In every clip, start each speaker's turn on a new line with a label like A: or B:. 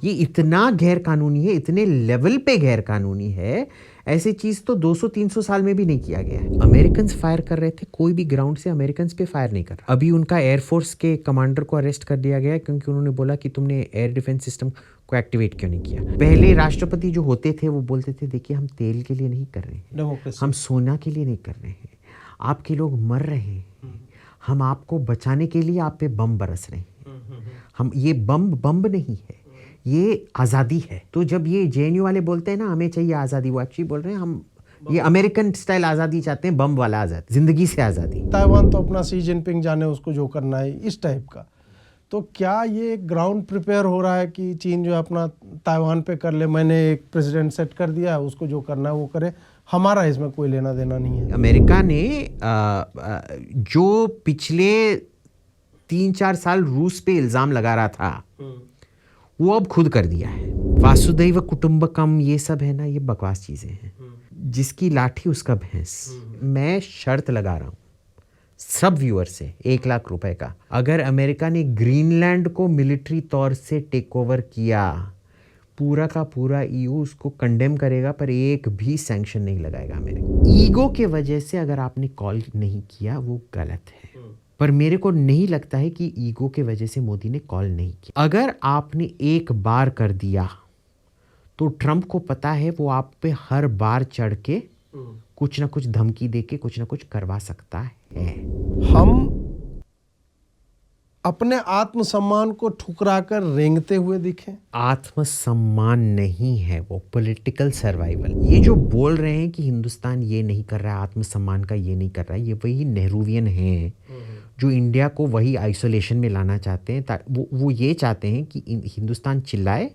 A: ये इतना गैर कानूनी है, इतने लेवल पे गैर कानूनी है, ऐसी चीज तो 200-300 साल में भी नहीं किया गया है। अमेरिकन फायर कर रहे थे, कोई भी ग्राउंड से अमेरिकन पे फायर नहीं कर रहा। अभी उनका एयरफोर्स के कमांडर को अरेस्ट कर दिया गया क्योंकि उन्होंने बोला कि तुमने एयर डिफेंस सिस्टम को एक्टिवेट क्यों नहीं किया। पहले राष्ट्रपति जो होते थे वो बोलते थे देखिए हम तेल के लिए नहीं कर रहे हैं, हम सोना के लिए नहीं कर रहे हैं, आपके लोग मर रहे हैं, हम आपको बचाने के लिए आप पे बम बरस रहे हैं, हम ये बम नहीं है, ये आज़ादी है। तो जब ये जेएनयू वाले बोलते हैं ना हमें चाहिए आज़ादी, वो एक्चुअली बोल रहे हैं हम ये अमेरिकन स्टाइल आज़ादी चाहते हैं, बम वाला आज़ादी, जिंदगी से आज़ादी।
B: ताइवान तो अपना शी जिनपिंग जाने उसको जो करना है इस टाइप का। तो क्या ये ग्राउंड प्रिपेयर हो रहा है कि चीन जो है अपना ताइवान पे कर ले, मैंने एक प्रेसिडेंट सेट कर दिया है, उसको जो करना है वो करे, हमारा इसमें कोई लेना देना नहीं है।
A: अमेरिका ने जो पिछले 3-4 साल रूस पे इल्ज़ाम लगा रहा था वो अब खुद कर दिया है। वासुदैव कुटुंबकम ये सब है ना, ये बकवास चीज़ें हैं। जिसकी लाठी उसका भैंस। मैं शर्त लगा रहा हूँ सब व्यूअर से 1 लाख रुपए का, अगर अमेरिका ने ग्रीनलैंड को मिलिट्री तौर से टेक ओवर किया, पूरा का पूरा ईयू उसको कंडेम करेगा पर एक भी सैंक्शन नहीं लगाएगा अमेरिका। ईगो के वजह से अगर आपने कॉल नहीं किया वो गलत है, पर मेरे को नहीं लगता है कि ईगो के वजह से मोदी ने कॉल नहीं किया। अगर आपने एक बार कर दिया तो ट्रंप को पता है वो आप पे हर बार चढ़ के कुछ ना कुछ धमकी देके कुछ ना कुछ करवा सकता है।
B: हम अपने आत्मसम्मान को ठुकरा कर रेंगते हुए दिखे।
A: आत्मसम्मान नहीं है वो, पॉलिटिकल सर्वाइवल। ये जो बोल रहे हैं कि हिंदुस्तान ये नहीं कर रहा है, आत्मसम्मान का ये नहीं कर रहा है, ये वही नेहरूवियन हैं जो इंडिया को वही आइसोलेशन में लाना चाहते हैं। वो ये चाहते हैं कि हिंदुस्तान चिल्लाए,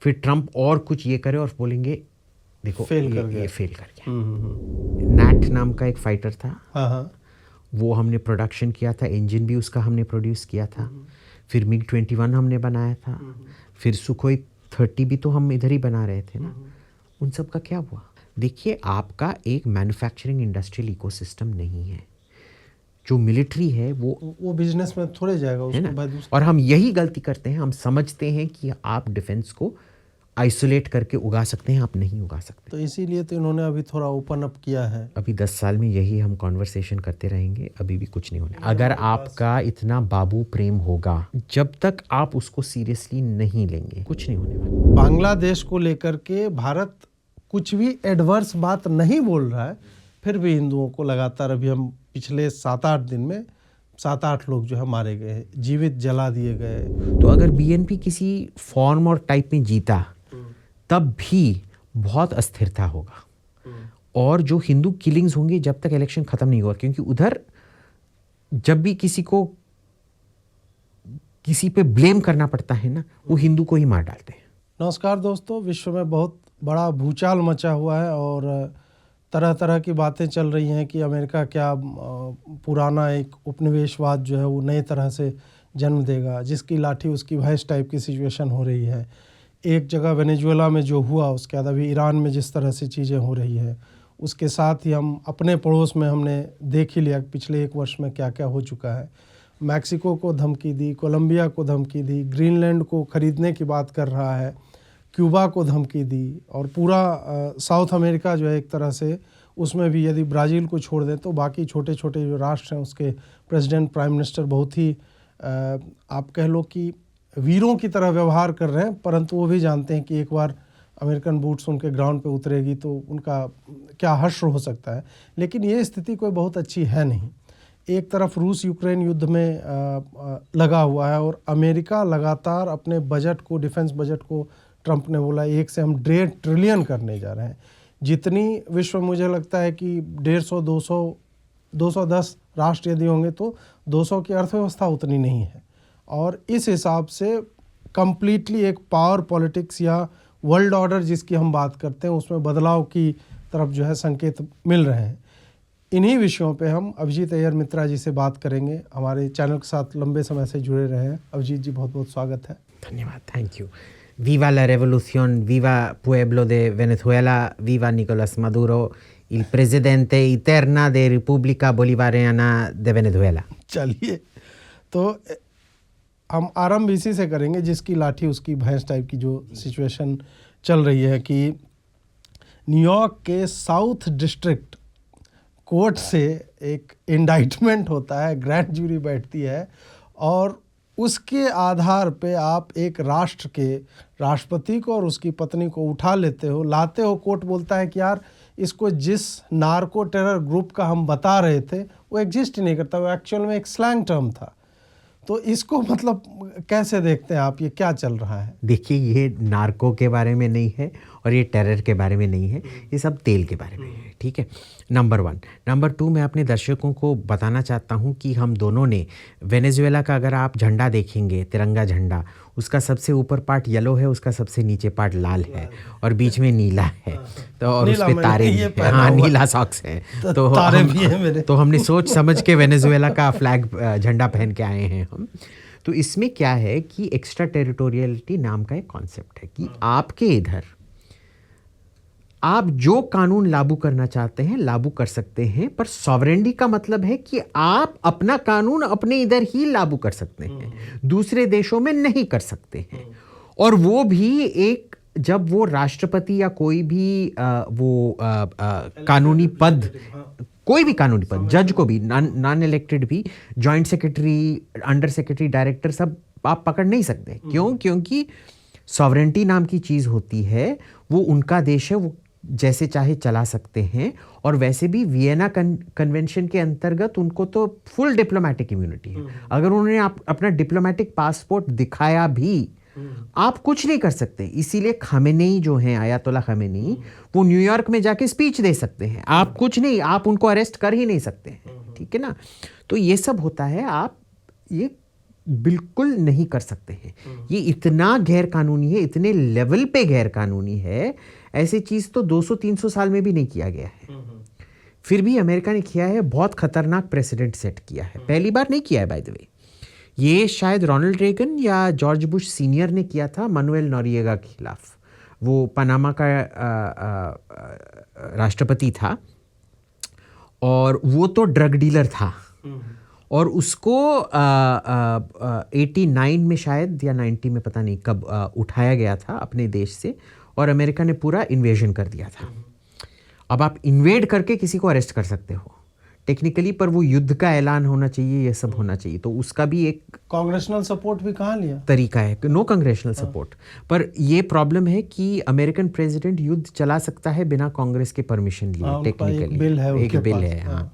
A: फिर ट्रंप और कुछ ये करे और बोलेंगे देखो ये फेल कर गया। नैट नाम का एक फाइटर था,
B: हाँ।
A: वो हमने प्रोडक्शन किया था, इंजन भी उसका हमने प्रोड्यूस किया था, फिर मिग 21 हमने बनाया था, फिर सुखोई 30 भी तो हम इधर ही बना रहे थे ना। उन सब का क्या हुआ? देखिए आपका एक मैन्युफैक्चरिंग इंडस्ट्रियल इकोसिस्टम नहीं है। जो मिलिट्री है वो
B: बिजनेस में थोड़े जाएगा उसके बाद।
A: और हम यही गलती करते हैं, हम समझते हैं कि आप डिफेंस को आइसोलेट करके उगा सकते हैं, आप नहीं उगा सकते।
B: तो इसीलिए तो इन्होंने अभी थोड़ा ओपन अप किया है।
A: अभी 10 साल में यही हम कॉन्वर्सेशन करते रहेंगे, अभी भी कुछ नहीं होने। अगर आपका इतना बाबू प्रेम होगा, जब तक आप उसको सीरियसली नहीं लेंगे कुछ नहीं होने वाला।
B: बांग्लादेश को लेकर के भारत कुछ भी एडवर्स बात नहीं बोल रहा है, फिर भी हिंदुओं को लगातार, अभी हम पिछले 7-8 दिन में 7-8 लोग जो है मारे गए, जीवित जला दिए गए।
A: तो अगर बीएनपी किसी फॉर्म और टाइप में जीता तब भी बहुत अस्थिरता होगा, और जो हिंदू किलिंग्स होंगी जब तक इलेक्शन खत्म नहीं हुआ, क्योंकि उधर जब भी किसी को किसी पे ब्लेम करना पड़ता है ना, वो हिंदू को ही मार डालते हैं।
B: नमस्कार दोस्तों, विश्व में बहुत बड़ा भूचाल मचा हुआ है और तरह तरह की बातें चल रही हैं कि अमेरिका क्या पुराना एक उपनिवेशवाद जो है वो नए तरह से जन्म देगा, जिसकी लाठी उसकी भैंस टाइप की सिचुएशन हो रही है। एक जगह वेनेजुएला में जो हुआ, उसके बाद अभी ईरान में जिस तरह से चीज़ें हो रही है, उसके साथ ही हम अपने पड़ोस में हमने देख ही लिया पिछले 1 वर्ष में क्या क्या हो चुका है। मैक्सिको को धमकी दी, कोलंबिया को धमकी दी, ग्रीनलैंड को ख़रीदने की बात कर रहा है, क्यूबा को धमकी दी, और पूरा साउथ अमेरिका जो है एक तरह से, उसमें भी यदि ब्राज़ील को छोड़ दें तो बाकी छोटे छोटे जो राष्ट्र हैं उसके प्रेसिडेंट, प्राइम मिनिस्टर बहुत ही आप कह लो कि वीरों की तरह व्यवहार कर रहे हैं, परंतु वो भी जानते हैं कि एक बार अमेरिकन बूट्स उनके ग्राउंड पे उतरेगी तो उनका क्या हश्र हो सकता है। लेकिन ये स्थिति कोई बहुत अच्छी है नहीं। एक तरफ रूस यूक्रेन युद्ध में लगा हुआ है और अमेरिका लगातार अपने बजट को, डिफेंस बजट को, ट्रंप ने बोला 1 से हम 1.5 ट्रिलियन करने जा रहे हैं। जितनी विश्व में मुझे लगता है कि 150, 200, 210 राष्ट्र यदि होंगे तो 200 की अर्थव्यवस्था उतनी नहीं है। और इस हिसाब से कम्प्लीटली एक पावर पॉलिटिक्स या वर्ल्ड ऑर्डर जिसकी हम बात करते हैं उसमें बदलाव की तरफ जो है संकेत मिल रहे हैं। इन्हीं विषयों पे हम अभिजीत अय्यर मित्रा जी से बात करेंगे। हमारे चैनल के साथ लंबे समय से जुड़े रहे हैं। अभिजीत जी, बहुत बहुत स्वागत है।
A: धन्यवाद, thank you. Viva la revolución, viva pueblo de Venezuela, viva Nicolás Maduro, il presidente eterna de República Bolivariana de Venezuela।
B: चलिए, तो हम आरंभ इसी से करेंगे, जिसकी लाठी उसकी भैंस टाइप की जो सिचुएशन चल रही है कि न्यूयॉर्क के साउथ डिस्ट्रिक्ट कोर्ट से एक इंडाइटमेंट होता है, ग्रैंड जूरी बैठती है और उसके आधार पे आप एक राष्ट्र के राष्ट्रपति को और उसकी पत्नी को उठा लेते हो, लाते हो। कोर्ट बोलता है कि यार इसको जिस नार्को टेरर ग्रुप का हम बता रहे थे वो एग्जिस्ट ही नहीं करता, वो एक्चुअल में एक स्लैंग टर्म था। तो इसको मतलब कैसे देखते हैं आप, ये क्या चल रहा है?
A: देखिए, ये नार्को के बारे में नहीं है और ये टेरर के बारे में नहीं है, ये सब तेल के बारे में है, ठीक है। नंबर 1। नंबर 2, मैं अपने दर्शकों को बताना चाहता हूँ कि हम दोनों ने वेनेजुएला का, अगर आप झंडा देखेंगे, तिरंगा झंडा, उसका सबसे ऊपर पार्ट येलो है, उसका सबसे नीचे पार्ट लाल है और बीच में नीला है। तो और उस पे तारे भी हैं। हाँ, नीला सॉक्स है। तो
B: तारे भी हैं मेरे।
A: तो हमने सोच समझ के वेनेजुएला का फ्लैग झंडा पहन के आए हैं हम। तो इसमें क्या है कि एक्स्ट्रा टेरिटोरियलिटी नाम का एक कॉन्सेप्ट है कि आपके इधर आप जो कानून लागू करना चाहते हैं लागू कर सकते हैं, पर सॉवरेनिटी का मतलब है कि आप अपना कानून अपने इधर ही लागू कर सकते हैं, दूसरे देशों में नहीं कर सकते हैं। और वो भी एक, जब वो राष्ट्रपति या कोई भी कानूनी पद, कोई भी कानूनी पद, जज को भी, नॉन इलेक्टेड भी, joint secretary, under secretary, director, सब आप पकड़ नहीं सकते। क्यों? क्योंकि सॉवरेनिटी नाम की चीज़ होती है, वो उनका देश है, वो जैसे चाहे चला सकते हैं। और वैसे भी वियना कन्वेंशन के अंतर्गत उनको तो फुल डिप्लोमेटिक इम्यूनिटी है। अगर उन्होंने अपना डिप्लोमेटिक पासपोर्ट दिखाया भी, आप कुछ नहीं कर सकते। इसीलिए खामेनेई जो हैं, आयतुल्ला खामेनेई, वो न्यूयॉर्क में जाके स्पीच दे सकते हैं, आप कुछ नहीं, आप उनको अरेस्ट कर ही नहीं सकते हैं, ठीक है ना। तो ये सब होता है, आप ये बिल्कुल नहीं कर सकते हैं। ये इतना गैर कानूनी है, इतने लेवल पे गैर कानूनी है, ऐसी चीज़ तो 200-300 साल में भी नहीं किया गया है। फिर भी अमेरिका ने किया है, बहुत खतरनाक प्रेसिडेंट सेट किया है। पहली बार नहीं किया है बाय द वे, ये शायद रोनाल्ड रेगन या जॉर्ज बुश सीनियर ने किया था मानुएल नोरिएगा के खिलाफ। वो पनामा का राष्ट्रपति था और वो तो ड्रग डीलर था और उसको 89 में शायद या 90 में, पता नहीं कब, उठाया गया था अपने देश से और अमेरिका ने पूरा इन्वेजन कर दिया था। अब आप इन्वेड करके किसी को अरेस्ट कर सकते हो टेक्निकली, पर वो युद्ध का ऐलान होना चाहिए, ये सब होना चाहिए। तो उसका भी एक
B: कांग्रेशनल सपोर्ट भी कहाँ लिया
A: तरीका है, नो कांग्रेशनल सपोर्ट। पर ये प्रॉब्लम है कि अमेरिकन प्रेसिडेंट युद्ध चला सकता है बिना कांग्रेस के परमिशन लिए, टेक्निकली एक बिल है, हाँ।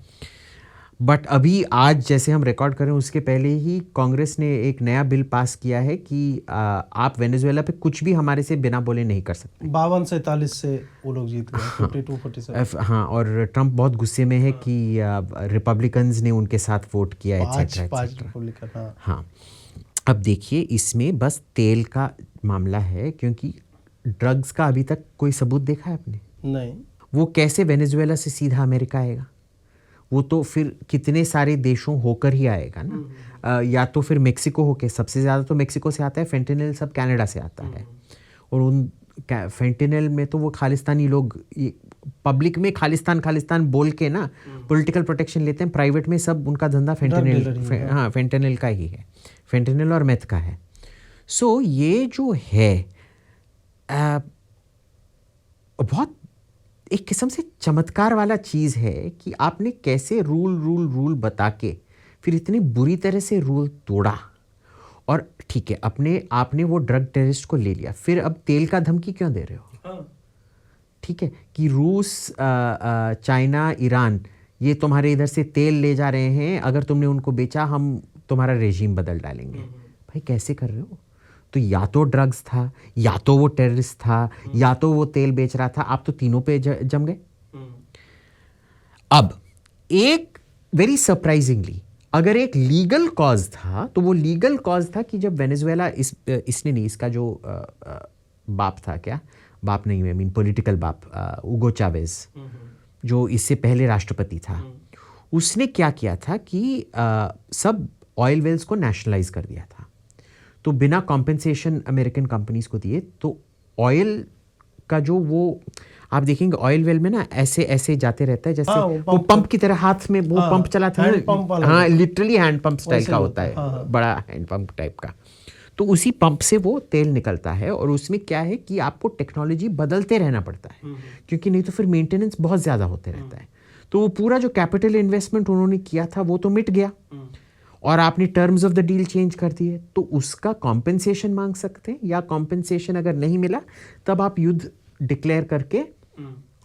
A: बट अभी आज जैसे हम रिकॉर्ड करें उसके पहले ही कांग्रेस ने एक नया बिल पास किया है कि आप वेनेजुएला पे कुछ भी हमारे से बिना बोले नहीं कर सकते।
B: 52-47 से वो लोग जीत गए, 52-47।
A: हाँ, और ट्रंप बहुत गुस्से में है कि रिपब्लिकन्स ने उनके साथ वोट किया, एटसेट्रा। हाँ, अब देखिए, इसमें बस तेल का मामला है, क्योंकि ड्रग्स का अभी तक कोई सबूत देखा है आपने?
B: नहीं।
A: वो कैसे वेनेजुएला से सीधा अमेरिका आएगा? वो तो फिर कितने सारे देशों होकर ही आएगा ना। या तो फिर मेक्सिको होके, सबसे ज़्यादा तो मेक्सिको से आता है, फेंटेनिल सब कनाडा से आता है। और उन फेंटेनिल में तो वो खालिस्तानी लोग पब्लिक में खालिस्तान बोल के ना पॉलिटिकल प्रोटेक्शन लेते हैं, प्राइवेट में सब उनका धंधा फेंटेनिल का ही है, फेंटेनिल और मेथ का है। सो ये जो है बहुत एक किस्म से चमत्कार वाला चीज़ है कि आपने कैसे रूल बता के फिर इतनी बुरी तरह से रूल तोड़ा। और ठीक है, आपने वो ड्रग टेररिस्ट को ले लिया, फिर अब तेल का धमकी क्यों दे रहे हो? ठीक है कि रूस, चाइना, ईरान ये तुम्हारे इधर से तेल ले जा रहे हैं, अगर तुमने उनको बेचा हम तुम्हारा रेजीम बदल डालेंगे। भाई कैसे कर रहे हो? तो या तो ड्रग्स था, या तो वो टेररिस्ट था, या तो वो तेल बेच रहा था, आप तो तीनों पे जम गए। अब एक वेरी सरप्राइजिंगली, अगर एक लीगल कॉज था तो वो लीगल कॉज था कि जब वेनेजुएला इसने नहीं, इसका जो बाप था, क्या बाप नहीं, आई मीन पॉलिटिकल बाप, उगो चावेज, जो इससे पहले राष्ट्रपति था, उसने क्या किया था कि सब ऑयल वेल्स को नेशनलाइज कर दिया था। तो बिना कॉम्पेंसेशन अमेरिकन कंपनीज को दिए। तो ऑयल का जो वो आप देखेंगे ऑयल वेल में ना ऐसे ऐसे जाते रहता है, जैसे वो पंप की तरह हाथ में वो पंप चलाता है। हाँ, लिटरली हैंड पंप स्टाइल का होता है, बड़ा हैंड पंप टाइप का। तो उसी पंप से वो तेल निकलता है, और उसमें क्या है कि आपको टेक्नोलॉजी बदलते रहना पड़ता है, क्योंकि नहीं तो फिर मेंटेनेंस बहुत ज़्यादा होते रहता है। तो वो पूरा जो कैपिटल इन्वेस्टमेंट उन्होंने किया था वो तो मिट गया, और आपने terms of the deal change कर दिए, तो उसका कॉम्पेंसेशन मांग सकते हैं, या कॉम्पेंसेशन अगर नहीं मिला तब आप युद्ध डिक्लेयर करके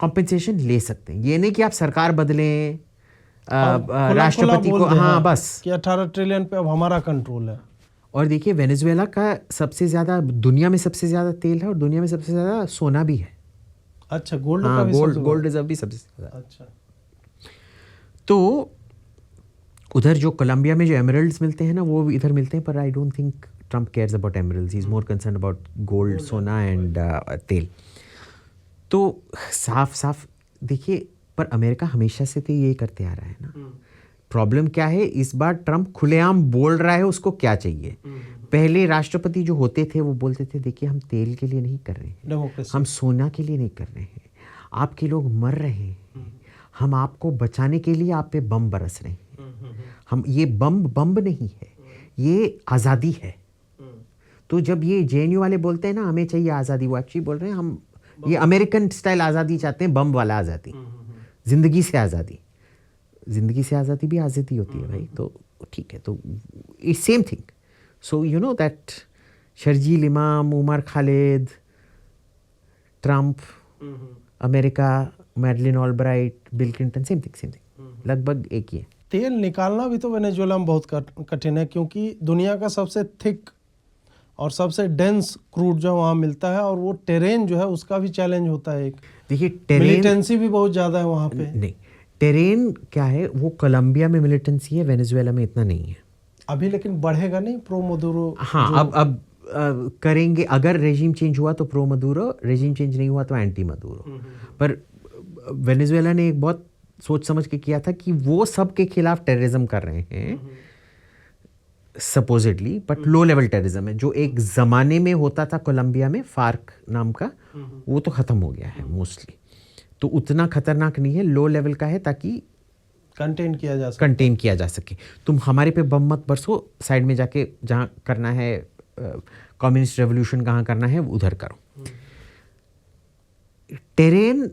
A: कॉम्पेंसेशन ले सकते हैं। ये नहीं कि आप सरकार बदलें, राष्ट्रपति को, हाँ बस
B: कि 18 ट्रिलियन पे अब हमारा कंट्रोल है।
A: और देखिए वेनेजुएला का सबसे ज़्यादा, दुनिया में सबसे ज़्यादा तेल है, और दुनिया में सबसे ज़्यादा सोना भी है।
B: अच्छा, गोल्ड का
A: हाँ,
B: भी
A: गोल्ड रिजर्व भी सबसे ज़्यादा।
B: अच्छा,
A: तो उधर जो कोलंबिया में जो एमरल्ड्स मिलते हैं ना, वो भी इधर मिलते हैं, पर आई don't think Trump cares about emeralds, he is more concern about gold, सोना एंड तेल। तो साफ साफ देखिए, पर अमेरिका हमेशा से तो ये करते आ रहा है ना। प्रॉब्लम क्या है, इस बार ट्रम्प खुलेआम बोल रहा है उसको क्या चाहिए। पहले राष्ट्रपति जो होते थे वो बोलते थे देखिए हम तेल के लिए नहीं कर रहे हैं, हम सोना के लिए नहीं कर रहे हैं, आपके लोग मर रहे हैं, हम आपको बचाने के लिए आप पे बम बरस रहे हैं। हम ये बम नहीं है, ये आज़ादी है। तो जब ये जेएनयू वाले बोलते हैं ना हमें चाहिए आज़ादी, वो एक्चुअली बोल रहे हैं हम ये अमेरिकन स्टाइल आज़ादी चाहते हैं, बम वाला आज़ादी, जिंदगी से आज़ादी। जिंदगी से आज़ादी भी आज़ादी होती है भाई, तो ठीक है। तो it's same thing. So you know that Sharjeel Imam, Umar Khalid, Trump, America, Madeleine Albright, Bill Clinton, same thing, लगभग एक ही है।
B: तेल निकालना भी तो वेनेजुएला में बहुत कठिन है, क्योंकि दुनिया का सबसे थिक और सबसे डेंस क्रूड जो वहाँ मिलता है, और वो टेरेन जो है उसका भी चैलेंज होता है। एक
A: देखिए टेरेन,
B: मिलिटेंसी भी बहुत ज़्यादा है वहाँ पे।
A: नहीं, टेरेन क्या है, वो कोलंबिया में मिलिटेंसी है, वेनेजुएला में इतना नहीं है
B: अभी, लेकिन बढ़ेगा नहीं प्रो मदुरो।
A: हाँ, अब करेंगे, अगर रेजिम चेंज हुआ तो प्रो मदुरो, रेजिम चेंज नहीं हुआ तो एंटी मदुरो। पर वेनेजुएला ने एक बहुत सोच समझ के किया था कि वो सब के खिलाफ टेररिज्म कर रहे हैं supposedly, but low level terrorism है, जो एक ज़माने में होता था कोलंबिया में, फार्क नाम का, वो तो ख़त्म हो गया है मोस्टली। तो उतना खतरनाक नहीं है, लो लेवल का है, ताकि
B: कंटेन किया जा सके।
A: तुम हमारे पे बम मत बरसो, साइड में जाके जहाँ करना है कम्युनिस्ट रेवोल्यूशन कहाँ करना है उधर करो। टेरेन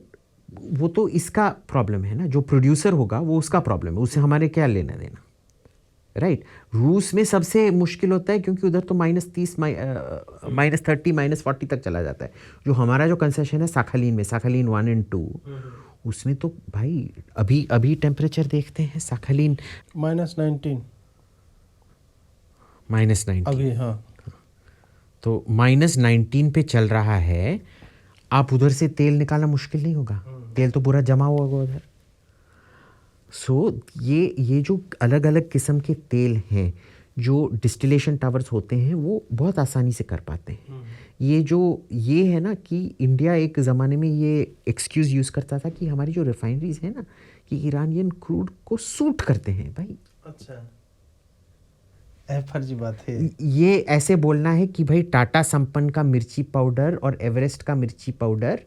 A: वो तो इसका प्रॉब्लम है ना, जो प्रोड्यूसर होगा वो उसका प्रॉब्लम है, उससे हमारे क्या लेना देना, राइट। रूस में सबसे मुश्किल होता है क्योंकि उधर तो -30, -30, -40 तक चला जाता है। जो हमारा जो कंसेशन है साखालीन में, साखालीन 1 और 2, उसमें तो भाई अभी टेम्परेचर देखते हैं साखालीन
B: -19
A: अभी,
B: हाँ।
A: तो -19 पे चल रहा है। आप उधर से तेल निकालना मुश्किल नहीं होगा, तेल तो पूरा जमा हुआ होगा उधर। सो ये जो अलग अलग किस्म के तेल हैं जो डिस्टिलेशन टावर्स होते हैं वो बहुत आसानी से कर पाते हैं। ये है ना कि इंडिया एक ज़माने में ये एक्सक्यूज़ यूज़ करता था कि हमारी जो रिफाइनरीज है ना कि ईरानियन क्रूड को सूट करते हैं भाई।
B: अच्छा, फर्जी बात है
A: ये ऐसे बोलना है कि भाई टाटा संपन्न का मिर्ची पाउडर और एवरेस्ट का मिर्ची पाउडर,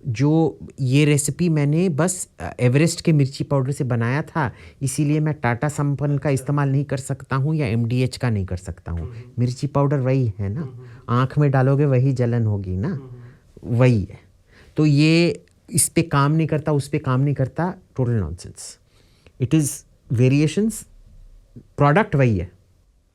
A: जो ये रेसिपी मैंने बस एवरेस्ट के मिर्ची पाउडर से बनाया था, इसीलिए मैं टाटा संपन्न का इस्तेमाल नहीं कर सकता हूँ या MDH का नहीं कर सकता हूँ। मिर्ची पाउडर वही है ना, आँख में डालोगे वही जलन होगी ना, वही है। तो ये इस पे काम नहीं करता, उस पे काम नहीं करता, total nonsense. It is variations, product वही है।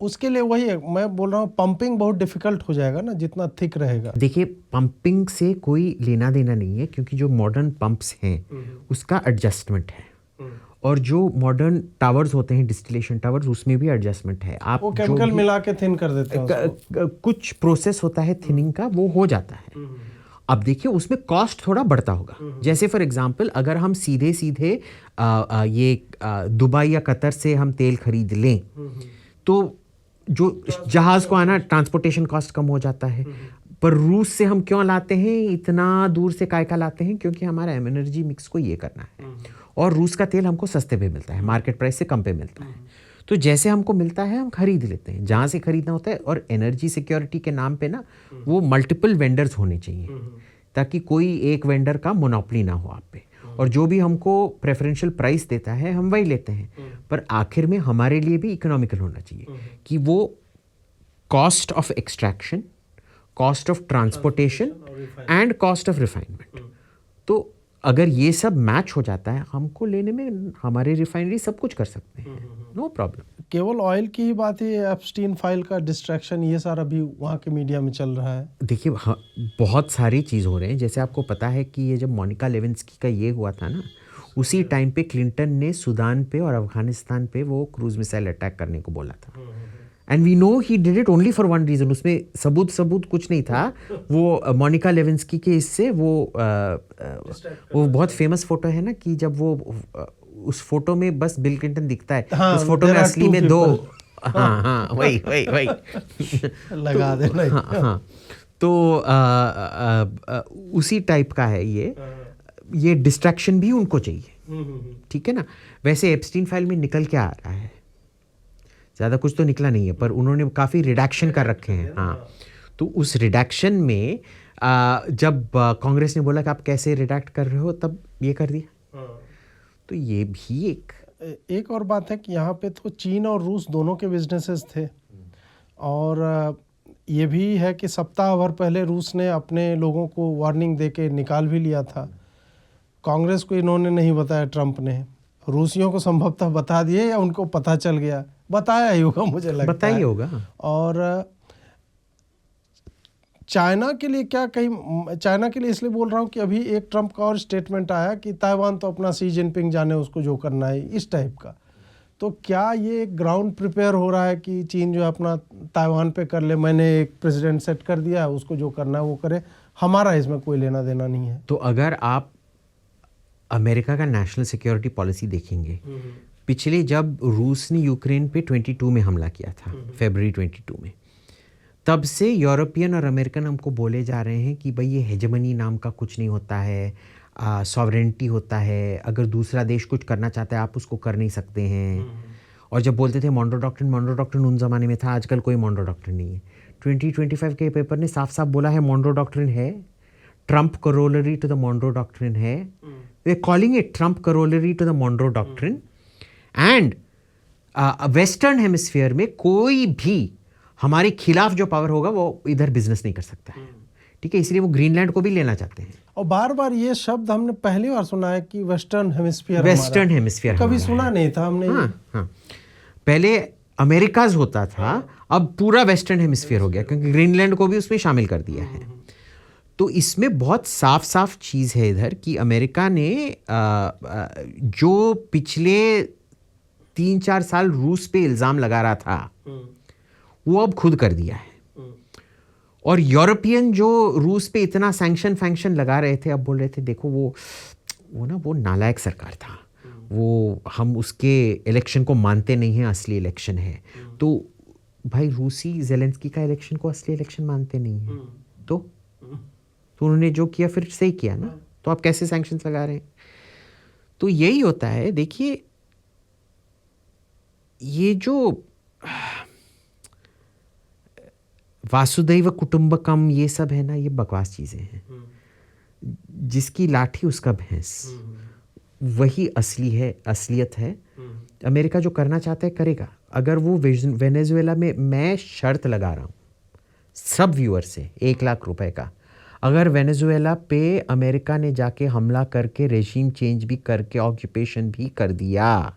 B: उसके लिए वही है, मैं बोल रहा हूँ पंपिंग बहुत डिफिकल्ट हो जाएगा ना जितना थिक रहेगा।
A: देखिए पंपिंग से कोई लेना देना नहीं है, क्योंकि जो मॉडर्न पंप्स हैं उसका एडजस्टमेंट है, और जो मॉडर्न टावर्स होते हैं डिस्टिलेशन टावर्स, उसमें भी एडजस्टमेंट है। आप
B: वो केमिकल मिला के थिन कर देते हैं,
A: कुछ प्रोसेस होता है थिनिंग का, वो हो जाता है। अब देखिए उसमें कॉस्ट थोड़ा बढ़ता होगा। जैसे फॉर एग्जांपल अगर हम सीधे ये दुबई या कतर से हम तेल खरीद लें तो जो जहाज़ को आना ट्रांसपोर्टेशन कॉस्ट कम हो जाता है। पर रूस से हम क्यों लाते हैं, इतना दूर से काय का लाते हैं, क्योंकि हमारा एनर्जी मिक्स को ये करना है, और रूस का तेल हमको सस्ते पे मिलता है, मार्केट प्राइस से कम पे मिलता है। तो जैसे हमको मिलता है हम खरीद लेते हैं, जहाँ से खरीदना होता है। और एनर्जी सिक्योरिटी के नाम पे ना वो मल्टीपल वेंडर्स होने चाहिए, ताकि कोई एक वेंडर का मोनोपोली ना हो आप पे, और जो भी हमको प्रेफरेंशियल प्राइस देता है हम वही लेते हैं। पर आखिर में हमारे लिए भी इकोनॉमिकल होना चाहिए कि वो cost of extraction, cost of transportation and cost of refinement. तो अगर ये सब मैच हो जाता है, हमको लेने में हमारे रिफाइनरी सब कुछ कर सकते हैं, नो प्रॉब्लम।
B: केवल ऑयल की ही बात है, एप्स्टीन फाइल का डिस्ट्रैक्शन, ये सारा भी वहाँ के मीडिया में चल रहा है।
A: देखिए बहुत सारी चीज़ हो रहे हैं। जैसे आपको पता है कि ये जब मोनिका लेविंस्की का ये हुआ था ना, उसी टाइम पे क्लिंटन ने सूडान पे और अफगानिस्तान पे वो क्रूज मिसाइल अटैक करने को बोला था। And we know he did it only for one reason. उसमें सबूत कुछ नहीं था। वो मोनिका लेविंस्की के इससे वो बहुत फेमस फोटो है ना, कि जब वो उस फोटो में बस बिल क्लिंटन दिखता है,
B: हाँ,
A: उस फोटो में असली में दो,
B: हाँ
A: वही
B: लगा देना।
A: हाँ, तो उसी टाइप का है ये डिस्ट्रैक्शन भी उनको चाहिए, ठीक है ना। वैसे एप्स्टीन फाइल में निकल क्या आ रहा है, ज़्यादा कुछ तो निकला नहीं है, पर उन्होंने काफ़ी रिडक्शन कर रखे हैं। हाँ, तो उस रिडक्शन में जब कांग्रेस ने बोला कि आप कैसे रिडक्ट कर रहे हो, तब ये कर दिया। तो ये भी
B: एक और बात है कि यहाँ पे तो चीन और रूस दोनों के बिजनेसेस थे, और ये भी है कि सप्ताह भर पहले रूस ने अपने लोगों को वार्निंग दे के निकाल भी लिया था। कांग्रेस को इन्होंने नहीं बताया, ट्रंप ने। रूसियों को संभवतः बता दिए, या उनको पता चल गया, बताया ही होगा, मुझे लगता है
A: बताया होगा।
B: और चाइना के लिए क्या, कहीं चाइना के लिए इसलिए बोल रहा हूँ कि अभी एक ट्रंप का और स्टेटमेंट आया कि ताइवान तो अपना शी जिनपिंग जाने, उसको जो करना है, इस टाइप का। तो क्या ये ग्राउंड प्रिपेयर हो रहा है कि चीन जो है अपना ताइवान पे कर ले, मैंने एक प्रेसिडेंट सेट कर दिया है, उसको जो करना है वो करे, हमारा इसमें कोई लेना देना नहीं है।
A: तो अगर आप अमेरिका का नेशनल सिक्योरिटी पॉलिसी देखेंगे, पिछले जब रूस ने यूक्रेन पे 22 में हमला किया था, फरवरी 22 में, तब से यूरोपियन और अमेरिकन हमको बोले जा रहे हैं कि भाई ये हेजेमनी नाम का कुछ नहीं होता है, सॉवरेंटी होता है, अगर दूसरा देश कुछ करना चाहता है आप उसको कर नहीं सकते हैं। और जब बोलते थे मॉन्रो डॉक्ट्रिन उन ज़माने में था, आजकल कोई मॉन्रो डॉक्ट्रिन नहीं है। 2025 के पेपर ने साफ साफ बोला है मॉन्रो डॉक्ट्रिन है, Trump corollary to the Monroe doctrine है। They calling it Trump corollary to the Monroe doctrine. And western hemisphere में कोई भी हमारे खिलाफ जो पावर होगा वो इधर बिजनेस नहीं कर सकता है, ठीक है। इसलिए वो ग्रीनलैंड को भी लेना चाहते हैं।
B: और बार बार ये शब्द हमने पहली बार सुना है कि वेस्टर्न हेमिस्फीयर कभी सुना नहीं था हमने।
A: हाँ, पहले अमेरिकाज होता था, अब पूरा वेस्टर्न हेमिस्फीयर हो गया, क्योंकि ग्रीनलैंड को भी उसमें शामिल कर दिया है। तो इसमें बहुत साफ साफ चीज़ है इधर कि अमेरिका ने जो पिछले 3-4 साल रूस पे इल्ज़ाम लगा रहा था, वो अब खुद कर दिया है। और यूरोपियन जो रूस पे इतना सैंक्शन लगा रहे थे, अब बोल रहे थे देखो वो नालायक सरकार था, वो हम उसके इलेक्शन को मानते नहीं हैं, असली इलेक्शन है। तो भाई रूसी जेलेंस्की का इलेक्शन को असली इलेक्शन मानते नहीं हैं, तो उन्होंने जो किया फिर सही किया ना, तो आप कैसे सैंक्शंस लगा रहे हैं? तो यही होता है। देखिए ये जो वासुदैव कुटुंबकम ये सब है ना, ये बकवास चीज़ें हैं। जिसकी लाठी उसका भैंस, वही असलियत है। अमेरिका जो करना चाहता है करेगा। अगर वो वेनेजुएला में, मैं शर्त लगा रहा हूँ सब व्यूअर से 1 लाख रुपए का, अगर वेनेजुएला पे अमेरिका ने जाके हमला करके रेजिम चेंज भी करके ऑक्यूपेशन भी कर दिया,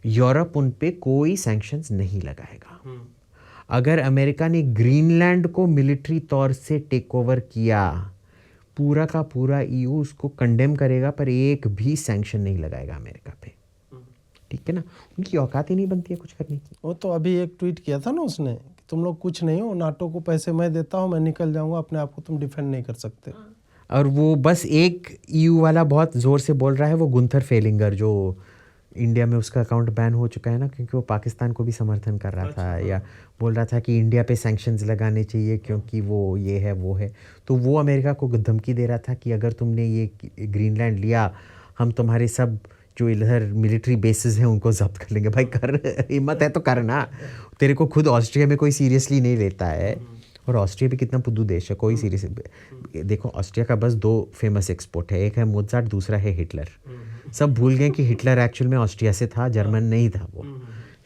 A: यूरोप उन पे कोई सैंक्शंस नहीं लगाएगा। अगर अमेरिका ने ग्रीनलैंड को मिलिट्री तौर से टेक ओवर किया, पूरा का पूरा ईयू उसको कंडेम करेगा, पर एक भी सैंक्शन नहीं लगाएगा अमेरिका पे, ठीक है ना। उनकी औकात ही नहीं बनती है कुछ करने की।
B: वो तो अभी एक ट्वीट किया था ना उसने कि तुम लोग कुछ नहीं हो, नाटो को पैसे मैं देता हूँ, मैं निकल जाऊंगा, अपने आप को तुम डिफेंड नहीं कर सकते।
A: और वो बस एक ईयू वाला बहुत ज़ोर से बोल रहा है, वो गुंथर फेलिंगर, जो इंडिया में उसका अकाउंट बैन हो चुका है ना, क्योंकि वो पाकिस्तान को भी समर्थन कर रहा था, या बोल रहा था कि इंडिया पे सैंक्शंस लगाने चाहिए क्योंकि वो ये है वो है। तो वो अमेरिका को धमकी दे रहा था कि अगर तुमने ये ग्रीनलैंड लिया, हम तुम्हारे सब जो इधर मिलिट्री बेसिस हैं उनको जब्त कर लेंगे। भाई कर, हिम्मत है तो करना। तेरे को खुद ऑस्ट्रिया में कोई सीरियसली नहीं लेता है, और ऑस्ट्रिया भी कितना पुद्दू देश है, कोई सीरियस। देखो ऑस्ट्रिया का बस 2 फेमस एक्सपोर्ट है, एक है मोज़ार्ट, दूसरा है हिटलर। सब भूल गए कि हिटलर एक्चुअल में ऑस्ट्रिया से था, जर्मन नहीं था वो,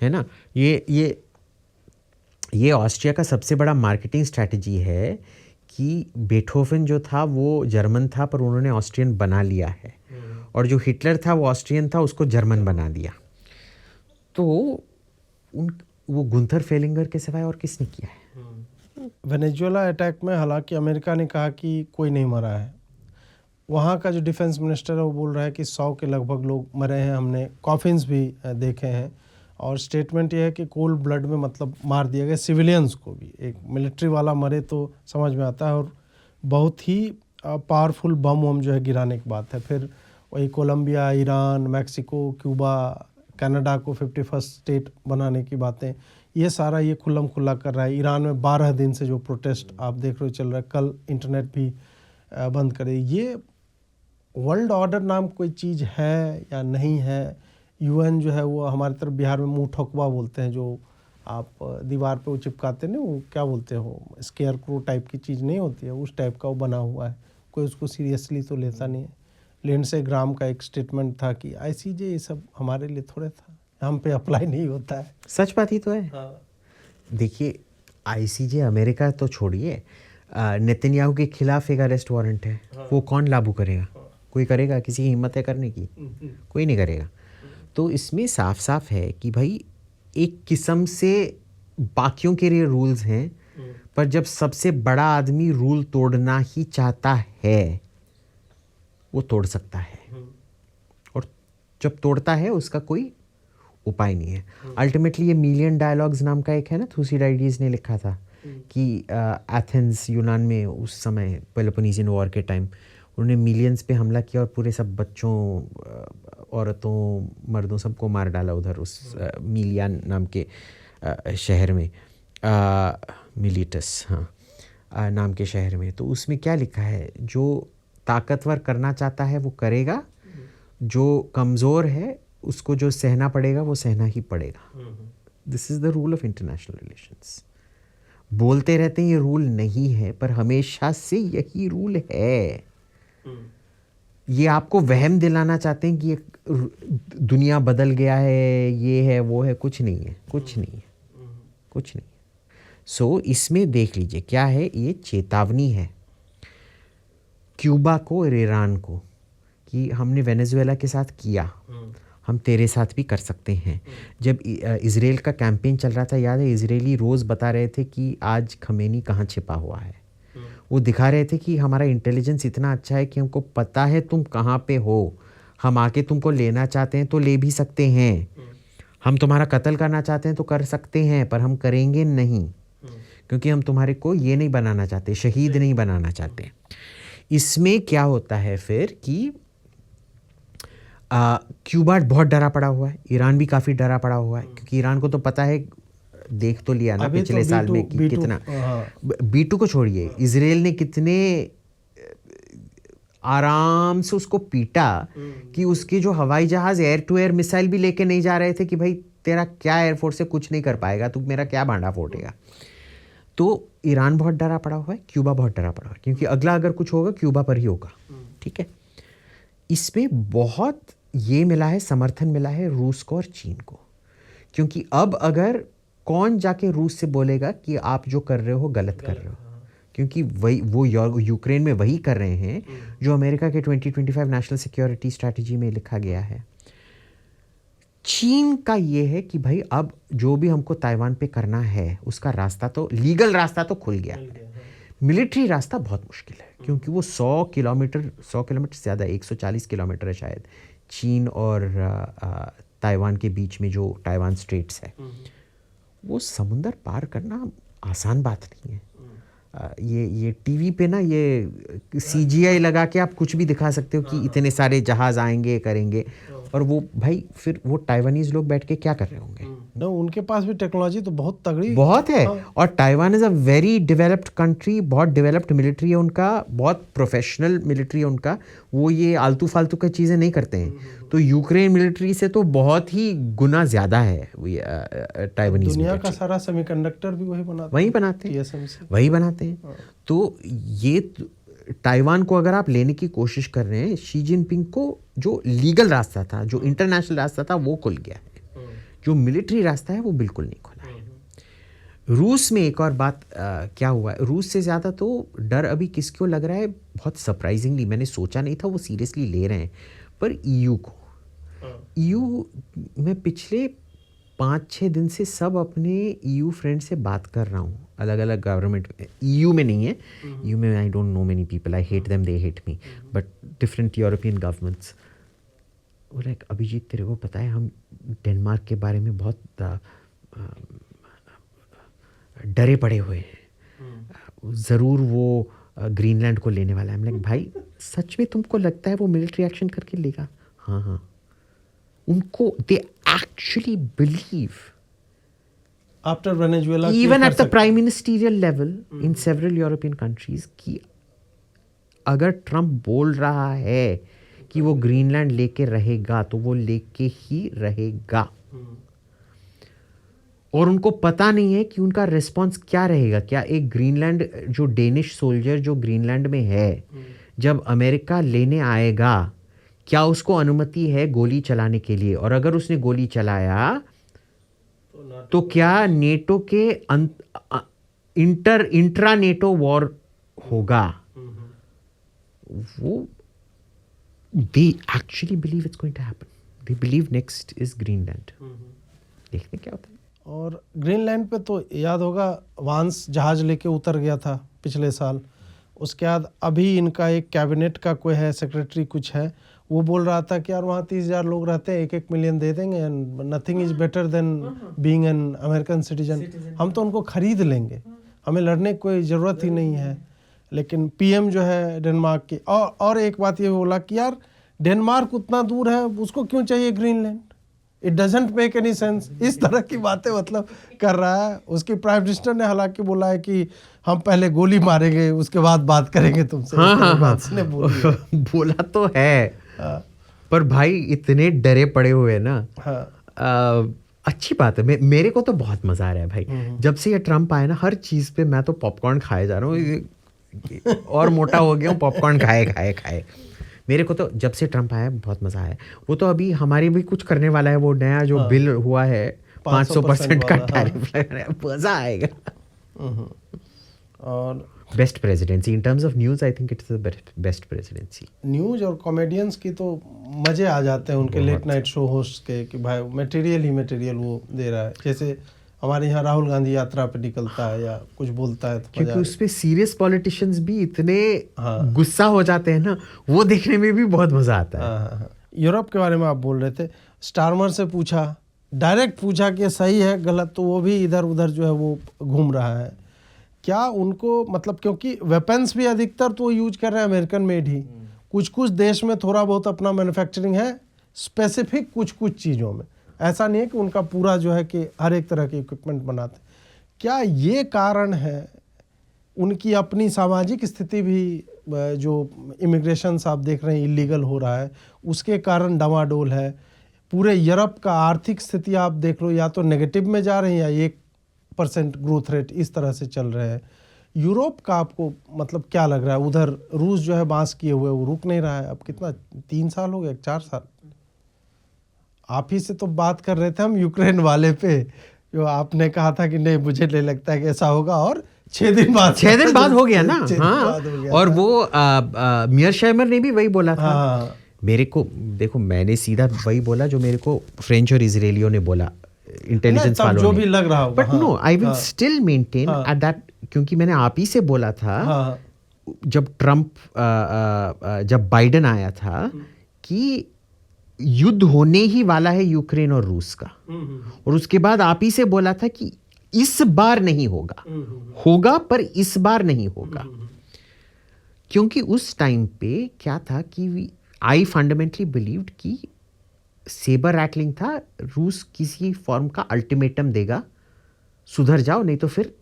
A: है ना। ये ये ऑस्ट्रिया का सबसे बड़ा मार्केटिंग स्ट्रैटेजी है कि बेथोवन जो था वो जर्मन था पर उन्होंने ऑस्ट्रियन बना लिया है, और जो हिटलर था वो ऑस्ट्रियन था, उसको जर्मन बना दिया। तो वो गुंथर फेलिंगर के सिवाय और किसने किया है?
B: वेनेजुएला अटैक में हालांकि अमेरिका ने कहा कि कोई नहीं मरा है, वहाँ का जो डिफेंस मिनिस्टर है वो बोल रहा है कि 100 के लगभग लोग मरे हैं, हमने कॉफिन्स भी देखे हैं, और स्टेटमेंट ये है कि कोल्ड ब्लड में मतलब मार दिया गया सिविलियंस को भी। एक मिलिट्री वाला मरे तो समझ में आता है, और बहुत ही पावरफुल बम वम जो है गिराने की बात है। फिर वही Colombia, Iran, Mexico, Cuba, Canada को 51st स्टेट बनाने की बातें, ये सारा ये खुल्लम खुल्ला कर रहा है। ईरान में 12 दिन से जो प्रोटेस्ट आप देख रहे हो चल रहा है, कल इंटरनेट भी बंद करे। ये वर्ल्ड ऑर्डर नाम कोई चीज़ है या नहीं है? यूएन जो है वो हमारी तरफ बिहार में मुँह ठोकवा बोलते हैं, जो आप दीवार पे वो चिपकाते नहीं, वो क्या बोलते हो, स्केयर क्रो टाइप की चीज़ नहीं होती है, उस टाइप का वो बना हुआ है। कोई उसको सीरियसली तो लेता नहीं है। लिंडसे ग्राम का एक स्टेटमेंट था कि आईसीजे ये सब हमारे लिए थोड़े था, हम पे अप्लाई नहीं होता है।
A: सच बात ही तो है।
B: हाँ।
A: देखिए, आईसीजे अमेरिका तो छोड़िए, नेतन्याहू के खिलाफ एक अरेस्ट वारंट है, वो कौन लागू करेगा? कोई करेगा? किसी की हिम्मत है करने की? कोई नहीं करेगा। तो इसमें साफ साफ है कि भाई एक किस्म से बाकियों के लिए रूल्स हैं, पर जब सबसे बड़ा आदमी रूल तोड़ना ही चाहता है वो तोड़ सकता है, और जब तोड़ता है उसका कोई उपाय नहीं है। अल्टीमेटली ये मिलियन डायलॉग्स नाम का एक है ना, थुसिडाइडीज ने लिखा था कि एथेंस यूनान में उस समय पेलोपोनेशियन वॉर के टाइम उन्होंने मिलियंस पे हमला किया और पूरे सब बच्चों, औरतों, मर्दों सबको मार डाला उधर उस मिलियन नाम के शहर में, मिलिटस नाम के शहर में। तो उसमें क्या लिखा है, जो ताकतवर करना चाहता है वो करेगा, जो कमज़ोर है उसको जो सहना पड़ेगा वो सहना ही पड़ेगा। This is the rule of international relations. बोलते रहते हैं ये रूल नहीं है, पर हमेशा से यही रूल है। ये आपको वहम दिलाना चाहते हैं कि ये दुनिया बदल गया है, ये है वो है, कुछ नहीं है, कुछ नहीं है, कुछ नहीं है। सो इसमें देख लीजिए क्या है, ये चेतावनी है क्यूबा को और ईरान को कि हमने वेनेजुएला के साथ किया, हम तेरे साथ भी कर सकते हैं। जब इजराइल का कैंपेन चल रहा था, याद है, इजरायली रोज़ बता रहे थे कि आज खमेनी कहाँ छिपा हुआ है। वो दिखा रहे थे कि हमारा इंटेलिजेंस इतना अच्छा है कि हमको पता है तुम कहाँ पे हो, हम आके तुमको लेना चाहते हैं तो ले भी सकते हैं, हम तुम्हारा कत्ल करना चाहते हैं तो कर सकते हैं, पर हम करेंगे नहीं, क्योंकि हम तुम्हारे को ये नहीं बनाना चाहते, शहीद नहीं बनाना चाहते। इसमें क्या होता है फिर कि क्यूबा बहुत डरा पड़ा हुआ है, ईरान भी काफ़ी डरा पड़ा हुआ है, क्योंकि ईरान को तो पता है, देख तो लिया ना पिछले साल में कि कितना, B2 को छोड़िए, इजराइल ने कितने आराम से उसको पीटा कि उसके जो हवाई जहाज़ एयर टू एयर मिसाइल भी लेके नहीं जा रहे थे कि भाई तेरा क्या एयरफोर्स से कुछ नहीं कर पाएगा, तू मेरा क्या भांडा फोड़ेगा। तो ईरान बहुत डरा पड़ा हुआ है, क्यूबा बहुत डरा पड़ा हुआ है, क्योंकि अगला अगर कुछ होगा क्यूबा पर ही होगा। ठीक है, इसमें बहुत ये मिला है, समर्थन मिला है रूस को और चीन को, क्योंकि अब अगर कौन जाके रूस से बोलेगा कि आप जो कर रहे हो गलत कर रहे हो, क्योंकि वही वो यूक्रेन में वही कर रहे हैं जो अमेरिका के 2025 नेशनल सिक्योरिटी स्ट्रैटेजी में लिखा गया है। चीन का ये है कि भाई अब जो भी हमको ताइवान पे करना है उसका रास्ता तो, लीगल रास्ता तो खुल गया है, मिलिट्री रास्ता बहुत मुश्किल है, क्योंकि वो 100 किलोमीटर से ज़्यादा, 140 किलोमीटर है शायद, चीन और ताइवान के बीच में जो ताइवान स्ट्रेट्स है, वो समुंदर पार करना आसान बात नहीं है। ये टीवी पे ना ये CGI लगा के आप कुछ भी दिखा सकते हो कि इतने सारे जहाज़ आएंगे करेंगे, और वो भाई फिर वो ताइवानीज लोग बैठ के क्या कर रहे होंगे?
B: ना, उनके पास भी टेक्नोलॉजी तो बहुत तगड़ी
A: बहुत है। और Taiwan is a very developed country, बहुत डेवलप्ड मिलिट्री है उनका, बहुत प्रोफेशनल मिलिट्री है उनका, वो ये आलतू फालतू की चीज़ें नहीं करते हैं। तो यूक्रेन मिलिट्री से तो बहुत ही गुना ज़्यादा है ताइवानीज।
B: दुनिया का सारा सेमीकंडक्टर भी वही बनाते
A: हैं। तो ये ताइवान को अगर आप लेने की कोशिश कर रहे हैं, शी जिनपिंग को जो लीगल रास्ता था, जो इंटरनेशनल रास्ता था वो खुल गया है, जो मिलिट्री रास्ता है वो बिल्कुल नहीं खुला है। रूस में एक और बात क्या हुआ है, रूस से ज़्यादा तो डर अभी किसको लग रहा है, बहुत सरप्राइजिंगली, मैंने सोचा नहीं था वो सीरियसली ले रहे हैं, पर ईयू को। ईयू में पिछले 5-6 दिन से सब अपने ईयू फ्रेंड से बात कर रहा हूँ, अलग अलग गवर्नमेंट, ईयू में नहीं है, ईयू में आई don't know many people, I hate them, they hate me, but different European governments. वो लाइक, अभिजीत तेरे को पता है हम डेनमार्क के बारे में बहुत डरे पड़े हुए हैं, ज़रूर वो ग्रीनलैंड को लेने वाला है। हम लाइक, भाई सच में तुमको लगता है वो मिलिट्री एक्शन करके लेगा? हाँ हाँ, उनको दे actually believe
B: after Venezuela,
A: even at the prime ministerial level in several European countries कि अगर ट्रम्प बोल रहा है कि वो ग्रीनलैंड लेके रहेगा तो वो लेके ही रहेगा, और उनको पता नहीं है कि उनका रिस्पॉन्स क्या रहेगा। क्या एक ग्रीनलैंड जो डेनिश सोल्जर जो ग्रीनलैंड में है, जब अमेरिका लेने आएगा, क्या उसको अनुमति है गोली चलाने के लिए? और अगर उसने गोली चलाया तो क्या नेटो के इंट्रा नेटो वॉर होगा? वो they actually believe it's going to happen, they believe next is Greenland. देखते क्या होता है।
B: और ग्रीनलैंड पे तो याद होगा वांस जहाज लेके उतर गया था पिछले साल, उसके बाद अभी इनका एक कैबिनेट का कोई है सेक्रेटरी कुछ है, वो बोल रहा था कि यार वहाँ 30,000 लोग रहते हैं, 1-1 मिलियन दे देंगे, and nothing is better than being an American citizen, हम तो उनको खरीद लेंगे, हमें लड़ने की कोई ज़रूरत ही नहीं है। लेकिन पीएम जो है डेनमार्क की, और एक बात ये बोला कि यार डेनमार्क उतना दूर है, उसको क्यों चाहिए Greenland, it doesn't make any sense, इस तरह की बातें मतलब कर रहा है। उसकी प्राइम मिनिस्टर ने हालांकि बोला है कि हम पहले गोली मारेंगे उसके बाद बात करेंगे तुमसे।
A: हाँ, बोला तो है, पर भाई इतने डरे पड़े हुए ना। अच्छी बात है, मेरे को तो बहुत मजा आ रहा है भाई, जब से ये ट्रम्प आया ना, हर चीज पे मैं तो पॉपकॉर्न खाए जा रहा हूँ, और मोटा हो गया हूँ पॉपकॉर्न खाए। मेरे को तो जब से ट्रम्प आया बहुत मजा आया। वो तो अभी हमारे भी कुछ करने वाला है, वो नया जो बिल हुआ है 500% का टैरिफ लगाना, मजा आएगा।
B: और
A: best presidency in terms of news, I think it's the best presidency.
B: News और कॉमेडियंस की तो मज़े आ जाते हैं उनके लेट नाइट शो होस्ट के, कि भाई मटेरियल वो दे रहा है। जैसे हमारे यहाँ राहुल गांधी यात्रा पे निकलता है या कुछ बोलता है, तो
A: क्योंकि उस पे सीरियस पॉलिटिशियंस भी इतने गुस्सा हो जाते हैं ना, वो देखने में भी बहुत मजा आता है।
B: यूरोप के बारे में आप बोल रहे थे, स्टारमर से पूछा, डायरेक्ट पूछा कि सही है गलत, तो वो भी इधर उधर जो है वो घूम रहा है। क्या उनको मतलब, क्योंकि वेपन्स भी अधिकतर तो वो यूज कर रहे हैं अमेरिकन मेड ही, कुछ देश में थोड़ा बहुत अपना मैन्युफैक्चरिंग है स्पेसिफिक कुछ चीज़ों में, ऐसा नहीं है कि उनका पूरा जो है कि हर एक तरह के इक्विपमेंट बनाते। क्या ये कारण है उनकी अपनी सामाजिक स्थिति भी, जो इमिग्रेशन आप देख रहे हैं इलीगल हो रहा है, उसके कारण डामाडोल है। पूरे यूरोप का आर्थिक स्थिति आप देख लो, या तो नेगेटिव में जा रहे हैं या 1% ग्रोथ रेट इस तरह से चल रहे हैं। यूरोप का आपको मतलब क्या लग रहा है? उधर रूस जो है बांस किए हुए, वो रुक नहीं रहा है। अब कितना 3 साल हो गए, 4 साल? आप ही से तो बात कर रहे थे हम यूक्रेन वाले पे, जो आपने कहा था कि नहीं मुझे नहीं लगता है कि ऐसा होगा, और 6 दिन बाद
A: हो गया ना। हाँ, और वो मियर शाइमर ने भी वही बोला था। मेरे को देखो, मैंने सीधा वही बोला जो मेरे को फ्रेंच और इजरायलियों ने बोला, इंटेलिजेंस वालों ने,
B: जो भी लग रहा हो,
A: but no, I will still maintain at that, क्योंकि मैंने आप ही से बोला था जब ट्रम्प जब बाइडेन आया था कि युद्ध होने ही वाला है यूक्रेन और रूस का, और उसके बाद आप ही से बोला था कि इस बार नहीं होगा पर इस बार नहीं होगा, क्योंकि उस टाइम पे क्या था कि आई फंडामेंटली बिलीव्ड कि सेबर रैटलिंग था, रूस किसी फॉर्म का अल्टीमेटम देगा, सुधर जाओ नहीं तो फिर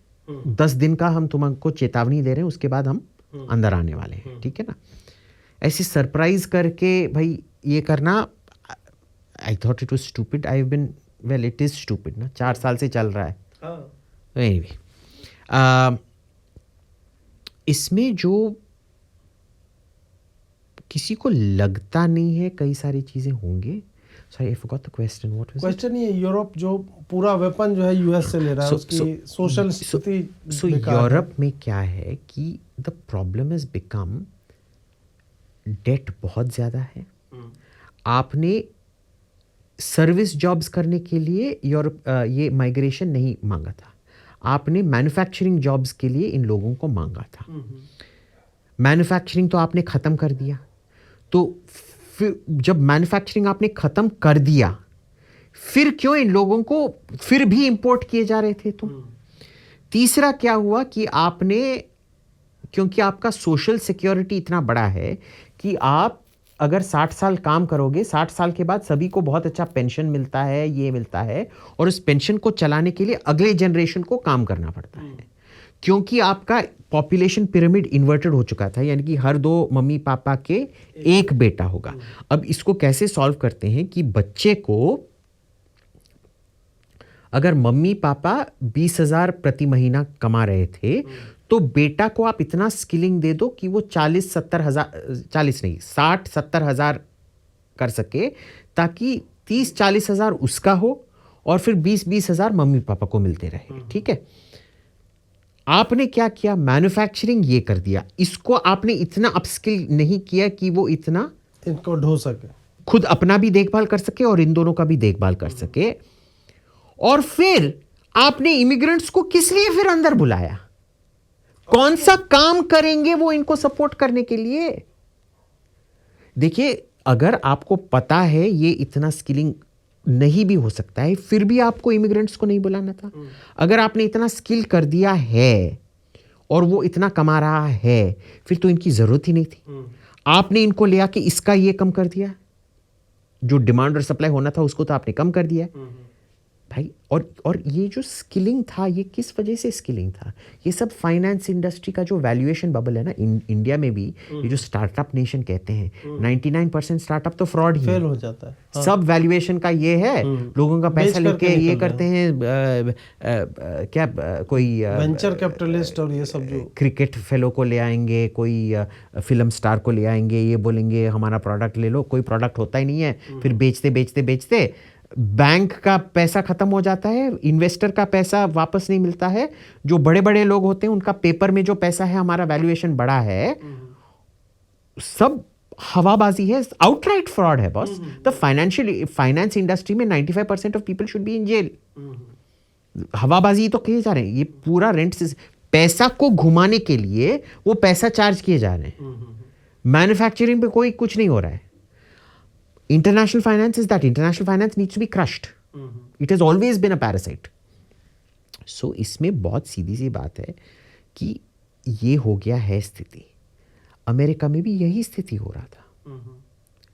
A: 10 दिन का हम तुमको चेतावनी दे रहे हैं, उसके बाद हम अंदर आने वाले हैं, ठीक है ना। ऐसे सरप्राइज करके भाई ये करना, I thought it was stupid, I have been, well it is stupid ना, 4 साल से चल रहा है। एनीवे, इसमें जो किसी को लगता नहीं है कई सारी चीज़ें होंगे, Sorry, I forgot the question. What was it?
B: Question ये यूरोप जो पूरा वेपन जो है यूएस से ले रहा है, उसकी सोशल स्थिति
A: So यूरोप में क्या है कि the problem has become debt बहुत ज़्यादा है. आपने सर्विस जॉब्स करने के लिए यूरोप ये माइग्रेशन नहीं मांगा था. आपने मैन्युफैक्चरिंग जॉब्स के लिए इन लोगों को मांगा था. मैन्युफैक्चरिंग तो आपने ख़त्म कर दिया. तो फिर जब मैन्युफैक्चरिंग आपने ख़त्म कर दिया, फिर क्यों इन लोगों को फिर भी इंपोर्ट किए जा रहे थे? तो तीसरा क्या हुआ कि आपने, क्योंकि आपका सोशल सिक्योरिटी इतना बड़ा है कि आप अगर 60 साल काम करोगे, 60 साल के बाद सभी को बहुत अच्छा पेंशन मिलता है, ये मिलता है, और उस पेंशन को चलाने के लिए अगले जनरेशन को काम करना पड़ता है. क्योंकि आपका पॉपुलेशन पिरामिड इन्वर्टेड हो चुका था, यानी कि हर 2 मम्मी पापा के एक बेटा होगा. अब इसको कैसे सॉल्व करते हैं कि बच्चे को, अगर मम्मी पापा 20,000 प्रति महीना कमा रहे थे, तो बेटा को आप इतना स्किलिंग दे दो कि वो 60-70 हज़ार कर सके, ताकि 30-40 हज़ार उसका हो और फिर 20-20 हज़ार मम्मी पापा को मिलते रहे. ठीक है. आपने क्या किया? मैन्युफैक्चरिंग ये कर दिया. इसको आपने इतना अपस्किल नहीं किया कि वो इतना
B: इनको ढो सके,
A: खुद अपना भी देखभाल कर सके और इन दोनों का भी देखभाल कर सके. और फिर आपने इमिग्रेंट्स को किस लिए फिर अंदर बुलाया? कौन सा काम करेंगे वो इनको सपोर्ट करने के लिए? देखिए, अगर आपको पता है ये इतना स्किलिंग नहीं भी हो सकता है, फिर भी आपको इमिग्रेंट्स को नहीं बुलाना था. अगर आपने इतना स्किल कर दिया है और वो इतना कमा रहा है, फिर तो इनकी जरूरत ही नहीं थी. आपने इनको ले आके इसका ये कम कर दिया, जो डिमांड और सप्लाई होना था उसको तो आपने कम कर दिया भाई. और ये जो स्किलिंग था, ये किस वजह से स्किलिंग था? ये सब फाइनेंस इंडस्ट्री का जो वैल्यूएशन बबल है ना, इंडिया में भी ये जो स्टार्टअप नेशन कहते हैं, 99% स्टार्टअप तो फ्रॉड ही
B: फेल हो जाता है. हाँ.
A: सब वैल्यूएशन का ये है, लोगों का पैसा लेके ये करते हैं. क्या कोई
B: वेंचर कैपिटलिस्ट और ये सब जो
A: क्रिकेट फेलो को ले आएंगे, कोई फिल्म स्टार को ले आएंगे, ये बोलेंगे हमारा प्रोडक्ट ले लो. कोई प्रोडक्ट होता ही नहीं है. फिर बेचते बैंक का पैसा खत्म हो जाता है, इन्वेस्टर का पैसा वापस नहीं मिलता है. जो बड़े बड़े लोग होते हैं उनका पेपर में जो पैसा है, हमारा वैल्यूएशन बड़ा है, सब हवाबाजी है, आउटराइट फ्रॉड है बॉस. द फाइनेंस इंडस्ट्री में 95% of people should be in jail. हवाबाजी तो किए जा रहे हैं. ये पूरा रेंट से पैसा को घुमाने के लिए वो पैसा चार्ज किए जा रहे हैं. मैन्युफैक्चरिंग पे कोई कुछ नहीं हो रहा है. International finance is that. International finance needs to be crushed. It has always been a parasite. So इसमें बहुत सीधी सी बात है कि ये हो गया है स्थिति. अमेरिका में भी यही स्थिति हो रहा था.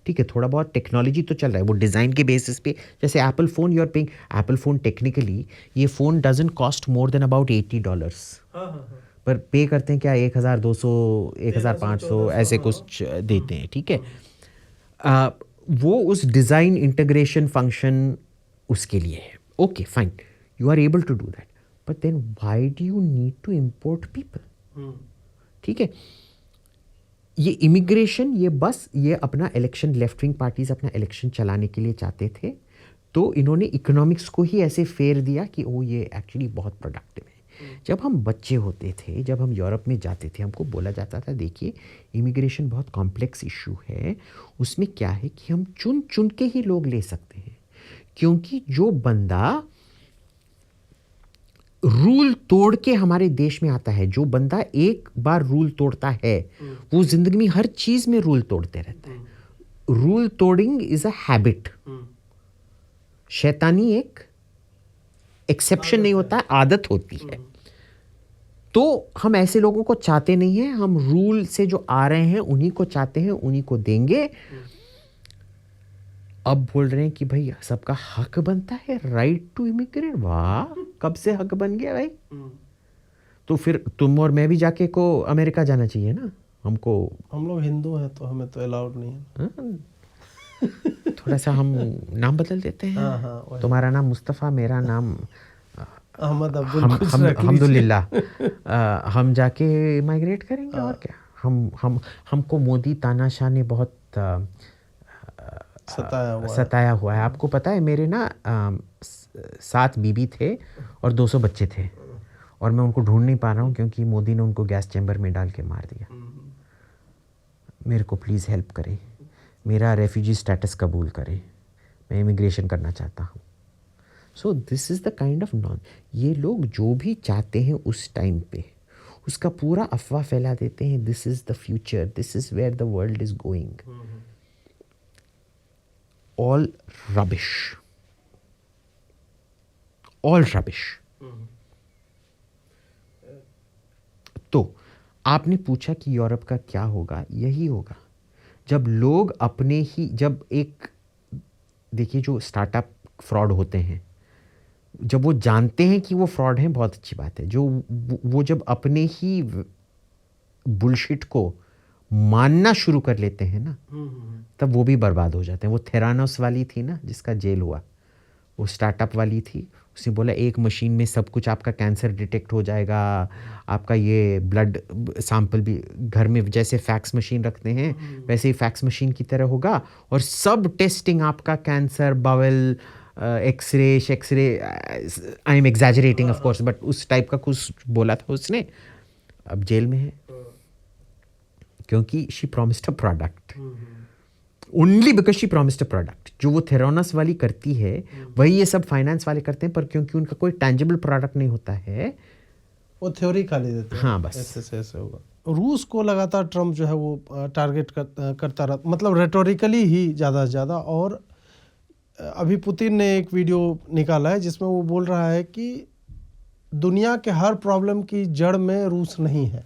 A: ठीक है, थोड़ा बहुत टेक्नोलॉजी तो चल रहा है, वो डिज़ाइन के बेसिस पे. जैसे Apple phone, you are paying Apple phone, technically ये phone doesn't cost more than about $80. पर पे करते हैं क्या, 1,200, 1,500 ऐसे कुछ देते हैं. ठीक है. वो उस डिज़ाइन इंटीग्रेशन फंक्शन उसके लिए है. Okay fine, you are able to do that, but then why do you need to import people? ठीक है. ये इमिग्रेशन, ये बस ये अपना इलेक्शन, लेफ्ट विंग पार्टीज अपना इलेक्शन चलाने के लिए चाहते थे, तो इन्होंने इकोनॉमिक्स को ही ऐसे फेर दिया कि ओ ये एक्चुअली बहुत प्रोडक्टिव है. जब हम बच्चे होते थे, जब हम यूरोप में जाते थे, हमको बोला जाता था देखिए इमिग्रेशन बहुत कॉम्प्लेक्स इशू है, उसमें क्या है कि हम चुन चुन के ही लोग ले सकते हैं, क्योंकि जो बंदा रूल तोड़ के हमारे देश में आता है, जो बंदा एक बार रूल तोड़ता है, वो जिंदगी में हर चीज में रूल तोड़ते रहता है. रूल तोड़िंग इज अ हैबिट. शैतानी एक एक्सेप्शन नहीं होता है, आदत होती है. तो हम ऐसे लोगों को चाहते नहीं हैं. हम रूल से जो आ रहे हैं उन्हीं को चाहते हैं, उन्हीं को देंगे. अब बोल रहे हैं कि भाई सबका हक बनता है, राइट टू इमिग्रेट. वाह, कब से हक बन गया भाई? तो फिर तुम और मैं भी जाके को अमेरिका जाना चाहिए ना हमको. हम
B: लोग हिंदू हैं तो हमें तो अलाउड नहीं है.
A: थोड़ा सा हम नाम बदल देते हैं.
B: हाँ,
A: तुम्हारा नाम मुस्तफ़ा, मेरा नाम
B: अहमद अब्दुल.
A: अल्हम्दुलिल्लाह हम जाके माइग्रेट करेंगे. और क्या, हमको मोदी तानाशाह ने बहुत
B: सताया
A: हुआ है। आपको पता है मेरे ना 7 बीबी थे और 200 बच्चे थे और मैं उनको ढूंढ नहीं पा रहा हूँ क्योंकि मोदी ने उनको गैस चैम्बर में डाल के मार दिया। मेरे को प्लीज़ हेल्प करें, मेरा रेफ्यूजी स्टेटस कबूल करें, मैं इमिग्रेशन करना चाहता हूँ। So this is the kind of non, ये लोग जो भी चाहते हैं उस टाइम पे उसका पूरा अफवाह फैला देते हैं। This is the future, this is where the world is going. All rubbish, all rubbish. तो आपने पूछा कि यूरोप का क्या होगा, यही होगा जब लोग अपने ही, जब एक देखिए जो स्टार्टअप फ्रॉड होते हैं, जब वो जानते हैं कि वो फ्रॉड हैं, बहुत अच्छी बात है। जो वो जब अपने ही बुलशिट को मानना शुरू कर लेते हैं ना, तब वो भी बर्बाद हो जाते हैं। वो थेरानोस वाली थी ना जिसका जेल हुआ, वो स्टार्टअप वाली थी। उसने बोला एक मशीन में सब कुछ, आपका कैंसर डिटेक्ट हो जाएगा, आपका ये ब्लड सैंपल भी घर में जैसे फैक्स मशीन रखते हैं वैसे ही फैक्स मशीन की तरह होगा, और सब टेस्टिंग आपका cancer, bowel, X ray, I am exaggerating of course, but उस टाइप का कुछ बोला था उसने। अब जेल में है क्योंकि she promised a product, only because she promised a product. जो वो थेरोनस वाली करती है वही ये सब फाइनेंस वाले करते हैं, पर क्योंकि उनका कोई टैंजिबल प्रोडक्ट नहीं होता है,
B: वो थ्योरी खाली देते हैं।
A: हाँ बस
B: ऐसे होगा। रूस को लगातार ट्रम्प जो है वो टारगेट करता रहा, मतलब रेटोरिकली ही ज़्यादा से ज़्यादा। और अभी पुतिन ने एक वीडियो निकाला है जिसमें वो बोल रहा है कि दुनिया के हर प्रॉब्लम की जड़ में रूस नहीं है,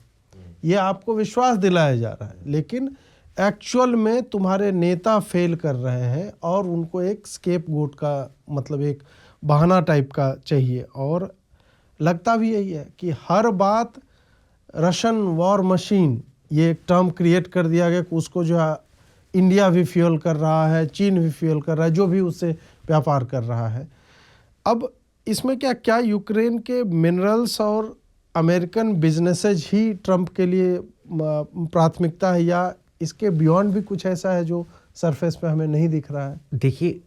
B: ये आपको विश्वास दिलाया जा रहा है, लेकिन एक्चुअल में तुम्हारे नेता फेल कर रहे हैं और उनको एक स्केप गोट का, मतलब एक बहाना टाइप का चाहिए। और लगता भी यही है कि हर बात रशियन वॉर मशीन, ये एक टर्म क्रिएट कर दिया गया कि उसको जो है इंडिया भी फ्यूल कर रहा है, चीन भी फ्यूल कर रहा है, जो भी उससे व्यापार कर रहा है। अब इसमें क्या यूक्रेन के मिनरल्स और अमेरिकन बिजनेसेज ही ट्रम्प के लिए प्राथमिकता है, या इसके बियॉन्ड भी कुछ ऐसा है जो सरफेस पे हमें नहीं दिख रहा है?
A: देखिए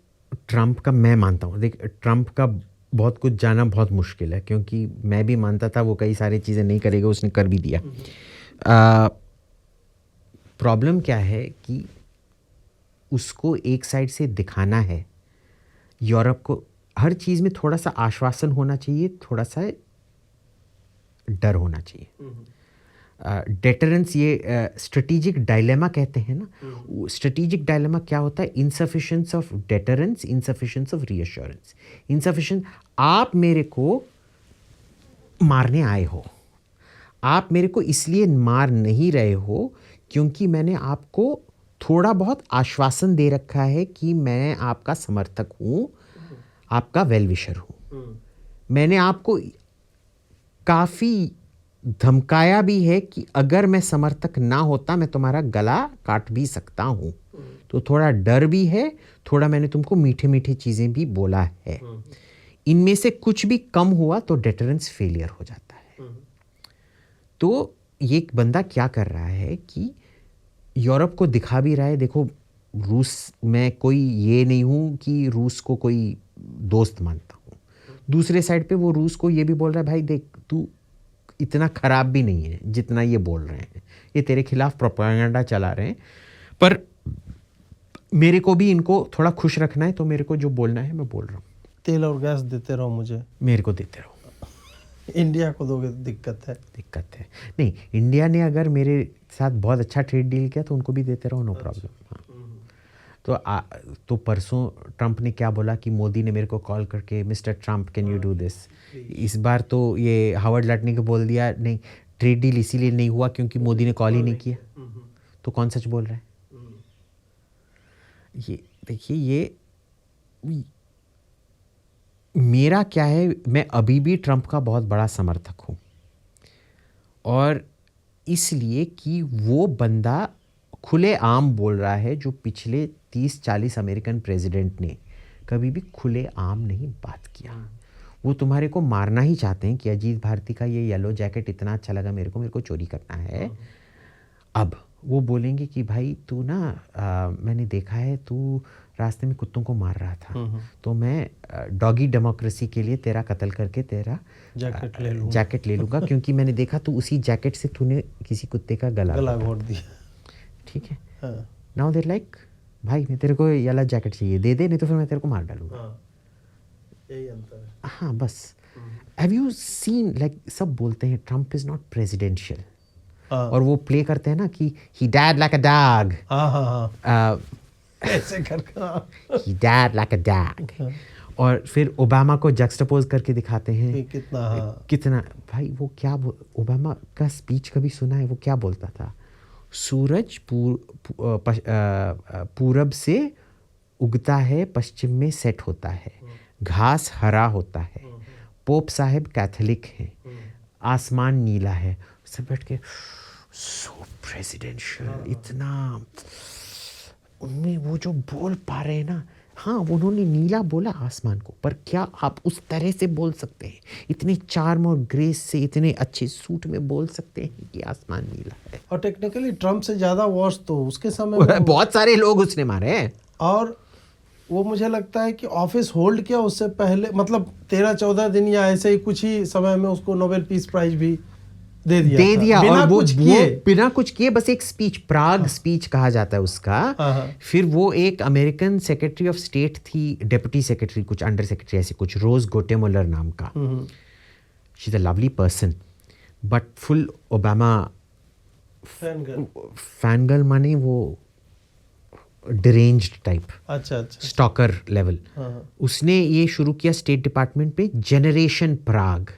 A: ट्रम्प का मैं मानता हूँ, ट्रम्प का बहुत कुछ जाना बहुत मुश्किल है, क्योंकि मैं भी मानता था वो कई सारी चीज़ें नहीं करेगा, उसने कर भी दिया। प्रॉब्लम क्या है कि उसको एक साइड से दिखाना है, यूरोप को हर चीज़ में थोड़ा सा आश्वासन होना चाहिए, थोड़ा सा डर होना चाहिए। डेटरेंस, ये स्ट्रेटेजिक डायलेमा कहते हैं ना। स्ट्रेटेजिक डायलेमा क्या होता है? Insufficiency of deterrence, insufficiency of reassurance. Insufficient, आप मेरे को मारने आए हो, आप मेरे को इसलिए मार नहीं रहे हो क्योंकि मैंने आपको थोड़ा बहुत आश्वासन दे रखा है कि मैं आपका समर्थक हूँ, आपका वेल विशर हूँ। मैंने आपको काफ़ी धमकाया भी है कि अगर मैं समर्थक ना होता मैं तुम्हारा गला काट भी सकता हूँ। तो थोड़ा डर भी है, थोड़ा मैंने तुमको मीठे मीठे चीज़ें भी बोला है। इनमें से कुछ भी कम हुआ तो डेटरेंस फेलियर हो जाता है। तो ये एक बंदा क्या कर रहा है कि यूरोप को दिखा भी रहा है, देखो रूस, मैं कोई ये नहीं हूँ कि रूस को कोई दोस्त मानता हूँ। दूसरे साइड पे वो रूस को ये भी बोल रहा है, भाई देख तू इतना खराब भी नहीं है जितना ये बोल रहे हैं, ये तेरे खिलाफ प्रोपेगेंडा चला रहे हैं, पर मेरे को भी इनको थोड़ा खुश रखना है, तो मेरे को जो बोलना है मैं बोल रहा हूँ।
B: तेल और गैस देते रहो, मुझे, मेरे
A: को देते रहो।
B: इंडिया को दोगे तो दिक्कत है।
A: नहीं, इंडिया ने अगर मेरे साथ बहुत अच्छा ट्रेड डील किया तो उनको भी देते रहो, नो प्रॉब्लम। तो परसों ट्रम्प ने क्या बोला कि मोदी ने मेरे को कॉल करके, mister Trump can you do this. इस बार तो ये हावर्ड लटने को बोल दिया, नहीं ट्रेड डील इसीलिए नहीं हुआ क्योंकि मोदी ने कॉल ही नहीं किया। तो कौन सच बोल रहा है? ये देखिए, ये मेरा क्या है, मैं अभी भी ट्रम्प का बहुत बड़ा समर्थक हूँ, और इसलिए कि वो बंदा खुले आम बोल रहा है जो पिछले 30-40 अमेरिकन प्रेसिडेंट ने कभी भी खुले आम नहीं बात किया। वो तुम्हारे को मारना ही चाहते हैं कि अजीत भारती का ये येलो जैकेट इतना अच्छा लगा मेरे को चोरी करना है। अब वो बोलेंगे कि भाई तू ना मैंने देखा है तू रास्ते में कुत्तों को मार रहा था, तो मैं डॉगी डेमोक्रेसी के लिए तेरा कत्ल करके तेरा जैकेट ले लूँगा क्योंकि मैंने देखा तू उसी जैकेट से तूने किसी कुत्ते का गला घोट दिया। ठीक है, नाउ देयर लाइक भाई मैं तेरे को ये वाला जैकेट चाहिए, दे दे, नहीं तो फिर मैं तेरे को मार डालूंगा।
B: यही अंतर है।
A: हाँ बस। हैव यू सीन लाइक सब बोलते हैं ट्रम्प इज नॉट प्रेसिडेंशियल, और वो प्ले करते हैं ना कि ही डैड लाइक अ डॉग,
B: ऐसे करके
A: ही डैड लाइक अ डॉग, और फिर ओबामा को जक्सटापोज करके दिखाते हैं कितना भाई वो क्या ओबामा का स्पीच कभी सुना है? वो क्या बोलता था? सूरज पूरब से उगता है, पश्चिम में सेट होता है, घास हरा होता है, पोप साहब कैथोलिक हैं, आसमान नीला है। सब बैठ के सो प्रेसिडेंशियल, इतना उनमें वो जो बोल पा रहे हैं ना। हाँ उन्होंने नीला बोला आसमान को, पर क्या आप उस तरह से बोल सकते हैं? इतने चार्म और ग्रेस से, इतने अच्छे सूट में बोल सकते हैं कि आसमान नीला है?
B: और टेक्निकली ट्रम्प से ज़्यादा वॉर्स तो उसके समय में
A: बहुत सारे लोग उसने मारे हैं।
B: और वो मुझे लगता है कि ऑफिस होल्ड किया उससे पहले, मतलब 13-14 दिन या ऐसे ही कुछ ही समय में उसको नोबेल पीस प्राइज भी दे दिया
A: बिना
B: और
A: कुछ किए, बिना कुछ किए, बस एक स्पीच, प्राग स्पीच कहा जाता है उसका। फिर वो एक अमेरिकन सेक्रेटरी ऑफ स्टेट थी, डेप्यूटी सेक्रेटरी, कुछ अंडर सेक्रेटरी ऐसे कुछ, रोज गोटेमुलर नाम का। She is a lovely person but full Obama fangirl, माने वो डिरेंज्ड टाइप,
B: अच्छा
A: स्टॉकर लेवल। उसने ये शुरू किया स्टेट डिपार्टमेंट पे, जेनरेशन प्राग।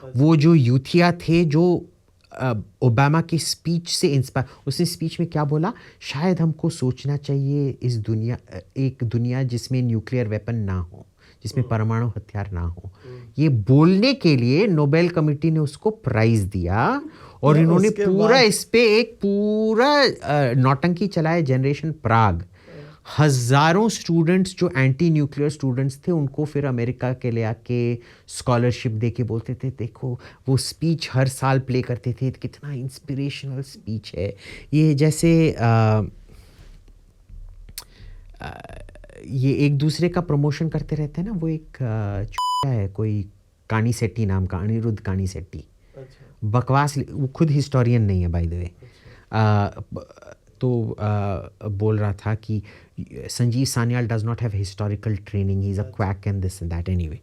A: वो जो यूथिया थे जो ओबामा की स्पीच से इंस्पायर, उसने स्पीच में क्या बोला? शायद हमको सोचना चाहिए इस दुनिया, एक दुनिया जिसमें न्यूक्लियर वेपन ना हो, जिसमें परमाणु हथियार ना हो। ये बोलने के लिए नोबेल कमेटी ने उसको प्राइज दिया, और इन्होंने पूरा इस पे एक पूरा नौटंकी चलाया, जनरेशन प्राग। हजारों स्टूडेंट्स जो एंटी न्यूक्लियर स्टूडेंट्स थे, उनको फिर अमेरिका के ले आके स्कॉलरशिप दे के बोलते थे देखो वो स्पीच हर साल प्ले करते थे, कितना इंस्पिरेशनल स्पीच है ये। जैसे ये एक दूसरे का प्रमोशन करते रहते हैं ना, वो एक है कोई कानी सेट्टी नाम का, अनिरुद्ध कानी सेट्टी। बकवास, वो खुद हिस्टोरियन नहीं है बाय द वे। तो बोल रहा था कि Sanjeev Sanyal does not have historical training, he is a quack and this and that. Anyway,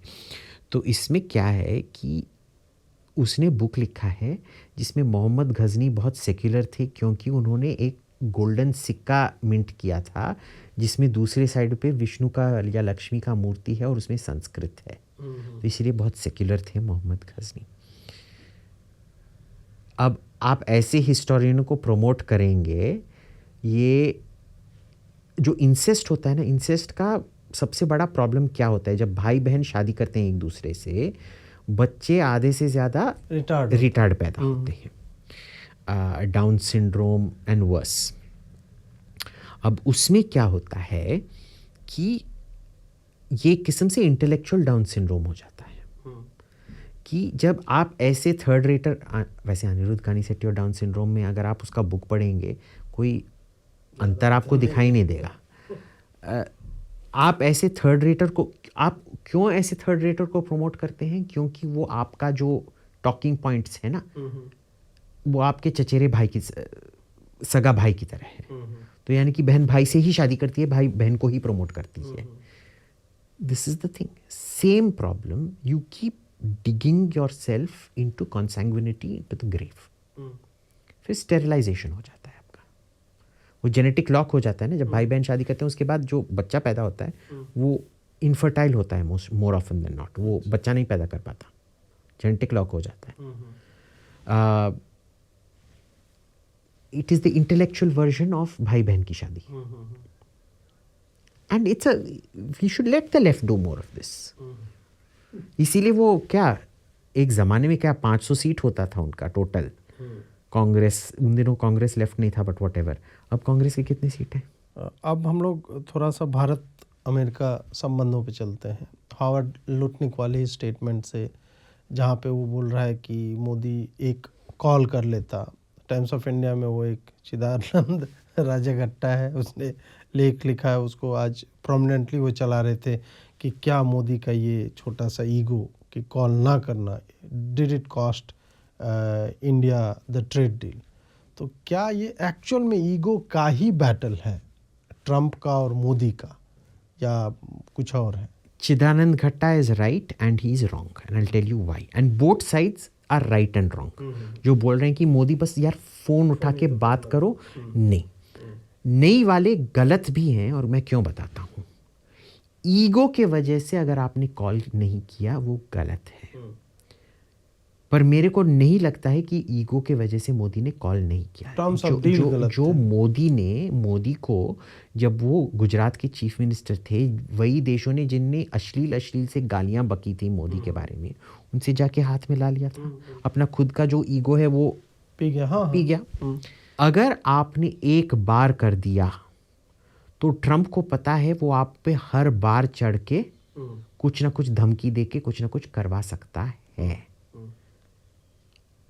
A: तो इसमें क्या है कि उसने बुक लिखा है जिसमें मोहम्मद गजनी बहुत सेक्युलर थे, क्योंकि उन्होंने एक गोल्डन सिक्का मिंट किया था जिसमें दूसरे साइड पे विष्णु का या लक्ष्मी का मूर्ति है और उसमें संस्कृत है, तो इसलिए बहुत सेक्युलर थे मोहम्मद गजनी। अब आप ऐसे हिस्टोरियनों को प्रमोट करेंगे, ये जो इंसेस्ट होता है ना, इंसेस्ट का सबसे बड़ा प्रॉब्लम क्या होता है? जब भाई बहन शादी करते हैं एक दूसरे से, बच्चे आधे से ज़्यादा रिटार्ड पैदा होते हैं, डाउन सिंड्रोम एंड वर्स। अब उसमें क्या होता है कि ये किस्म से इंटेलेक्चुअल डाउन सिंड्रोम हो जाता है कि जब आप ऐसे थर्ड रेटर, वैसे अनिरुद्ध कानी सेट्टी और डाउन सिंड्रोम में अगर आप उसका बुक पढ़ेंगे कोई अंतर आपको दिखाई नहीं देगा। आप ऐसे थर्ड रेटर को, आप क्यों ऐसे थर्ड रेटर को प्रमोट करते हैं? क्योंकि वो आपका जो टॉकिंग पॉइंट्स है ना, वो आपके चचेरे भाई की, सगा भाई की तरह है। तो यानी कि बहन भाई से ही शादी करती है, भाई बहन को ही प्रमोट करती है। This is the thing, same problem, you keep digging yourself into consanguinity, into the grave. फिर स्टेरिलाइजेशन हो जाता है आपका, वो जेनेटिक लॉक हो जाता है ना। जब भाई बहन शादी करते हैं उसके बाद जो बच्चा पैदा होता है वो इनफर्टाइल होता है, मोर ऑफन देन नॉट, वो बच्चा नहीं पैदा कर पाता, जेनेटिक लॉक हो जाता है। It is the intellectual version of भाई बहन की शादी, and it's a, we should let the left do more of this. इसीलिए वो क्या, एक ज़माने में क्या 500 सीट होता था उनका टोटल, कांग्रेस, उन दिनों कांग्रेस लेफ्ट नहीं था बट व्हाटएवर। अब कांग्रेस की कितनी सीट है?
B: अब हम लोग थोड़ा सा भारत अमेरिका संबंधों पे चलते हैं। हावर्ड लुटनिक वाले स्टेटमेंट से, जहाँ पे वो बोल रहा है कि मोदी एक कॉल कर लेता, टाइम्स ऑफ इंडिया में वो एक चिदानंद राजागट्टा है, उसने लेख लिखा है, उसको आज प्रोमिनेंटली वो चला रहे थे कि क्या मोदी का ये छोटा सा ईगो कि कॉल ना करना did it cost India the trade deal. तो क्या ये एक्चुअल में ईगो का ही बैटल है, ट्रंप का और मोदी का, या कुछ और है?
A: Chidanand Ghatta is right and he is wrong, and I'll tell you why. And both sides are right and wrong. जो बोल रहे हैं कि मोदी बस यार फोन उठा के बात करो, नहीं वाले गलत भी हैं, और मैं क्यों बताता हूँ। ईगो के वजह से अगर आपने कॉल नहीं किया वो गलत है, पर मेरे को नहीं लगता है कि ईगो के वजह से मोदी ने कॉल नहीं किया। जो मोदी को जब वो गुजरात के चीफ मिनिस्टर थे, वही देशों ने जिनने अश्लील से गालियां बकी थी मोदी के बारे में, उनसे जाके हाथ मिला लिया था। अपना खुद का जो ईगो है वो
B: पी गया।
A: पी गया। अगर आपने एक बार कर दिया तो ट्रंप को पता है वो आप पे हर बार चढ़ के कुछ ना कुछ धमकी दे के कुछ ना कुछ करवा सकता है।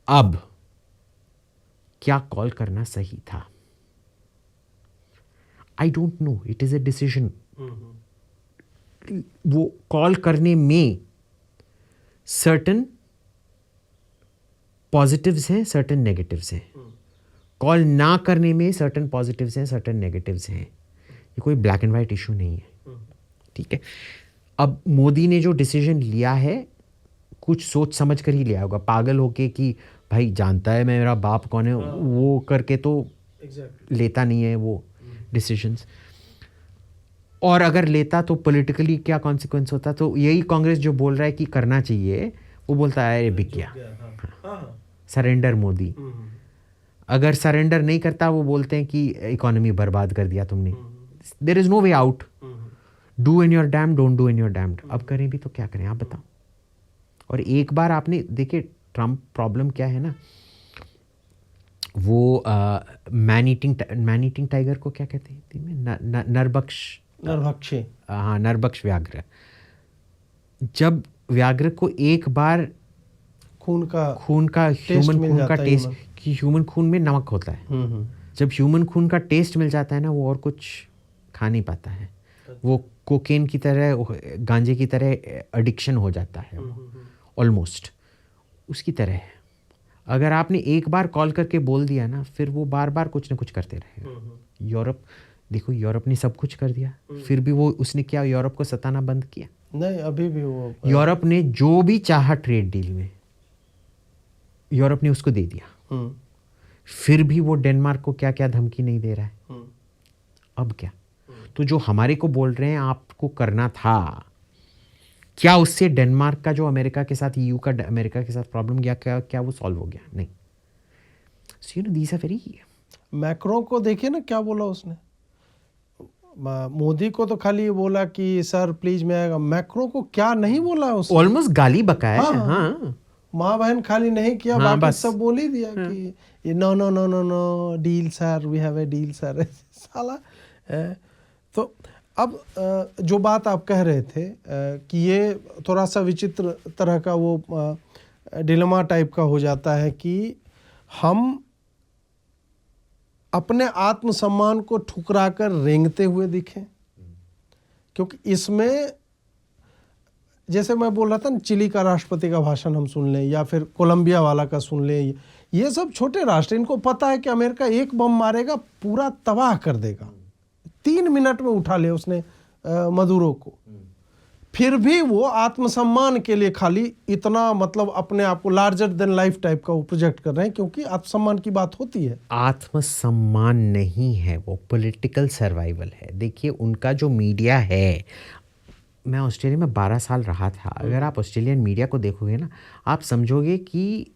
A: अब क्या कॉल करना सही था? आई don't no, it is a decision. वो कॉल करने में सर्टन पॉजिटिव्स हैं, सर्टन नेगेटिव्स हैं। कॉल ना करने में सर्टन पॉजिटिव्स हैं, सर्टन नेगेटिव्स हैं। ये कोई ब्लैक एंड वाइट इशू नहीं है, ठीक है। अब मोदी ने जो डिसीजन लिया है कुछ सोच समझ कर ही लिया होगा। पागल होके कि भाई जानता है मेरा बाप कौन है, वो करके तो लेता नहीं है वो डिसीजंस। और अगर लेता तो पॉलिटिकली क्या कॉन्सिक्वेंस होता। तो यही कांग्रेस जो बोल रहा है कि करना चाहिए, वो बोलता है अरे बिक गया, सरेंडर मोदी। अगर सरेंडर नहीं करता वो बोलते हैं कि इकोनॉमी बर्बाद कर दिया तुमने, there is no way out, do in your damn, don't do in your damned. अब करें भी तो क्या करें आप बताओ। और एक बार आपने देखिए ट्रंप प्रॉब्लम क्या है ना, वो मैन ईटिंग टाइगर को क्या कहते हैं? नरभक्षी। हाँ, नरभक्ष व्याघ्र। जब व्याघ्र को एक बार खून का ह्यूमन खून में नमक होता है, जब ह्यूमन खून का टेस्ट मिल जाता है ना, वो और कुछ खा नहीं पाता है। वो कोकेन की तरह, गांजे की तरह एडिक्शन हो जाता है, ऑलमोस्ट उसकी तरह है। अगर आपने एक बार कॉल करके बोल दिया ना, फिर वो बार बार कुछ ना कुछ करते रहेगा। यूरोप देखो, यूरोप ने सब कुछ कर दिया, फिर भी वो उसने क्या यूरोप को सताना बंद किया?
B: नहीं, अभी भी वो
A: यूरोप ने जो भी चाहा ट्रेड डील में, यूरोप ने उसको दे दिया। फिर भी वो डेनमार्क को क्या क्या धमकी नहीं दे रहा है। अब क्या? तो जो हमारे को बोल रहे हैं आपको करना था, क्या उससे डेनमार्क का जो अमेरिका के साथ, ईयू का अमेरिका के साथ प्रॉब्लम गया, क्या वो सॉल्व हो गया? नहीं। So you know these are very.
B: Macro को देखिए ना क्या बोला उसने। मोदी को तो खाली ये बोला कि सर प्लीज मैं आएगा। मैक्रो को क्या नहीं बोला उसने,
A: ऑलमोस्ट गाली बकाया। हाँ,
B: माँ बहन खाली नहीं किया,
A: हाँ,
B: बाकी सब बोल ही दिया कि ये no no no no no deal sir, we have a deal sir. साला। तो अब जो बात आप कह रहे थे कि ये थोड़ा सा विचित्र तरह का वो डिलेमा टाइप का हो जाता है कि हम अपने आत्मसम्मान को ठुकराकर रेंगते हुए दिखें, क्योंकि इसमें जैसे मैं बोल रहा था ना, चिली का राष्ट्रपति का भाषण हम सुन लें या फिर कोलंबिया वाला का सुन लें, ये सब छोटे राष्ट्र, इनको पता है कि अमेरिका एक बम मारेगा पूरा तबाह कर देगा। 3 मिनट में उठा लिया उसने मदुरो को। फिर भी वो आत्मसम्मान के लिए खाली इतना, मतलब अपने आप को लार्जर देन लाइफ टाइप का वो प्रोजेक्ट कर रहे हैं, क्योंकि आत्मसम्मान की बात होती है।
A: आत्मसम्मान नहीं है, वो पॉलिटिकल सर्वाइवल है। देखिए उनका जो मीडिया है, मैं ऑस्ट्रेलिया में 12 साल रहा था। अगर आप ऑस्ट्रेलियन मीडिया को देखोगे ना, आप समझोगे कि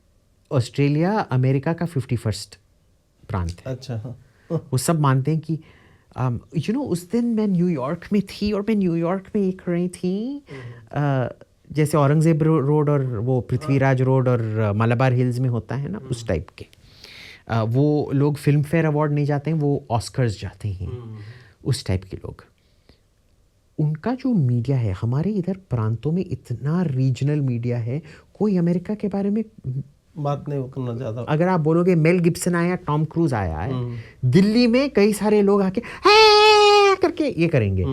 A: ऑस्ट्रेलिया अमेरिका का 51st प्रांत है।
B: अच्छा, हाँ।
A: वो सब मानते हैं कि उस दिन मैं न्यूयॉर्क में थी और मैं न्यूयॉर्क में एक रही थी, जैसे औरंगजेब रोड और वो पृथ्वीराज रोड और मलाबार हिल्स में होता है ना, उस टाइप के। वो लोग फिल्म फेयर अवार्ड नहीं जाते हैं, वो ऑस्कर्स जाते हैं, उस टाइप के लोग। उनका जो मीडिया है, हमारे इधर प्रांतों में इतना रीजनल मीडिया है, कोई अमेरिका के बारे में
B: बात नहीं उतना ज़्यादा।
A: अगर आप बोलोगे मेल गिब्सन आया, टॉम क्रूज आया है, दिल्ली में कई सारे लोग आके "है" करके ये करेंगे।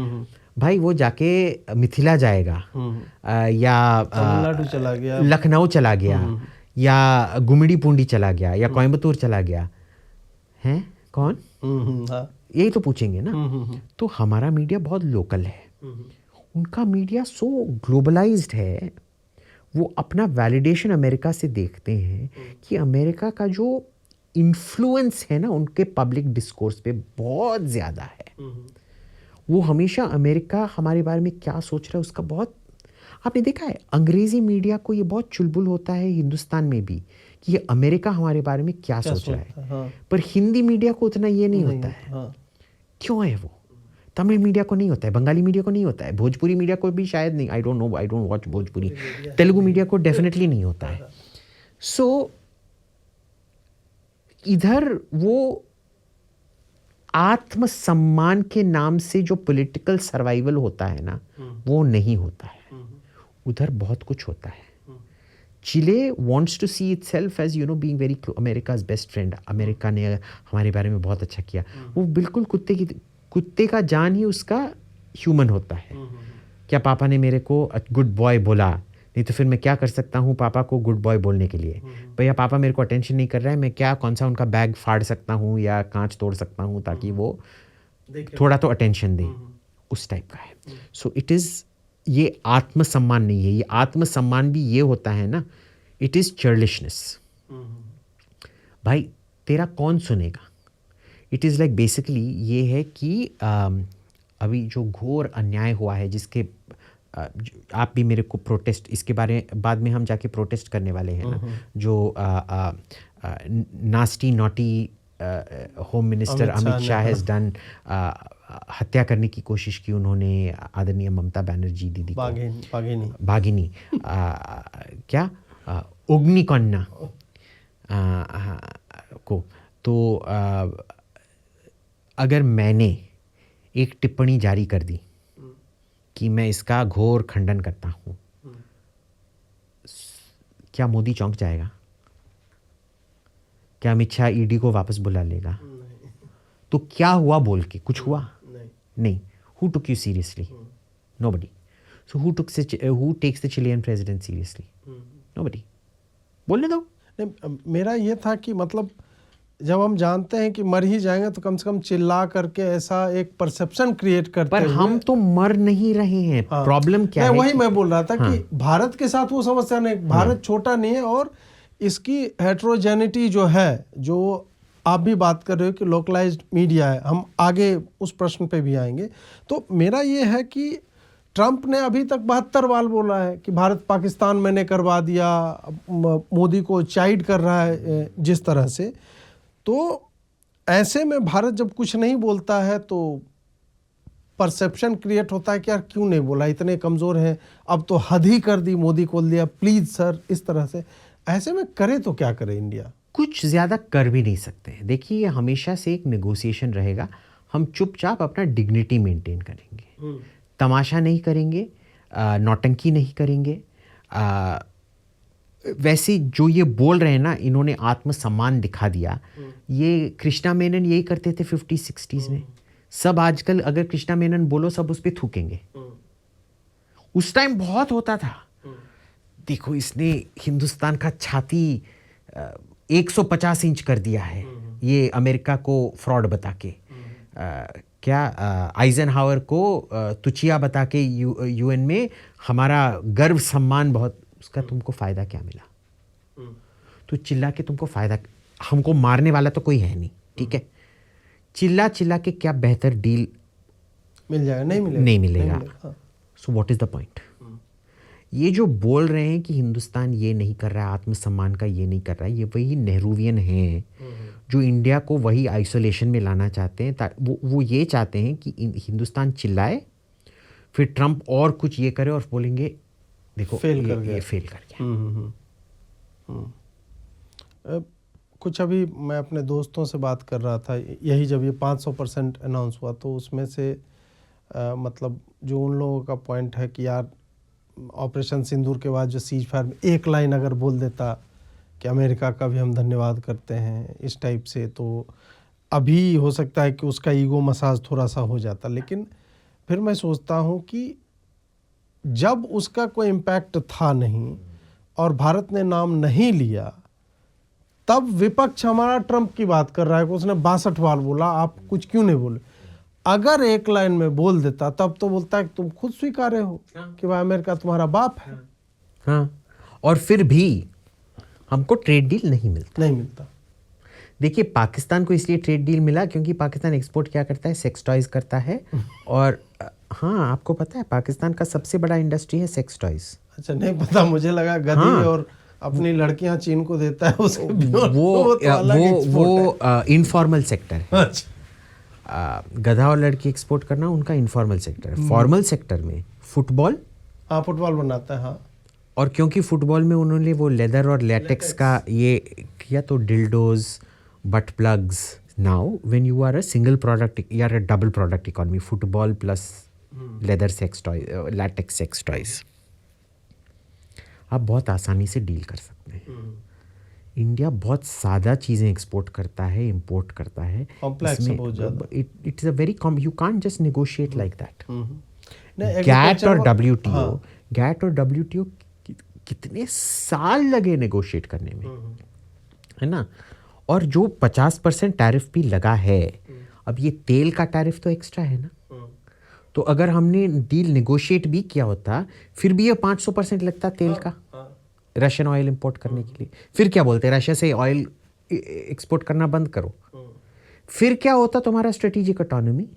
A: भाई वो जाके मिथिला जाएगा, या
B: तमिलनाडु चला गया,
A: लखनऊ चला गया, या गुमिड़ी पूंडी चला गया, या कोयम्बतूर चला गया, हैं कौन?
B: हाँ।
A: यही तो पूछेंगे ना। तो हमारा मीडिया बहुत लोकल है, उनका मीडिया सो ग्लोबलाइज्ड है। वो अपना वैलिडेशन अमेरिका से देखते हैं कि अमेरिका का जो इन्फ्लुएंस है ना उनके पब्लिक डिस्कोर्स पे बहुत ज़्यादा है। वो हमेशा अमेरिका हमारे बारे में क्या सोच रहा है उसका बहुत, आपने देखा है अंग्रेज़ी मीडिया को ये बहुत चुलबुल होता है हिंदुस्तान में भी कि ये अमेरिका हमारे बारे में क्या सोच रहा है।
B: हाँ।
A: पर हिंदी मीडिया को उतना ये नहीं होता है।
B: हाँ।
A: क्यों है वो? तमिल मीडिया को नहीं होता है, बंगाली मीडिया को नहीं होता है, भोजपुरी मीडिया को भी शायद नहीं, आई don't no, I don't watch Bhojpuri. Telugu media को डेफिनेटली नहीं होता है। सो इधर वो आत्मसम्मान के नाम से जो पॉलिटिकल सर्वाइवल होता है ना वो नहीं होता है, उधर बहुत कुछ होता है। Chile wants to see itself as you know being very America's best friend. America ने हमारे बारे में बहुत अच्छा किया। वो बिल्कुल कुत्ते का जान ही उसका ह्यूमन होता है। क्या पापा ने मेरे को गुड बॉय बोला, नहीं तो फिर मैं क्या कर सकता हूँ पापा को गुड बॉय बोलने के लिए? भैया पापा मेरे को अटेंशन नहीं कर रहा है, मैं क्या कौन सा उनका बैग फाड़ सकता हूँ या कांच तोड़ सकता हूँ ताकि वो थोड़ा तो अटेंशन दें, उस टाइप का है। सो इट इज़, ये आत्मसम्मान नहीं है। ये आत्मसम्मान भी ये होता है ना, इट इज़ चर्लिशनेस। भाई तेरा कौन सुनेगा? इट इज़ लाइक बेसिकली ये है कि अभी जो घोर अन्याय हुआ है जिसके आप भी मेरे को प्रोटेस्ट इसके बारे बाद में हम जाके प्रोटेस्ट करने वाले हैं ना, जो nasty naughty home minister Amit Shah has done, हत्या करने की कोशिश की उन्होंने आदरणीय ममता बनर्जी दीदी को, भागिनी क्या अग्निकन्या को। तो अगर मैंने एक टिप्पणी जारी कर दी कि मैं इसका घोर खंडन करता हूँ, क्या मोदी चौंक जाएगा? क्या अमित शाह ईडी को वापस बुला लेगा? तो क्या हुआ बोल के कुछ हुआ? नहीं। Who took you seriously? Nobody. So who takes the Chilean president seriously? Nobody. बोलने दो।
B: नहीं, मेरा ये था कि मतलब जब हम जानते हैं कि मर ही जाएंगे तो कम से कम चिल्ला करके ऐसा एक परसेप्शन क्रिएट करते
A: पर
B: हुए,
A: हम तो मर नहीं रहे हैं।
B: हाँ,
A: प्रॉब्लम क्या है?
B: वही मैं बोल रहा था कि भारत के साथ वो समस्या नहीं, भारत छोटा नहीं है और इसकी हेट्रोजेनिटी जो है, जो आप भी बात कर रहे हो कि लोकलाइज्ड मीडिया है, हम आगे उस प्रश्न पे भी आएंगे। तो मेरा ये है कि ट्रंप ने अभी तक 72 बार बोला है कि भारत पाकिस्तान मैंने करवा दिया, मोदी को चाइड कर रहा है जिस तरह से। तो ऐसे में भारत जब कुछ नहीं बोलता है तो परसेप्शन क्रिएट होता है कि यार क्यों नहीं बोला, इतने कमज़ोर हैं, अब तो हद ही कर दी, मोदी को दिया, प्लीज़ सर, इस तरह से। ऐसे में करे तो क्या करे इंडिया?
A: कुछ ज़्यादा कर भी नहीं सकते हैं। देखिए हमेशा से एक नेगोशिएशन रहेगा। हम चुपचाप अपना डिग्निटी मेंटेन करेंगे, तमाशा नहीं करेंगे, नौटंकी नहीं करेंगे। वैसे जो ये बोल रहे हैं ना, इन्होंने आत्मसम्मान दिखा दिया। ये कृष्णा मेनन यही करते थे 50-60s में। सब आजकल अगर कृष्णा मेनन बोलो सब उस पर थूकेंगे। उस टाइम बहुत होता था। देखो इसने हिंदुस्तान का छाती 150 इंच कर दिया है, ये अमेरिका को फ्रॉड बता के, क्या आइजनहावर को तुचिया बता के यूएन में हमारा गर्व सम्मान बहुत, उसका तुमको फ़ायदा क्या मिला? तो चिल्ला के तुमको फ़ायदा, हमको मारने वाला तो कोई है नहीं, ठीक है? चिल्ला चिल्ला के क्या बेहतर डील
B: मिल जाएगा?
A: नहीं मिलेगा। So what is the point? ये जो बोल रहे हैं कि हिंदुस्तान ये नहीं कर रहा है, आत्मसम्मान का ये नहीं कर रहा है, ये वही नेहरूवियन हैं जो इंडिया को वही आइसोलेशन में लाना चाहते हैं। वो ये चाहते हैं कि हिंदुस्तान चिल्लाए, फिर ट्रंप और कुछ ये करे और बोलेंगे देखो
B: फेल कर
A: गया।
B: कुछ अभी मैं अपने दोस्तों से बात कर रहा था, यही जब ये 500% अनाउंस हुआ तो उसमें से मतलब जो उन लोगों का पॉइंट है कि यार ऑपरेशन सिंदूर के बाद जो सीज फायर में एक लाइन अगर बोल देता कि अमेरिका का भी हम धन्यवाद करते हैं इस टाइप से, तो अभी हो सकता है कि उसका ईगो मसाज थोड़ा सा हो जाता। लेकिन फिर मैं सोचता हूँ कि जब उसका कोई इम्पैक्ट था नहीं और भारत ने नाम नहीं लिया, तब विपक्ष हमारा ट्रंप की बात कर रहा है कि उसने 62 बार बोला, आप कुछ क्यों नहीं बोले। अगर एक लाइन में बोल देता तब तो बोलता है कि तुम खुद स्वीकारे हो कि भाई अमेरिका तुम्हारा बाप है।
A: हाँ, और फिर भी हमको ट्रेड डील नहीं मिलता। देखिए, पाकिस्तान को इसलिए ट्रेड डील मिला क्योंकि पाकिस्तान एक्सपोर्ट क्या करता है, सेक्स टॉयज करता है। और हाँ, आपको पता है पाकिस्तान का सबसे बड़ा इंडस्ट्री है सेक्स टॉयज।
B: अच्छा, नहीं पता, मुझे लगा गधी। हाँ, और अपनी लड़कियां चीन को देता है उसके
A: वो इनफॉर्मल सेक्टर है।
B: अच्छा,
A: गधा और लड़की एक्सपोर्ट करना उनका इनफॉर्मल सेक्टर है। फॉर्मल सेक्टर में फुटबॉल,
B: हाँ फुटबॉल बनाता है। हाँ,
A: और क्योंकि फुटबॉल में उन्होंने वो लेदर और लैटेक्स का ये किया, तो dildos, but plugs. Now when you are a single product, you are a double product economy, football plus leather sex toy, latex sex toys, आप बहुत आसानी से डील कर सकते हैं। इंडिया बहुत सादा चीज़ें एक्सपोर्ट करता है, इंपोर्ट करता है।
B: कॉम्प्लेक्स है बहुत ज़्यादा।
A: It is a very you can't just negotiate like that. GATT और WTO, गैट और WTO कितने साल लगे नेगोशिएट करने में, है ना। और जो 50% टैरिफ भी लगा है, अब ये तेल का टैरिफ तो एक्स्ट्रा है ना, तो अगर हमने डील नेगोशिएट भी किया होता, फिर भी ये 500% लगता तेल का रशियन ऑयल इंपोर्ट करने के लिए। फिर क्या बोलते हैं, रशिया से ऑयल एक्सपोर्ट करना बंद करो। फिर क्या होता तुम्हारा स्ट्रेटेजिक ऑटोनॉमी,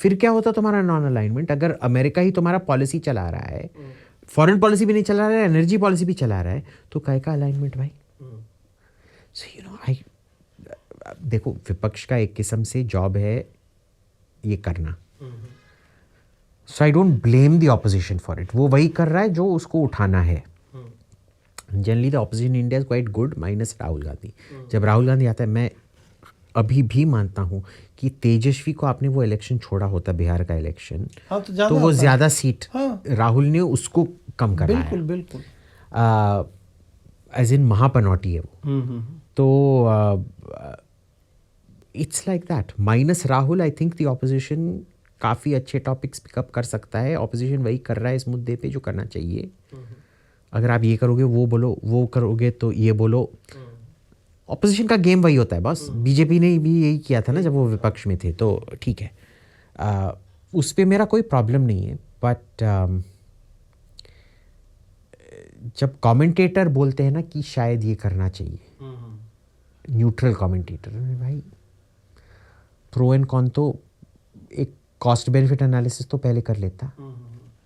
A: फिर क्या होता तुम्हारा नॉन अलाइनमेंट। अगर अमेरिका ही तुम्हारा पॉलिसी चला रहा है, फॉरेन पॉलिसी भी नहीं चला रहा है, एनर्जी पॉलिसी भी चला रहा है, तो काय का अलाइनमेंट भाई। सो यू नो, देखो, विपक्ष का एक किस्म से जॉब है ये करना। So I don't blame the opposition for it. वो वही कर रहा है जो उसको उठाना है। Generally the opposition in India is quite good, minus Rahul Gandhi. जब राहुल गांधी आता है, मैं अभी भी मानता हूँ कि तेजस्वी को आपने वो इलेक्शन छोड़ा होता, बिहार का इलेक्शन,
B: हाँ,
A: तो वो ज्यादा सीट,
B: हाँ,
A: राहुल ने उसको कम कराया।
B: बिल्कुल बिल्कुल,
A: एज इन महापनौटी है वो। तो it's like that. Minus Rahul, I think the opposition काफ़ी अच्छे टॉपिक्स पिकअप कर सकता है। ऑपोजिशन वही कर रहा है इस मुद्दे पे जो करना चाहिए। अगर आप ये करोगे वो बोलो, वो करोगे तो ये बोलो। ऑपोजिशन का गेम वही होता है बस। बीजेपी ने भी यही किया था ना जब वो विपक्ष में थे, तो ठीक है, उस पर मेरा कोई प्रॉब्लम नहीं है। बट जब कमेंटेटर बोलते हैं ना कि शायद ये करना चाहिए, न्यूट्रल कमेंटेटर, भाई प्रो एंड कॉन तो एक कॉस्ट बेनिफिट एनालिसिस तो पहले कर लेता।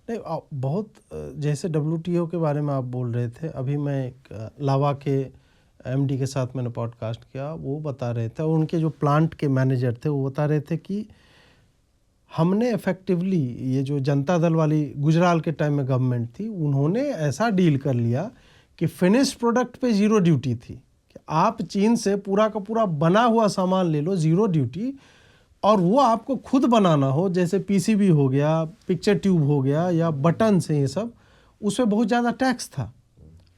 B: नहीं, बहुत जैसे WTO के बारे में आप बोल रहे थे, अभी मैं एक लावा के MD के साथ मैंने पॉडकास्ट किया, वो बता रहे थे, और उनके जो प्लांट के मैनेजर थे वो बता रहे थे कि हमने इफेक्टिवली, ये जो जनता दल वाली गुजराल के टाइम में गवर्नमेंट थी, उन्होंने ऐसा डील कर लिया कि फिनिश्ड प्रोडक्ट पे ज़ीरो ड्यूटी थी, कि आप चीन से पूरा का पूरा बना हुआ सामान ले लो, ज़ीरो ड्यूटी, और वो आपको खुद बनाना हो, जैसे PCB हो गया, पिक्चर ट्यूब हो गया, या बटन से, ये सब उसमें बहुत ज़्यादा टैक्स था।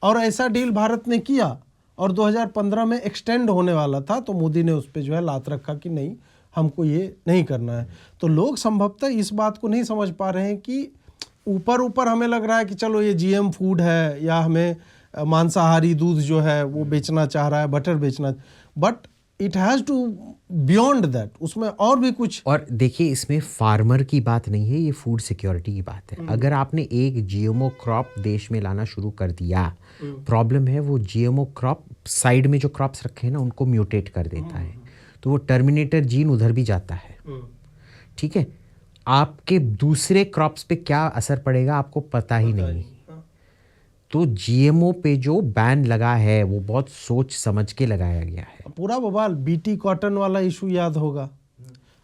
B: और ऐसा डील भारत ने किया, और 2015 में एक्सटेंड होने वाला था, तो मोदी ने उस पर जो है लात रखा कि नहीं, हमको ये नहीं करना है। तो लोग संभवतः इस बात को नहीं समझ पा रहे हैं कि ऊपर ऊपर हमें लग रहा है कि चलो ये GM फूड है, या हमें मांसाहारी दूध जो है वो बेचना चाह रहा है, बटर बेचना, but it has to beyond that, उसमें और भी कुछ।
A: और देखिए, इसमें फार्मर की बात नहीं है, ये फूड सिक्योरिटी की बात है। अगर आपने एक GMO क्रॉप देश में लाना शुरू कर दिया, प्रॉब्लम है वो GMO क्रॉप साइड में जो क्रॉप्स रखे हैं ना, उनको म्यूटेट कर देता है, तो वो टर्मिनेटर जीन उधर भी जाता है। ठीक है, आपके दूसरे क्रॉप्स पे क्या असर पड़ेगा आपको पता ही नहीं। तो GMO पे जो बैन लगा है वो बहुत सोच समझ के लगाया गया है।
B: पूरा बवाल BT कॉटन वाला इशू याद होगा।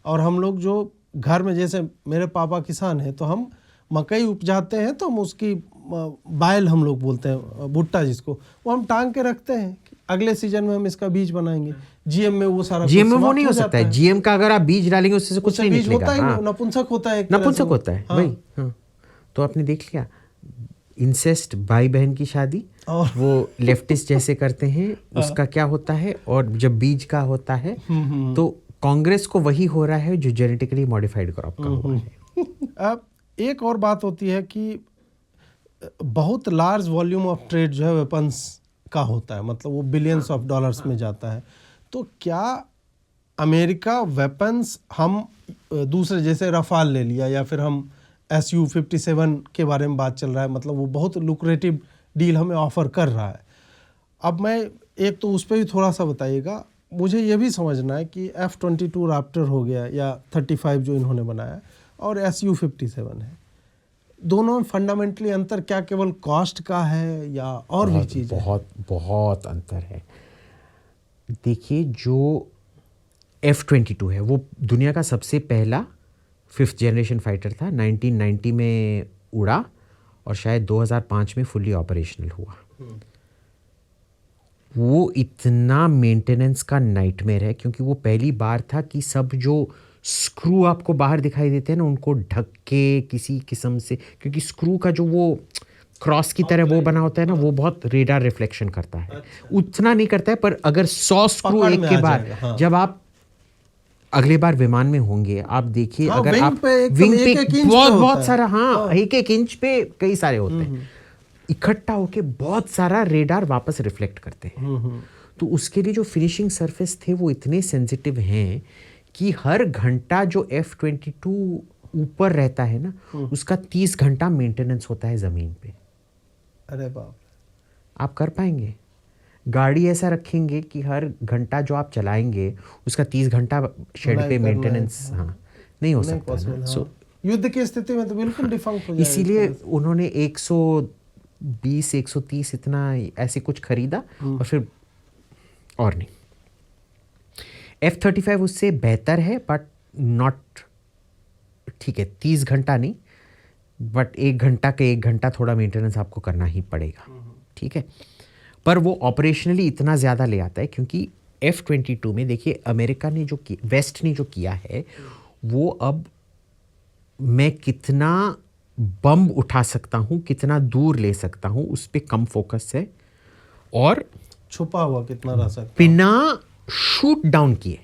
B: और हम लोग जो घर में, जैसे मेरे पापा किसान हैं, तो हम मकई उपजाते हैं, तो हम उसकी बायल हम लोग बोलते हैं, भुट्टा जिसको, वो हम टांग के रखते हैं कि अगले सीजन में हम इसका बीज बनाएंगे। GM में वो सारा
A: GM में वो नहीं हो सकता है। GM का अगर आप बीज डालेंगे उससे कुछ नहीं निकलेगा।
B: होता है, नपुंसक होता है,
A: नपुंसक होता है भाई। हाँ, तो आपने देख लिया, इंसेस्ट, भाई बहन की शादी,
B: और
A: वो लेफ्टिस्ट जैसे करते हैं, उसका क्या होता है, और जब बीज का होता है तो कांग्रेस को वही हो रहा है जो जेनेटिकली मॉडिफाइड क्रॉप का हुआ है।
B: अब एक और बात होती है कि बहुत लार्ज वॉल्यूम ऑफ ट्रेड जो है वेपन्स का होता है, मतलब वो बिलियंस ऑफ डॉलर्स में जाता है। तो क्या अमेरिका वेपन्स हम दूसरे जैसे रफाल ले लिया, या फिर हम Su-57 के बारे में बात चल रहा है, मतलब वो बहुत लुक्रेटिव डील हमें ऑफर कर रहा है। अब मैं एक तो उस पर भी थोड़ा सा बताइएगा, मुझे ये भी समझना है कि F-22 राप्टर हो गया या 35 जो इन्होंने बनाया, और Su-57 है, दोनों में फंडामेंटली अंतर क्या केवल कॉस्ट का है या और भी चीज़ है?
A: बहुत बहुत अंतर है। देखिए, जो F-22 है वो दुनिया का सबसे पहला 5th जनरेशन फाइटर था। 1990 में उड़ा और शायद 2005 में फुल्ली ऑपरेशनल हुआ। वो इतना मेंटेनेंस का नाइटमेयर है, क्योंकि वो पहली बार था कि सब जो स्क्रू आपको बाहर दिखाई देते हैं ना, उनको ढक के किसी किस्म से, क्योंकि स्क्रू का जो वो क्रॉस की तरह वो बना होता है ना, वो बहुत रेडार रिफ्लेक्शन करता है। उतना नहीं करता है, पर अगर 100 स्क्रू
B: पकड़
A: एक
B: में
A: के
B: आ
A: बाद
B: जाएगा, हाँ।
A: जब आप अगले बार विमान में होंगे, आप देखिए,
B: हाँ,
A: अगर
B: विंग
A: आप
B: पे एकदम
A: विंग पे
B: एक-एक इंच पे
A: बहुत
B: होता
A: बहुत
B: है।
A: सारा, हाँ, एक इंच पे कई सारे होते हैं, इकट्ठा होके बहुत सारा रेडार वापस रिफ्लेक्ट करते हैं। तो उसके लिए जो फिनिशिंग सरफेस थे वो इतने सेंसिटिव हैं कि हर घंटा जो F-22 ऊपर रहता है ना, उसका 30 घंटा मेंटेनेंस होता है ज़मीन पे।
B: अरे बाप,
A: आप कर पाएंगे? गाड़ी ऐसा रखेंगे कि हर घंटा जो आप चलाएंगे उसका 30 घंटा शेड पे मेंटेनेंस, हाँ, नहीं हो सकता ना। सो
B: युद्ध की स्थिति में तो बिल्कुल डिफंक्ट हो जाएगा।
A: इसीलिए उन्होंने 120 130 इतना ऐसे कुछ खरीदा, और फिर और नहीं। F-35 उससे बेहतर है, बट नॉट, ठीक है, 30 घंटा नहीं, बट 1 घंटा थोड़ा मेंटेनेंस आपको करना ही पड़ेगा, ठीक है। पर वो ऑपरेशनली इतना ज़्यादा ले आता है, क्योंकि F-22 में देखिए, अमेरिका ने जो किया, वेस्ट ने जो किया है, वो अब मैं कितना बम उठा सकता हूँ, कितना दूर ले सकता हूँ, उस पर कम फोकस है, और
B: छुपा हुआ कितना रह सकता है।
A: बिना शूट डाउन किए।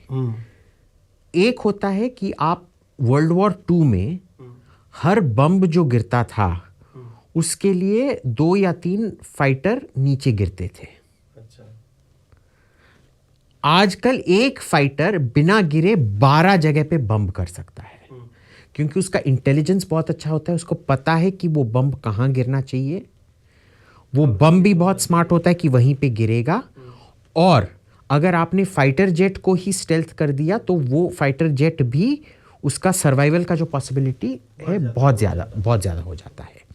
A: एक होता है कि आप वर्ल्ड वॉर 2 में हर बम जो गिरता था उसके लिए 2 या 3 फाइटर नीचे गिरते थे।
B: अच्छा।
A: आजकल एक फाइटर बिना गिरे 12 जगह पे बम कर सकता है, क्योंकि उसका इंटेलिजेंस बहुत अच्छा होता है, उसको पता है कि वो बम कहाँ गिरना चाहिए, वो बम भी बहुत स्मार्ट होता है कि वहीं पे गिरेगा, और अगर आपने फाइटर जेट को ही स्टेल्थ कर दिया तो वो फाइटर जेट भी, उसका सर्वाइवल का जो पॉसिबिलिटी है बहुत ज़्यादा हो जाता है।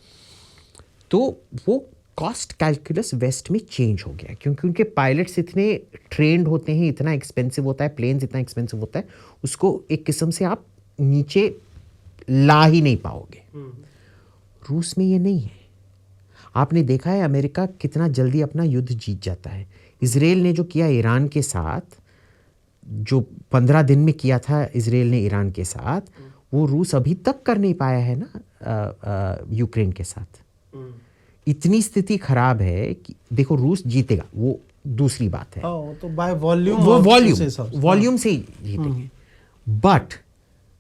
A: तो वो कॉस्ट कैलकुलस वेस्ट में चेंज हो गया, क्योंकि उनके पायलट्स इतने ट्रेंड होते हैं, इतना एक्सपेंसिव होता है, प्लेन्स इतना एक्सपेंसिव होता है, उसको एक किस्म से आप नीचे ला ही नहीं पाओगे। रूस में ये नहीं है। आपने देखा है अमेरिका कितना जल्दी अपना युद्ध जीत जाता है। इजराइल ने जो किया ईरान के साथ, जो 15 दिन में किया था इजराइल ने ईरान के साथ, वो रूस अभी तक कर नहीं पाया है ना यूक्रेन के साथ। इतनी स्थिति खराब है कि देखो, रूस जीतेगा, वो दूसरी बात है,
B: वो तो बाय वॉल्यूम,
A: वो वॉल्यूम से ही जीतेंगे, बट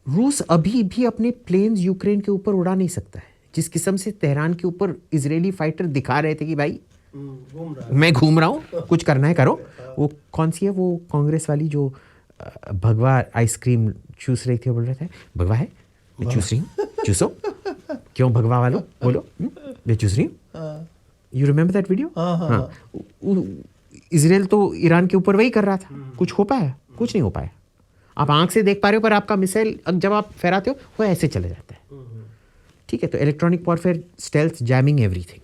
A: रूस अभी भी अपने प्लेन्स यूक्रेन के ऊपर उड़ा नहीं सकता है। जिस किस्म से तेहरान के ऊपर इजरायली फाइटर दिखा रहे थे कि भाई मैं घूम रहा हूँ, कुछ करना है करो। वो कौन सी है वो कांग्रेस वाली जो भगवा आइसक्रीम चूस रही थी, बोल रहे थे भगवा है, मैं चूस रही हूँ, चूसो, क्यों भगवा वालों, बोलो, मैं चूस रही हूँ। You remember that video? हाँ, इजराइल तो ईरान के ऊपर वही कर रहा था। कुछ हो पाया? कुछ नहीं हो पाया। आप आंख से देख पा रहे हो, पर आपका मिसाइल जब आप फहराते हो वो ऐसे चले जाता है, ठीक है। तो electronic warfare, stealth, jamming, everything.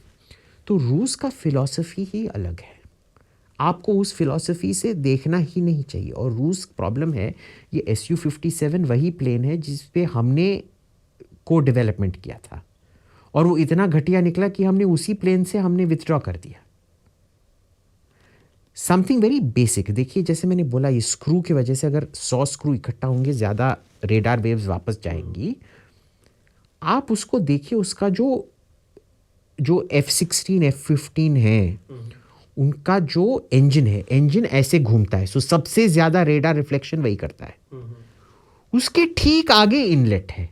A: तो रूस का फिलॉसफी ही अलग है, आपको उस फिलॉसफी से देखना ही नहीं चाहिए। और रूस प्रॉब्लम है, ये Su-57 वही प्लेन है जिस पे हमने को डेवलपमेंट किया था, और वो इतना घटिया निकला कि हमने उसी प्लेन से हमने विथड्रॉ कर दिया। समथिंग वेरी बेसिक, देखिए जैसे मैंने बोला, ये स्क्रू की वजह से अगर 100 स्क्रू इकट्ठा होंगे, ज़्यादा रेडार वेव्स वापस जाएंगी। आप उसको देखिए, उसका जो जो F-16 F-15 है उनका जो इंजन है, इंजन ऐसे घूमता है, सो सबसे ज्यादा रेडार रिफ्लेक्शन वही करता है। उसके ठीक आगे इनलेट है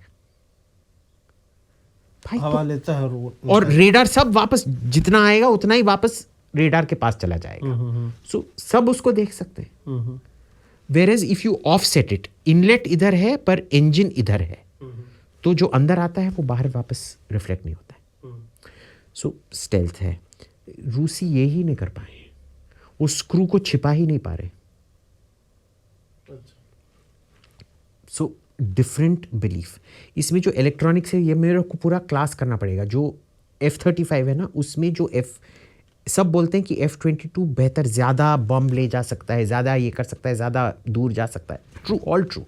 A: भाई,
B: हवा लेता है
A: और रेडार सब वापस जितना आएगा उतना ही वापस रेडार के पास चला जाएगा। सो सब उसको देख सकते हैं। Whereas if you offset it, inlet इधर है पर इंजन इधर है, तो जो अंदर आता है वो बाहर वापस रिफ्लेक्ट नहीं होता है। सो स्टेल्थ है। रूसी ये ही नहीं कर पाए, वो स्क्रू को छिपा ही नहीं पा रहे। So different belief. इसमें जो इलेक्ट्रॉनिक्स है ये मेरे को पूरा क्लास करना पड़ेगा। जो F-35 है ना, उसमें जो सब बोलते हैं कि F-22 बेहतर, ज़्यादा बम ले जा सकता है, ज़्यादा ये कर सकता है, ज़्यादा दूर जा सकता है। True, all true.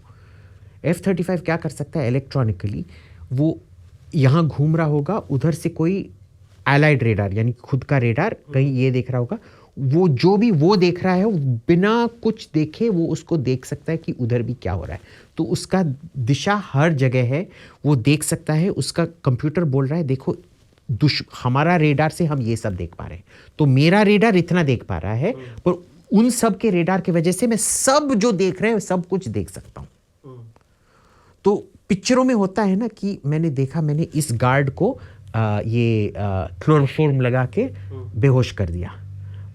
A: F-35 क्या कर सकता है इलेक्ट्रॉनिकली, वो यहाँ घूम रहा होगा, उधर से कोई एलाइड रेडार यानी खुद का रेडार कहीं ये देख रहा होगा, वो जो भी वो देख रहा है वो बिना कुछ देखे वो उसको देख सकता है कि उधर भी क्या हो रहा है। तो उसका दिशा हर जगह है, वो देख सकता है। उसका कंप्यूटर बोल रहा है देखो हमारा रेडार से हम ये सब देख पा रहे हैं, तो मेरा रेडार इतना देख पा रहा है, पर उन सब के रेडार की वजह से मैं सब जो देख रहे हैं सब कुछ देख सकता हूं। तो पिक्चरों में होता है ना कि मैंने देखा, मैंने इस गार्ड को ये क्लोरोफॉर्म लगा के बेहोश कर दिया,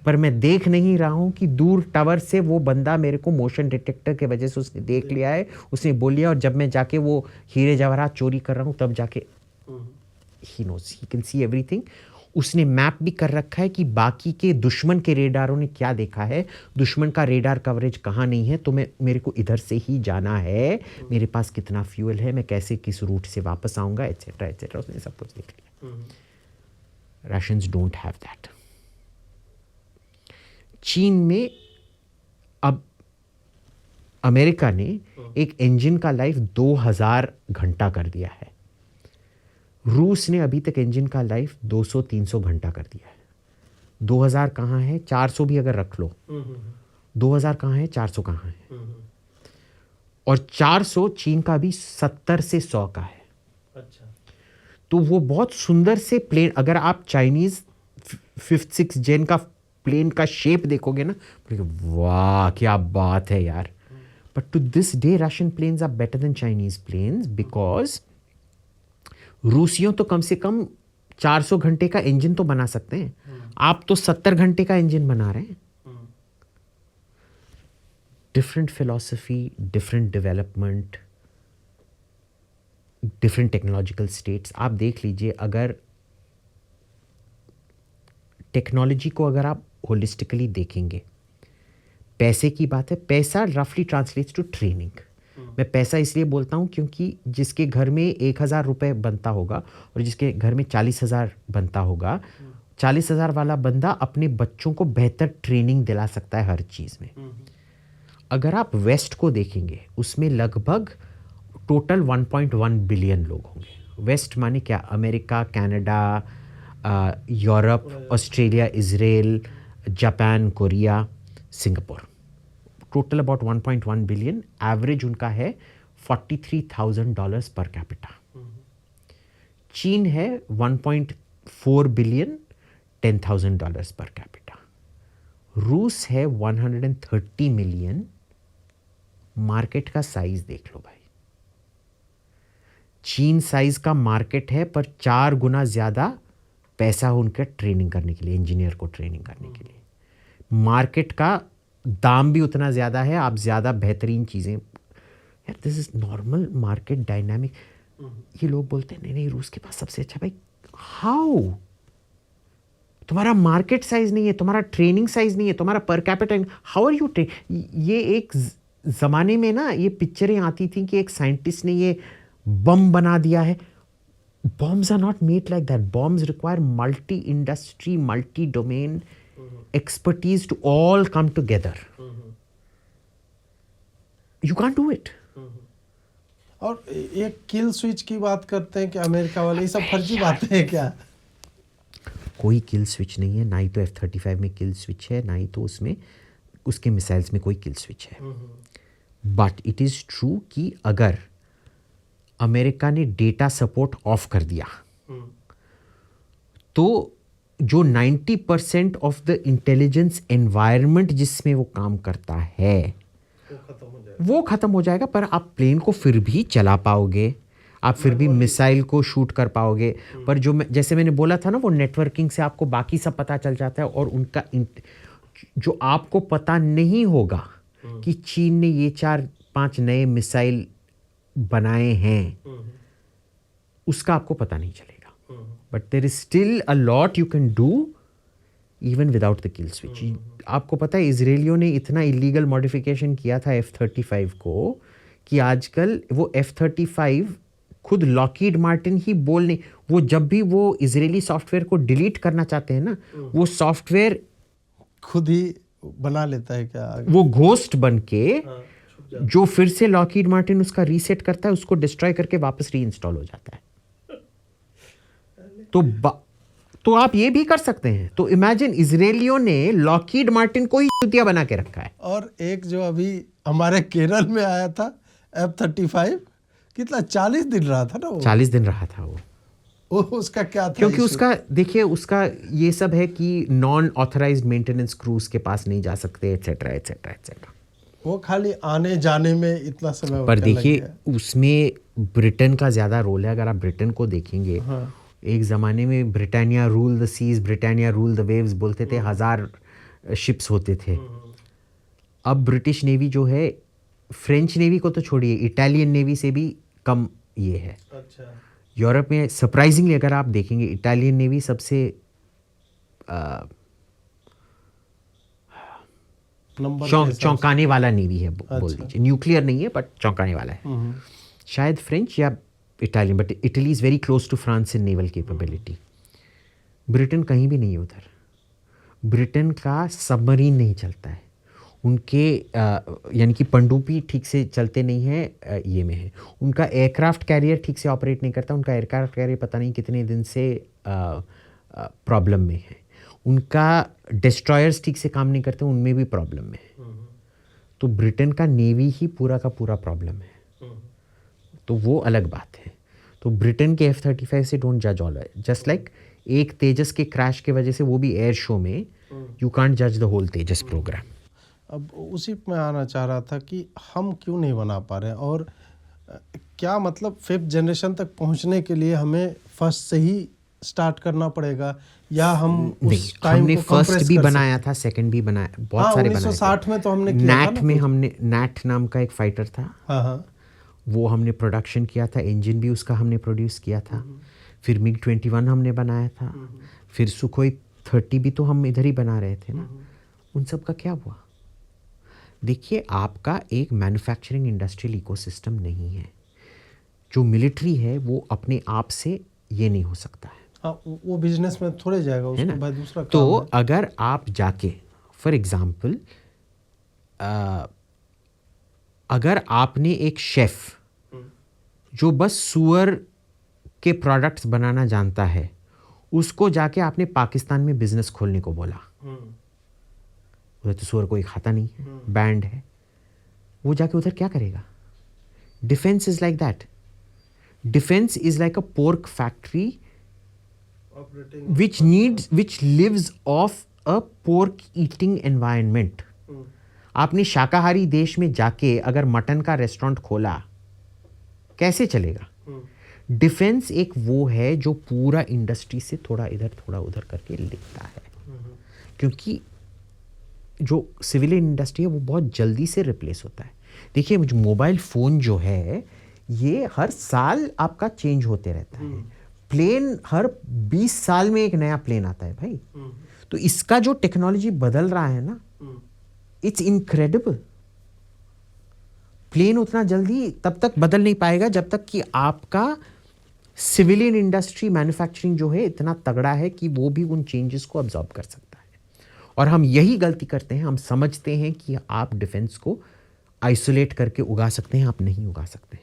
A: पर मैं देख नहीं रहा हूं कि दूर टावर से वो बंदा मेरे को मोशन डिटेक्टर के वजह से उसने देख लिया है, उसने बोल लिया, और जब मैं जाके वो हीरे जवाहरात चोरी कर रहा हूं तब जाके ही knows, he can see everything. उसने मैप भी कर रखा है कि बाकी के दुश्मन के रेडारों ने क्या देखा है, दुश्मन का रेडार कवरेज कहाँ नहीं है, तो मेरे को इधर से ही जाना है, मेरे पास कितना फ्यूल है, मैं कैसे किस रूट से वापस आऊंगा, एटसेट्रा एटसेट्रा। उसने सब कुछ देख लिया। Russians don't have that. चीन में अब अमेरिका ने एक इंजन का लाइफ 2000 घंटा कर दिया है। रूस ने अभी तक इंजन का लाइफ 200-300 घंटा कर दिया है। 2000 कहाँ है, 400 भी अगर रख लो, 2000 कहाँ है, 400 कहाँ है, और 400 चीन का भी 70 से 100 का है।
B: अच्छा।
A: तो वो बहुत सुंदर से प्लेन, अगर आप चाइनीज 5th-6th जेन का प्लेन का शेप देखोगे ना, वाह क्या बात है यार। But to this day Russian planes are better than Chinese planes, because रूसियों तो कम से कम 400 घंटे का इंजन तो बना सकते हैं, आप तो 70 घंटे का इंजन बना रहे हैं। Different philosophy, different development, different technological states. आप देख लीजिए, अगर टेक्नोलॉजी को अगर आप होलिस्टिकली देखेंगे, पैसे की बात है, पैसा रफली ट्रांसलेट्स टू ट्रेनिंग। मैं पैसा इसलिए बोलता हूँ क्योंकि जिसके घर में 1000 रुपये बनता होगा और जिसके घर में 40,000 बनता होगा, 40,000 वाला बंदा अपने बच्चों को बेहतर ट्रेनिंग दिला सकता है हर चीज़ में। अगर आप वेस्ट को देखेंगे, उसमें लगभग टोटल 1.1 बिलियन लोग होंगे। वेस्ट माने क्या, America, Canada, Europe, Australia, Israel, Japan, Korea, Singapore, total about 1.1 billion. Average उनका है $43,000 पर कैपिटा। चीन है 1.4 बिलियन, $10,000 पर कैपिटा। रूस है 130 मिलियन। मार्केट का साइज देख लो भाई, चीन साइज का मार्केट है, पर 4 गुना ज्यादा पैसा उनका ट्रेनिंग करने के लिए, इंजीनियर को ट्रेनिंग करने के लिए। मार्केट का दाम भी उतना ज़्यादा है, आप ज़्यादा बेहतरीन चीज़ें, यार this is normal market dynamic. ये लोग बोलते हैं नहीं नहीं रूस के पास सबसे अच्छा, भाई हाउ? तुम्हारा मार्केट साइज नहीं है, तुम्हारा ट्रेनिंग साइज नहीं है, तुम्हारा per capita, how are you train? ये एक ज़माने में ना ये पिक्चरें आती थी कि एक साइंटिस्ट ने ये बम बना दिया है। Bombs are not made like that. Bombs require multi-industry, multi-domain expertise to all come together. You can't do it.
B: और एक किल स्विच की बात करते हैं कि अमेरिका वाले, ये सब फर्जी बातें हैं क्या?
A: कोई किल स्विच नहीं है, ना ही तो F-35 में किल स्विच है, ना ही तो उसमें उसके मिसाइल्स में कोई किल स्विच है। बट इट इज़ ट्रू कि अगर अमेरिका ने डेटा सपोर्ट ऑफ कर दिया तो जो 90% ऑफ द इंटेलिजेंस एनवायरनमेंट जिसमें वो काम करता है वो खत्म हो जाएगा। पर आप प्लेन को फिर भी चला पाओगे, आप फिर भी मिसाइल को शूट कर पाओगे। पर जो जैसे मैंने बोला था ना, वो नेटवर्किंग से आपको बाकी सब पता चल जाता है। और उनका जो आपको पता नहीं होगा कि चीन ने ये 4-5 नए मिसाइल बनाए हैं, उसका आपको पता नहीं चलेगा। But there is still a lot you can do even without the kill switch. आपको पता है इजरायलियों ने इतना इलीगल मॉडिफिकेशन किया था F-35 को कि आजकल वो F-35 खुद लॉकहीड मार्टिन ही बोलने, वो जब भी वो इजरायली सॉफ्टवेयर को डिलीट करना चाहते हैं ना, वो सॉफ्टवेयर
B: खुद ही बना लेता है क्या आगे?
A: वो घोस्ट बन के जो फिर से लॉकहीड मार्टिन उसका रीसेट करता है, उसको डिस्ट्रॉय करके वापस रीइंस्टॉल हो जाता है। तो आप ये भी कर सकते हैं। तो इमेजिन इजरायलियों ने लॉकहीड मार्टिन को ही चूतिया बना के रखा है।
B: और एक जो अभी हमारे केरल में आया था F-35, कितना 40 दिन रहा था ना वो?
A: 40 दिन रहा था वो।
B: उसका क्या था?
A: क्योंकि उसका देखिए, उसका ये सब है कि नॉन ऑथराइज्ड मेंटेनेंस क्रूज के पास नहीं जा सकते, एटसेट्रा एटसेट्रा एटसेट्रा।
B: वो खाली आने जाने में इतना समय
A: पर देखिए उसमें ब्रिटेन का ज्यादा रोल है। अगर आप ब्रिटेन को देखेंगे, एक ज़माने में Britannia rule the seas, Britannia rule the waves बोलते थे, 1000 शिप्स होते थे। अब ब्रिटिश नेवी जो है, फ्रेंच नेवी को तो छोड़िए, इटालियन नेवी से भी कम ये है।
B: अच्छा।
A: यूरोप में सरप्राइजिंगली अगर आप देखेंगे, इटालियन नेवी सबसे चौंकाने वाला नेवी है, बोल दीजिए। न्यूक्लियर नहीं है बट चौंकाने वाला है। शायद फ्रेंच या Italian, but Italy is very close to France in naval capability. Britain कहीं भी नहीं है उधर। ब्रिटेन का सबमरीन नहीं चलता है, उनके यानी कि पनडुब्बी ठीक से चलते नहीं हैं, ये में है। उनका एयरक्राफ्ट कैरियर ठीक से ऑपरेट नहीं करता, उनका एयरक्राफ्ट कैरियर पता नहीं कितने दिन से प्रॉब्लम में है। उनका डिस्ट्रॉयर्स ठीक से काम नहीं करते, उनमें भी प्रॉब्लम में है। तो ब्रिटेन का नेवी ही पूरा का पूरा प्रॉब्लम है, तो वो अलग बात है। तो ब्रिटेन के F-35 से डोंट जज ऑल, जस्ट लाइक एक तेजस के क्रैश के वजह से वो भी एयर शो में, यू कांट जज द होल तेजस प्रोग्राम।
B: अब उसी में आना चाह रहा था कि हम क्यों नहीं बना पा रहे हैं, और क्या मतलब 5th जनरेशन तक पहुंचने के लिए हमें फर्स्ट से ही स्टार्ट करना पड़ेगा, या हम उस टाइम
A: हमने
B: को
A: फर्स्ट भी बनाया था, सेकंड भी बनाया, बहुत सारे बनाए।
B: 1960 में तो हमने किया था
A: नैट में, हमने नैट नाम का एक फाइटर था,
B: हाँ,
A: वो हमने प्रोडक्शन किया था, इंजन भी उसका हमने प्रोड्यूस किया था। फिर MiG-21 हमने बनाया था, फिर सुखोई 30 भी तो हम इधर ही बना रहे थे ना। उन सब का क्या हुआ? देखिए, आपका एक मैन्युफैक्चरिंग इंडस्ट्रियल इकोसिस्टम नहीं है। जो मिलिट्री है वो अपने आप से ये नहीं हो सकता है।
B: हाँ, वो बिजनेस में थोड़े जाएगा, उसको भाई दूसरा
A: तो
B: काम है।
A: अगर आप जाके फॉर एग्जाम्पल, अगर आपने एक शेफ जो बस सुअर के प्रोडक्ट्स बनाना जानता है, उसको जाके आपने पाकिस्तान में बिजनेस खोलने को बोला, उधर तो सुअर कोई खाता नहीं है, बैंड है, वो जाके उधर क्या करेगा? Defence is like that. Defence is like a pork factory which lives off a pork eating environment। आपने शाकाहारी देश में जाके अगर मटन का रेस्टोरेंट खोला, कैसे चलेगा? डिफेंस एक वो है जो पूरा इंडस्ट्री से थोड़ा इधर थोड़ा उधर करके लिखता है, क्योंकि जो सिविलियन इंडस्ट्री है वो बहुत जल्दी से रिप्लेस होता है। देखिए, मोबाइल फ़ोन जो है ये हर साल आपका चेंज होते रहता है। प्लेन हर 20 साल में एक नया प्लेन आता है भाई। तो इसका जो टेक्नोलॉजी बदल रहा है ना, इट्स इनक्रेडिबल। प्लेन उतना जल्दी तब तक बदल नहीं पाएगा जब तक कि आपका सिविलियन इंडस्ट्री मैन्युफैक्चरिंग जो है इतना तगड़ा है कि वो भी उन चेंजेस को अब्जॉर्ब कर सकता है। और हम यही गलती करते हैं, हम समझते हैं कि आप डिफेंस को आइसोलेट करके उगा सकते हैं, आप नहीं उगा सकते हैं।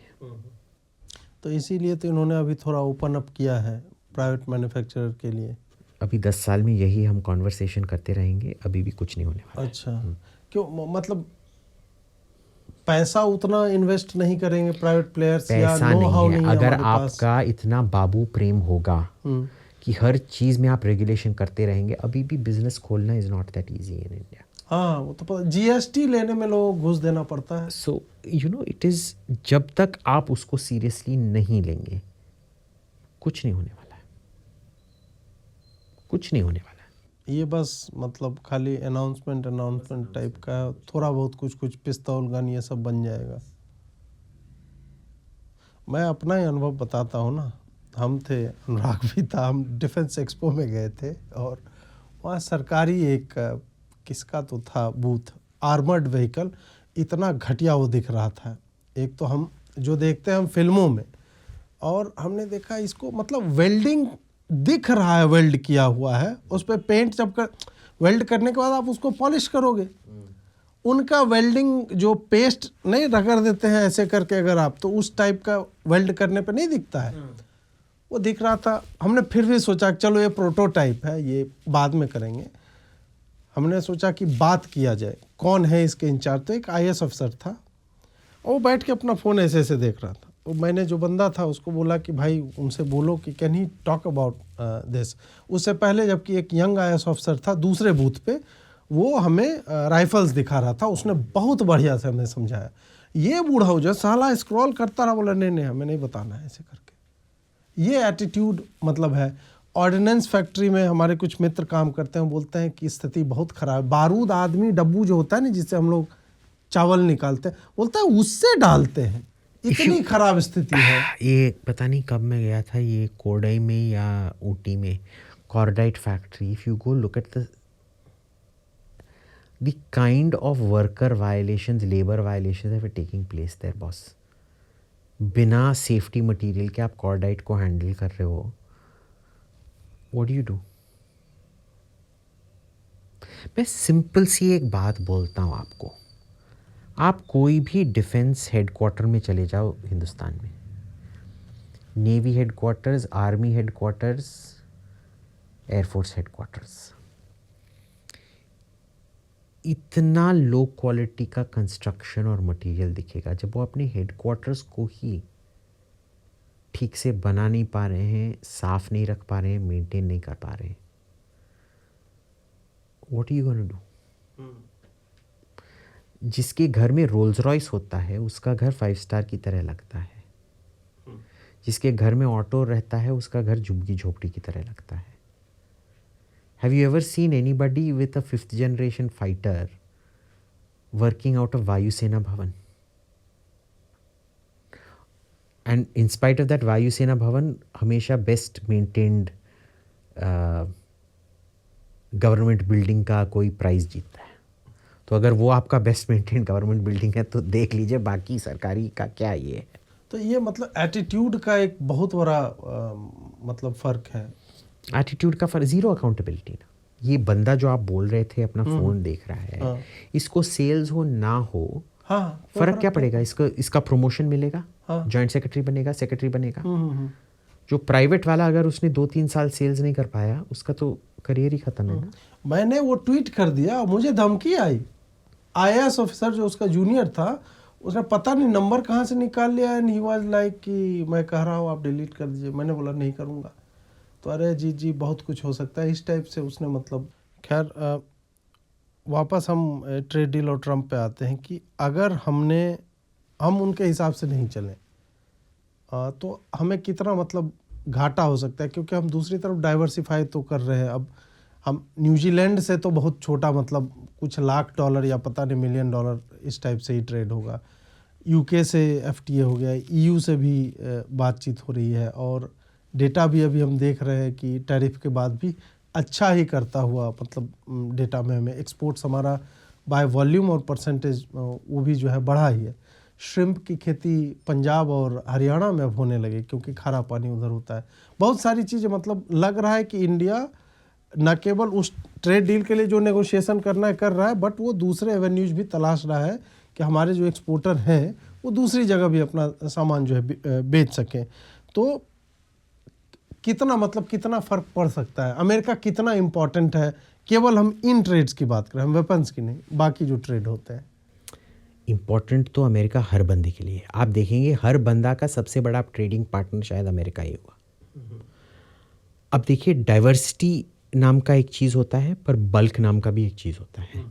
B: तो इसीलिए तो इन्होंने अभी थोड़ा ओपन अप किया है प्राइवेट मैन्युफैक्चरर के लिए।
A: अभी 10 साल में यही हम कॉन्वर्सेशन करते रहेंगे, अभी भी कुछ नहीं होने वाला।
B: अच्छा, क्यों? मतलब पैसा उतना इन्वेस्ट नहीं करेंगे प्राइवेट प्लेयर्स, या नो हाउ नहीं है
A: अगर
B: हमारे पास?
A: आपका इतना बाबू प्रेम होगा कि हर चीज़ में आप रेगुलेशन करते रहेंगे, अभी भी बिजनेस खोलना is not that easy in India.
B: हाँ, वो तो GST लेने में लोगों को घूस देना पड़ता है.
A: सो इट इज़, जब तक आप उसको सीरियसली नहीं लेंगे कुछ नहीं होने वाला है, कुछ नहीं होने वाला है.
B: ये बस मतलब खाली अनाउंसमेंट टाइप का है, थोड़ा बहुत कुछ पिस्तौल गन ये सब बन जाएगा. मैं अपना ही अनुभव बताता हूँ ना. हम थे, अनुराग भी था, हम डिफेंस एक्सपो में गए थे और वहाँ सरकारी एक किसका तो था बूथ, आर्मर्ड व्हीकल, इतना घटिया वो दिख रहा था. एक तो हम जो देखते हैं हम फिल्मों में, और हमने देखा इसको मतलब वेल्डिंग दिख रहा है, वेल्ड किया हुआ है, उस पर पेंट जब कर वेल्ड करने के बाद आप उसको पॉलिश करोगे, उनका वेल्डिंग जो पेस्ट नहीं रगड़ देते हैं ऐसे करके अगर आप, तो उस टाइप का वेल्ड करने पे नहीं दिखता है, वो दिख रहा था. हमने फिर भी सोचा चलो ये प्रोटोटाइप है, ये बाद में करेंगे. हमने सोचा कि बात किया जाए कौन है इसके इंचार्ज. तो एक IAS अफसर था, वो बैठ के अपना फ़ोन ऐसे ऐसे देख रहा था. तो मैंने जो बंदा था उसको बोला कि भाई उनसे बोलो कि can he talk about this. उससे पहले जबकि एक यंग IAS अफसर था दूसरे बूथ पे, वो हमें राइफल्स दिखा रहा था. उसने बहुत बढ़िया से हमें समझाया. ये बूढ़ा हो जाए साला स्क्रॉल करता रहा, बोला नहीं हमें नहीं बताना है ऐसे करके. ये एटीट्यूड मतलब है. ऑर्डिनेंस फैक्ट्री में हमारे कुछ मित्र काम करते हैं, बोलते हैं कि स्थिति बहुत खराब है. बारूद आदमी डब्बू जो होता है ना जिससे हम लोग चावल निकालते हैं, बोलता है उससे डालते हैं, इतनी खराब स्थिति है.
A: ये पता नहीं कब मैं गया था, ये कोडाई में या ऊटी में, cordite factory. If you go look at the kind of worker violations, labor violations that were taking place there, boss. बिना सेफ्टी मटेरियल के आप कॉर्डाइट को हैंडल कर रहे हो, व्हाट डू यू डू? मैं सिंपल सी एक बात बोलता हूँ आपको. आप कोई भी डिफेंस हेडक्वार्टर में चले जाओ हिंदुस्तान में, navy headquarters, army headquarters, air force headquarters, इतना लो क्वालिटी का कंस्ट्रक्शन और मटेरियल दिखेगा जब वो अपने हेडक्वार्टर्स को ही ठीक से बना नहीं पा रहे हैं, साफ नहीं रख पा रहे हैं, मेंटेन नहीं कर पा रहे हैं. What are you gonna do? जिसके घर में रोल्स रॉयस होता है उसका घर 5 स्टार की तरह लगता है. जिसके घर में ऑटो रहता है उसका घर झुग्गी झोपड़ी की तरह लगता है. Have you ever seen anybody with a 5th generation fighter working out of Vayu Sena Bhavan? And in spite of that, Vayu Sena Bhavan हमेशा best maintained गवर्नमेंट बिल्डिंग का कोई प्राइज जीतता है. तो अगर वो आपका बेस्ट मेंटेन्ड गवर्नमेंट बिल्डिंग है तो देख लीजिए बाकी सरकारी का क्या ये है.
B: तो ये मतलब एटीट्यूड का एक बहुत बड़ा मतलब फ़र्क है.
A: एटीट्यूड का फर्क, जीरो अकाउंटेबिलिटी ना. ये बंदा जो आप बोल रहे थे अपना फोन देख रहा है,
B: हाँ.
A: इसको सेल्स हो ना हो,
B: हाँ,
A: फर्क क्या पड़ेगा? इसका प्रमोशन मिलेगा,
B: हाँ.
A: जॉइंट सेक्रेटरी बनेगा, सेक्रेटरी बनेगा. जो प्राइवेट वाला अगर उसने 2-3 साल सेल्स नहीं कर पाया, उसका तो करियर ही खत्म है ना.
B: मैंने वो ट्वीट कर दिया, मुझे धमकी आई. IAS ऑफिसर जो उसका जूनियर था, उसने पता नहीं नंबर कहाँ से निकाल लिया, एंड ही वाज लाइक कि मैं कह रहा हूँ आप डिलीट कर दीजिए. मैंने बोला नहीं करूँगा. तो अरे जी बहुत कुछ हो सकता है, इस टाइप से उसने मतलब. खैर वापस हम ट्रेड डील और ट्रम्प पे आते हैं कि अगर हम उनके हिसाब से नहीं चलें तो हमें कितना मतलब घाटा हो सकता है, क्योंकि हम दूसरी तरफ डाइवर्सिफाई तो कर रहे हैं. अब हम न्यूजीलैंड से तो बहुत छोटा मतलब कुछ लाख डॉलर या पता नहीं मिलियन डॉलर इस टाइप से ही ट्रेड होगा. UK से FTA हो गया, EU से भी बातचीत हो रही है, और डेटा भी अभी हम देख रहे हैं कि टैरिफ के बाद भी अच्छा ही करता हुआ मतलब डेटा में हमें एक्सपोर्ट्स हमारा बाय वॉल्यूम और परसेंटेज वो भी जो है बढ़ा ही है. श्रिम्प की खेती पंजाब और हरियाणा में अब होने लगी क्योंकि खारा पानी उधर होता है. बहुत सारी चीज़ें मतलब लग रहा है कि इंडिया न केवल उस ट्रेड डील के लिए जो नेगोशिएशन करना है कर रहा है, बट वो दूसरे एवेन्यूज भी तलाश रहा है कि हमारे जो एक्सपोर्टर हैं वो दूसरी जगह भी अपना सामान जो है बेच सकें. तो कितना फ़र्क पड़ सकता है? अमेरिका कितना इम्पोर्टेंट है? केवल हम इन ट्रेड्स की बात करें, हम वेपन्स की नहीं, बाकी जो ट्रेड होते हैं.
A: इम्पोर्टेंट तो अमेरिका हर बंदे के लिए. आप देखेंगे हर बंदा का सबसे बड़ा ट्रेडिंग पार्टनर शायद अमेरिका ही हुआ. अब देखिए, डाइवर्सिटी नाम का एक चीज़ होता है, पर बल्क नाम का भी एक चीज़ होता है।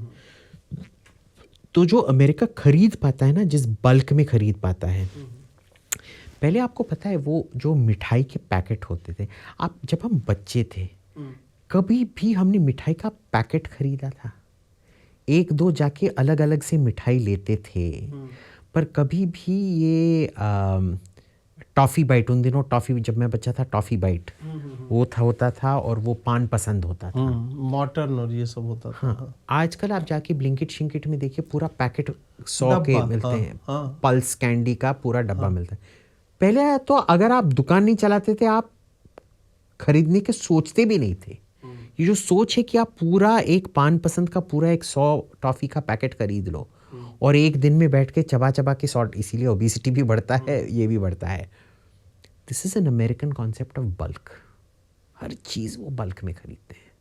A: तो जो अमेरिका खरीद पाता है ना, जिस बल्क में खरीद पाता है, पहले आपको पता है वो जो मिठाई के पैकेट होते थे, आप जब हम बच्चे थे कभी भी हमने मिठाई का पैकेट खरीदा था? एक दो जाके अलग अलग से मिठाई लेते थे, पर कभी भी ये टॉफ़ी बाइट, उन दिनों टॉफ़ी, जब मैं बच्चा था टॉफ़ी बाइट वो होता था, और वो पान पसंद होता था।
B: मॉर्टन और ये सब होता था।
A: हाँ, आजकल आप जाके ब्लिंकिट शिंकिट में देखिए, पूरा पैकेट 100 के मिलते हैं। पल्स कैंडी का पूरा डब्बा मिलता है। पहले तो अगर आप दुकान नहीं चलाते थे, आप खरीदने के सोचते भी नहीं थे। ये जो सोच है कि आप पूरा एक पान पसंद का पूरा एक 100 टॉफ़ी का पैकेट खरीद लो और एक दिन में बैठ के चबा चबा के सॉर्ट, इसीलिए ओबेसिटी भी बढ़ता है, ये भी बढ़ता है। This is an American concept of bulk. हर चीज़ वो बल्क में खरीदते हैं।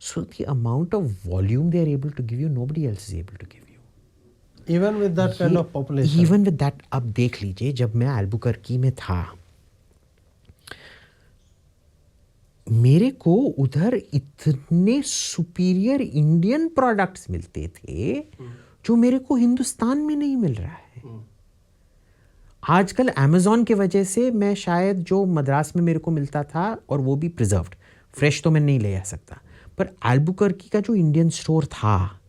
A: So the amount of volume they are able to give you, nobody else is able to give you.
B: Even with that kind of population,
A: even with that. अब देख लीजिए, जब मैं अल्बुकर्की में था, मेरे को उधर इतने सुपीरियर इंडियन प्रोडक्ट्स मिलते थे जो मेरे को हिंदुस्तान में नहीं मिल रहा है। आजकल अमेज़ॉन के वजह से मैं शायद जो मद्रास में मेरे को मिलता था, और वो भी प्रिजर्व्ड, फ्रेश तो मैं नहीं ले आ सकता, पर अल्बुकर्की का जो इंडियन स्टोर था,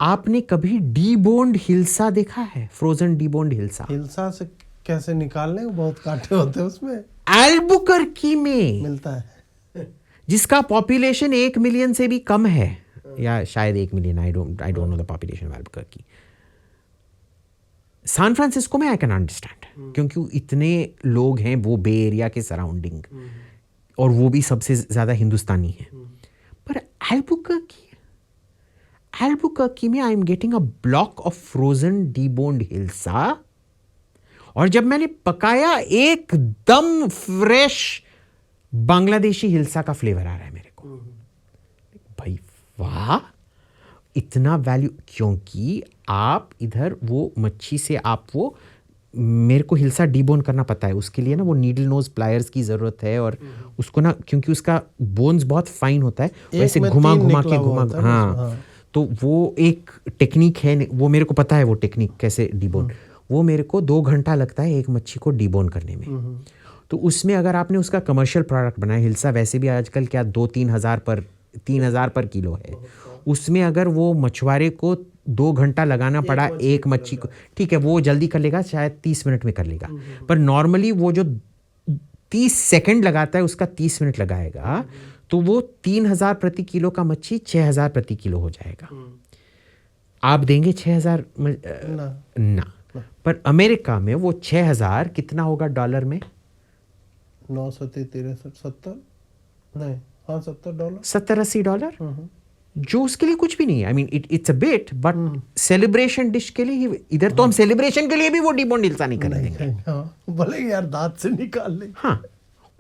A: आपने कभी डीबोन्ड हिल्सा देखा है? Frozen deboned hilsa.
B: हिल्सा से कैसे निकालने, बहुत कांटे होते हैं उसमें।
A: अल्बुकर्की में
B: मिलता है,
A: जिसका पॉपुलेशन 1 मिलियन से भी कम है, या शायद 1 million, I don't know the population of Albuquerque. San Francisco में आई कैन अंडरस्टैंड, क्योंकि इतने लोग हैं वो बे एरिया के सराउंडिंग, और वो भी सबसे ज्यादा हिंदुस्तानी है। पर अल्बुकर्की में I am getting a block of frozen deboned hilsa, और जब मैंने पकाया एकदम फ्रेश बांग्लादेशी हिल्सा का फ्लेवर आ रहा है मेरे को। भाई वाह, इतना वैल्यू! क्योंकि आप इधर वो मच्छी से आप वो, मेरे को हिल्सा डीबोन करना पता है, उसके लिए ना वो नीडल नोज प्लायर्स की ज़रूरत है, और उसको ना, क्योंकि उसका बोन्स बहुत फाइन होता है, वैसे घुमा के हाँ, तो वो एक टेक्निक है, वो मेरे को पता है वो टेक्निक कैसे डीबोन। वो मेरे को 2 घंटा लगता है एक मच्छी को डीबोन करने में। तो उसमें अगर आपने उसका कमर्शियल प्रोडक्ट बनाया, हिल्सा वैसे भी आजकल क्या 2-3 हज़ार पर किलो है, उसमें अगर वो मछुआरे को 2 घंटा लगाना पड़ा एक मच्छी को, ठीक है वो जल्दी कर लेगा, शायद 30 मिनट में कर लेगा, पर नॉर्मली वो जो 30 सेकंड लगाता है उसका 30 मिनट लगाएगा, तो वो 3000 प्रति किलो का मच्छी 6000 प्रति किलो हो जाएगा। आप देंगे 6000? ना। पर अमेरिका में वो 6000 कितना होगा डॉलर में?
B: 963 नहीं, हाँ $70,
A: $70-80, जो उसके लिए कुछ भी नहीं है। I mean it's a bit, but celebration dish के लिए इधर तो हम सेलिब्रेशन के लिए भी वो डीबोन्ड हिल्सा नहीं कर देंगे,
B: भले यार दांत से निकाल ले।
A: हाँ,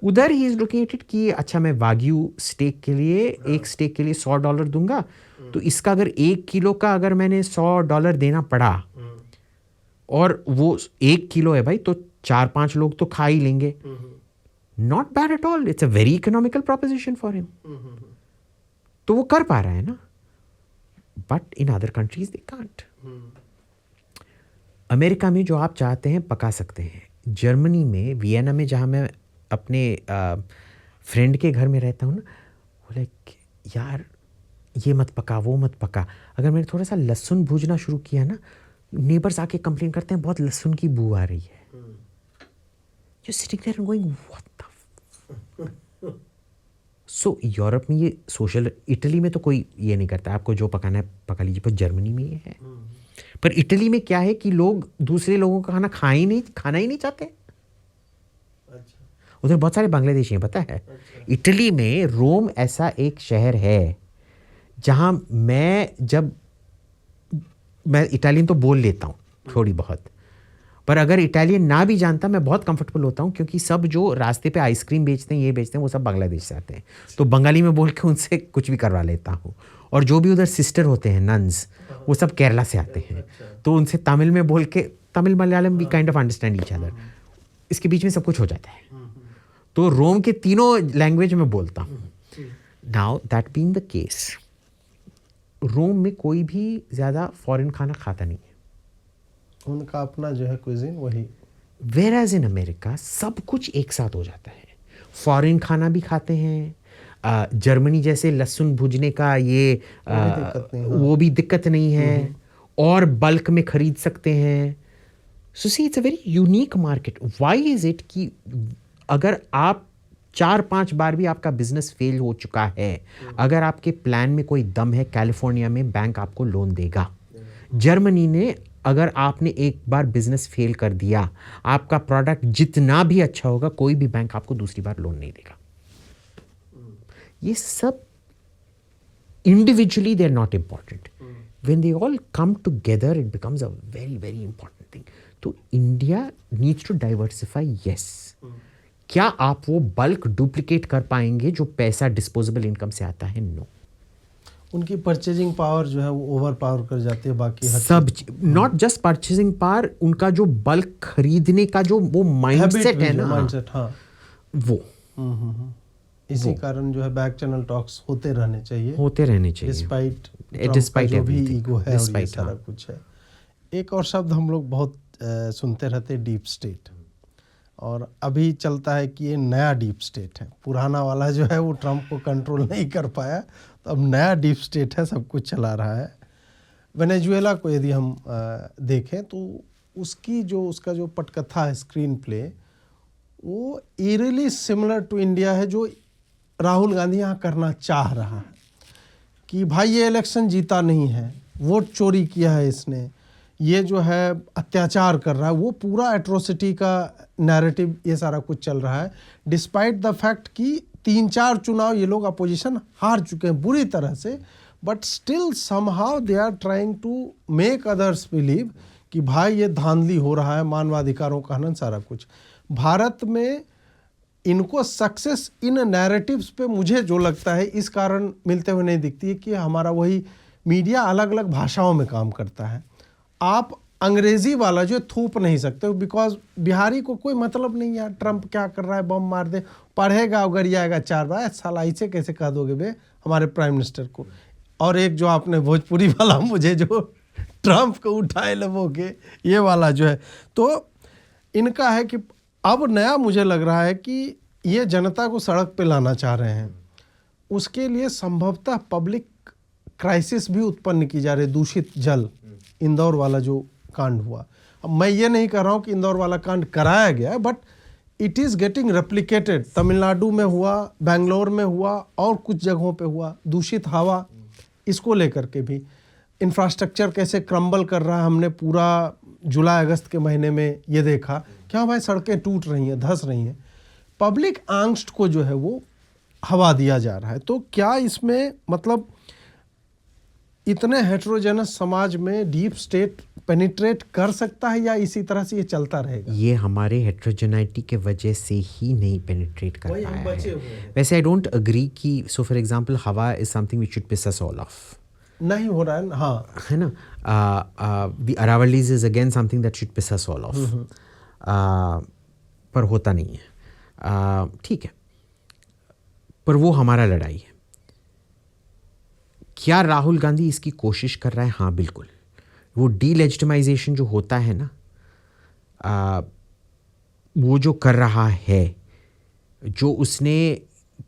A: उधर ही इज लोकेटेड कि अच्छा मैं वाग्यू स्टेक के लिए, एक स्टेक के लिए $100 दूंगा, तो इसका अगर 1 किलो का अगर मैंने $100 देना पड़ा, और वो 1 किलो है भाई, तो 4-5 लोग तो खा ही लेंगे। Not bad at all, it's a very economical proposition for him. तो वो कर पा रहा है ना, but in other countries they can't. America में जो आप चाहते हैं पका सकते हैं। जर्मनी में, वियना में, जहाँ मैं अपने फ्रेंड के घर में रहता हूँ ना, वो लाइक यार ये मत पका, वो मत पका। अगर मैंने थोड़ा सा लहसुन भूजना शुरू किया ना, नेबर्स आके कंप्लेन करते हैं बहुत लहसुन की बू आ रही है। You're sitting there and going, what the So Europe में ये सोशल, इटली में तो कोई ये नहीं करता, आपको जो पकाना है पका लीजिए, पर जर्मनी में ये है। पर इटली में क्या है कि लोग दूसरे लोगों का खाना खाना ही नहीं चाहते। उधर बहुत सारे बांग्लादेशी हैं, पता है। इटली में रोम ऐसा एक शहर है जहाँ मैं इटालियन तो बोल लेता हूँ थोड़ी बहुत, पर अगर इटालियन ना भी जानता मैं बहुत कंफर्टेबल होता हूँ, क्योंकि सब जो रास्ते पे आइसक्रीम बेचते हैं, ये बेचते हैं, वो सब बांग्लादेश से आते हैं, तो बंगाली में बोल के उनसे कुछ भी करवा लेता हूँ। और जो भी उधर सिस्टर होते हैं, नन्स, वो सब केरला से आते हैं, तो उनसे तमिल में बोल के, तमिल मलयालम भी kind of understand each other, इसके बीच में सब कुछ हो जाता है। तो रोम के तीनों लैंग्वेज में बोलता हूँ. Now that being the case, Rome में कोई भी ज़्यादा फॉरेन खाना खाता नहीं है.
B: उनका अपना जो है क्विजीन वही.
A: Whereas in अमेरिका सब कुछ एक साथ हो जाता है. फॉरेन खाना भी खाते हैं. जर्मनी जैसे लहसुन भुजने का ये वो भी दिक्कत नहीं है, और बल्क में खरीद सकते हैं. So see it's a very unique market. Why is it कि अगर आप 4-5 बार भी आपका बिजनेस फेल हो चुका है, अगर आपके प्लान में कोई दम है, कैलिफोर्निया में बैंक आपको लोन देगा. जर्मनी ने अगर आपने एक बार बिजनेस फेल कर दिया, आपका प्रोडक्ट जितना भी अच्छा होगा, कोई भी बैंक आपको दूसरी बार लोन नहीं देगा. ये सब individually they are not important. When they all come together it becomes a very very important thing. तो India needs to diversify. Yes, क्या आप वो बल्क डुप्लीकेट कर पाएंगे जो पैसा डिस्पोजेबल इनकम से आता है? नो.
B: उनकी परचेजिंग पावर जो है वो ओवर पावर कर जाती है बाकी हर
A: सब. नॉट जस्ट परचेजिंग पावर, उनका जो बल्क खरीदने का जो वो माइंडसेट है ना,
B: माइंडसेट. हाँ,
A: वो.
B: इसी कारण जो है बैक चैनल टॉक्स होते रहने चाहिए. डिस्पाइट जो भी ईगो है और ये सारा कुछ है. एक और शब्द हम लोग बहुत सुनते रहते हैं, डीप स्टेट. और अभी चलता है कि ये नया डीप स्टेट है. पुराना वाला जो है वो ट्रम्प को कंट्रोल नहीं कर पाया, तो अब नया डीप स्टेट है, सब कुछ चला रहा है. वेनेजुएला को यदि हम देखें तो उसका जो पटकथा है, स्क्रीन प्ले, वो eerily सिमिलर टू इंडिया है, जो राहुल गांधी यहाँ करना चाह रहा है. कि भाई ये इलेक्शन जीता नहीं है, वोट चोरी किया है इसने, ये जो है अत्याचार कर रहा है, वो पूरा एट्रोसिटी का नैरेटिव ये सारा कुछ चल रहा है. डिस्पाइट द फैक्ट कि 3-4 चुनाव ये लोग अपोजिशन हार चुके हैं बुरी तरह से, but still somehow they are trying to make others believe कि भाई ये धांधली हो रहा है, मानवाधिकारों का हनन, सारा कुछ. भारत में इनको सक्सेस इन नैरेटिव्स पे मुझे जो लगता है इस कारण मिलते हुए नहीं दिखती है कि हमारा वही मीडिया अलग अलग भाषाओं में काम करता है. आप अंग्रेजी वाला जो थूप नहीं सकते, बिकॉज बिहारी को कोई मतलब नहीं यार, ट्रम्प क्या कर रहा है, बम मार दे, पढ़ेगा उगर आएगा 4 बार, साला ऐसे कैसे कह दोगे बे हमारे प्राइम मिनिस्टर को. और एक जो आपने भोजपुरी वाला मुझे जो ट्रम्प को उठाए लगोगे, ये वाला जो है, तो इनका है कि अब नया मुझे लग रहा है कि ये जनता को सड़क पे लाना चाह रहे हैं. उसके लिए संभवतः पब्लिक क्राइसिस भी उत्पन्न की जा रही है. दूषित जल, इंदौर वाला जो कांड हुआ, अब मैं ये नहीं कह रहा हूँ कि इंदौर वाला कांड कराया गया है, but it is getting replicated. Tamil Nadu में हुआ, बेंगलोर में हुआ, और कुछ जगहों पे हुआ. दूषित हवा, इसको लेकर के भी इंफ्रास्ट्रक्चर कैसे क्रम्बल कर रहा है. हमने पूरा जुलाई अगस्त के महीने में ये देखा, क्या भाई सड़कें टूट रही हैं, धंस रही हैं. पब्लिक आंगस्ट को जो है वो हवा दिया जा रहा है. तो क्या इसमें मतलब इतने हेट्रोजेनस समाज में डीप स्टेट पेनिट्रेट कर सकता है, या इसी तरह से ये चलता रहेगा?
A: ये हमारे हेट्रोजेनाइटी के वजह से ही नहीं पेनिट्रेट कर पाया है. वैसे आई डोंट अग्री कि, सो फॉर एग्जांपल, हवा is something which should piss us all off.
B: नहीं हो रहा है. हाँ,
A: है ना. The Aravallis is again something that should piss us all off, पर होता नहीं है. ठीक है, पर वो हमारा लड़ाई है. क्या राहुल गांधी इसकी कोशिश कर रहा है? हाँ बिल्कुल. वो डीलेजिटिमाइजेशन जो होता है ना, वो जो कर रहा है, जो उसने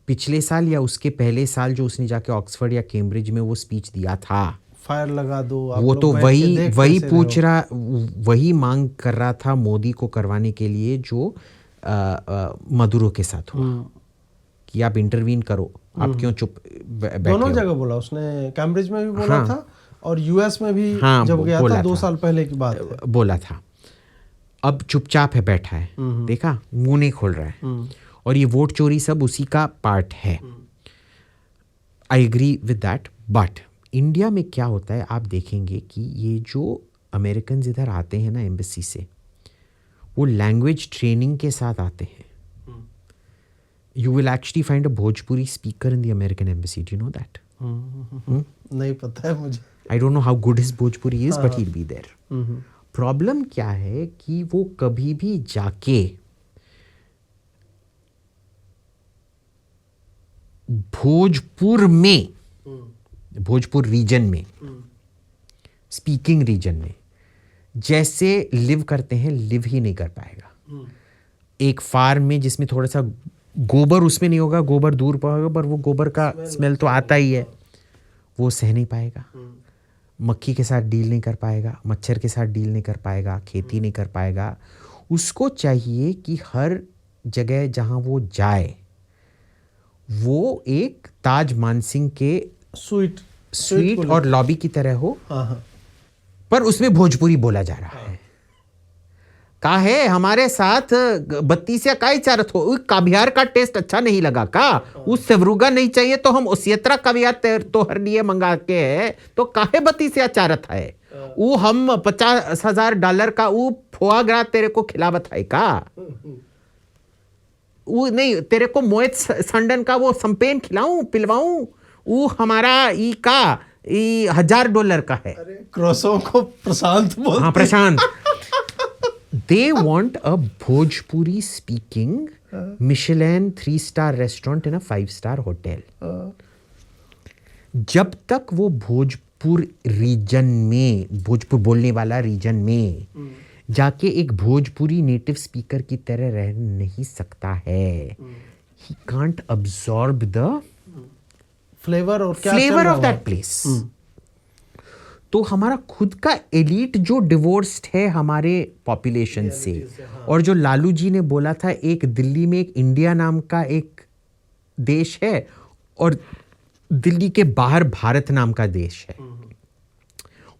A: पिछले साल या उसके पहले साल जो उसने जाके ऑक्सफोर्ड या कैम्ब्रिज में वो स्पीच दिया था,
B: फायर लगा दो,
A: वो तो वही पूछ रहा, वही मांग कर रहा था मोदी को करवाने के लिए जो मदुरो के साथ हुआ, कि आप इंटरवीन करो, आप क्यों चुप बैठे.
B: दोनों जगह बोला उसने, कैम्ब्रिज में भी बोला था और यूएस में भी, जब गया था 2 साल पहले की बात है,
A: बोला था. अब चुपचाप है, बैठा है, देखा, मुंह नहीं खोल रहा है. और ये वोट चोरी सब उसी का पार्ट है. I agree with that. But India में क्या होता है, आप देखेंगे कि ये जो अमेरिकन इधर आते हैं ना एम्बेसी से, वो लैंग्वेज ट्रेनिंग के साथ आते हैं. You will actually find a Bhojpuri speaker in the American embassy. Do you know that?
B: नहीं पता है मुझे.
A: I don't know how good his Bhojpuri is, but he'll be there. Problem क्या है कि वो कभी भी जाके भोजपुर में, भोजपुर रीजन में, स्पीकिंग रीजन में जैसे लिव करते हैं, लिव ही नहीं कर पाएगा। एक फार्म में जिसमें थोड़ा सा गोबर उसमें नहीं होगा, गोबर दूर होगा, पर वो गोबर का स्मेल तो आता ही है, वो सह नहीं पाएगा। मक्खी के साथ डील नहीं कर पाएगा, मच्छर के साथ डील नहीं कर पाएगा, खेती नहीं कर पाएगा। उसको चाहिए कि हर जगह जहाँ वो जाए वो एक ताज मानसिंह के स्वीट और लॉबी की तरह हो, पर उसमें भोजपुरी बोला जा रहा है। काहे हमारे साथ बत्तीसिया का चारत हो, काबियार का टेस्ट अच्छा नहीं लगा का, उस सेवरुगा नहीं चाहिए तो हम उसियत्रा काबियार तो हर लिए मंगा के है, तो काहे बत्तीसिया चारत है, वो हम $50,000 का वो फोआग्रा तेरे को खिलावत है का, वो नहीं तेरे को मोहित संडन का वो संपेन खिलाऊं पिलवाऊं, वो हमारा ई का ई $1,000 का है।
B: क्रोसों को प्रशांत बोलते।
A: हाँ प्रशांत। They want a Bhojpuri speaking Michelin 3-star restaurant in a 5-star hotel. जब तक वो भोजपुर रीजन में, भोजपुर बोलने वाला रीजन में जाके एक भोजपुरी नेटिव स्पीकर की तरह रह नहीं सकता है, he can't absorb the
B: flavour और क्या
A: flavor of that place. तो हमारा खुद का एलीट जो डिवोर्स्ड है हमारे पॉपुलेशन से, और जो लालू जी ने बोला था एक दिल्ली में एक इंडिया नाम का एक देश है और दिल्ली के बाहर भारत नाम का देश है,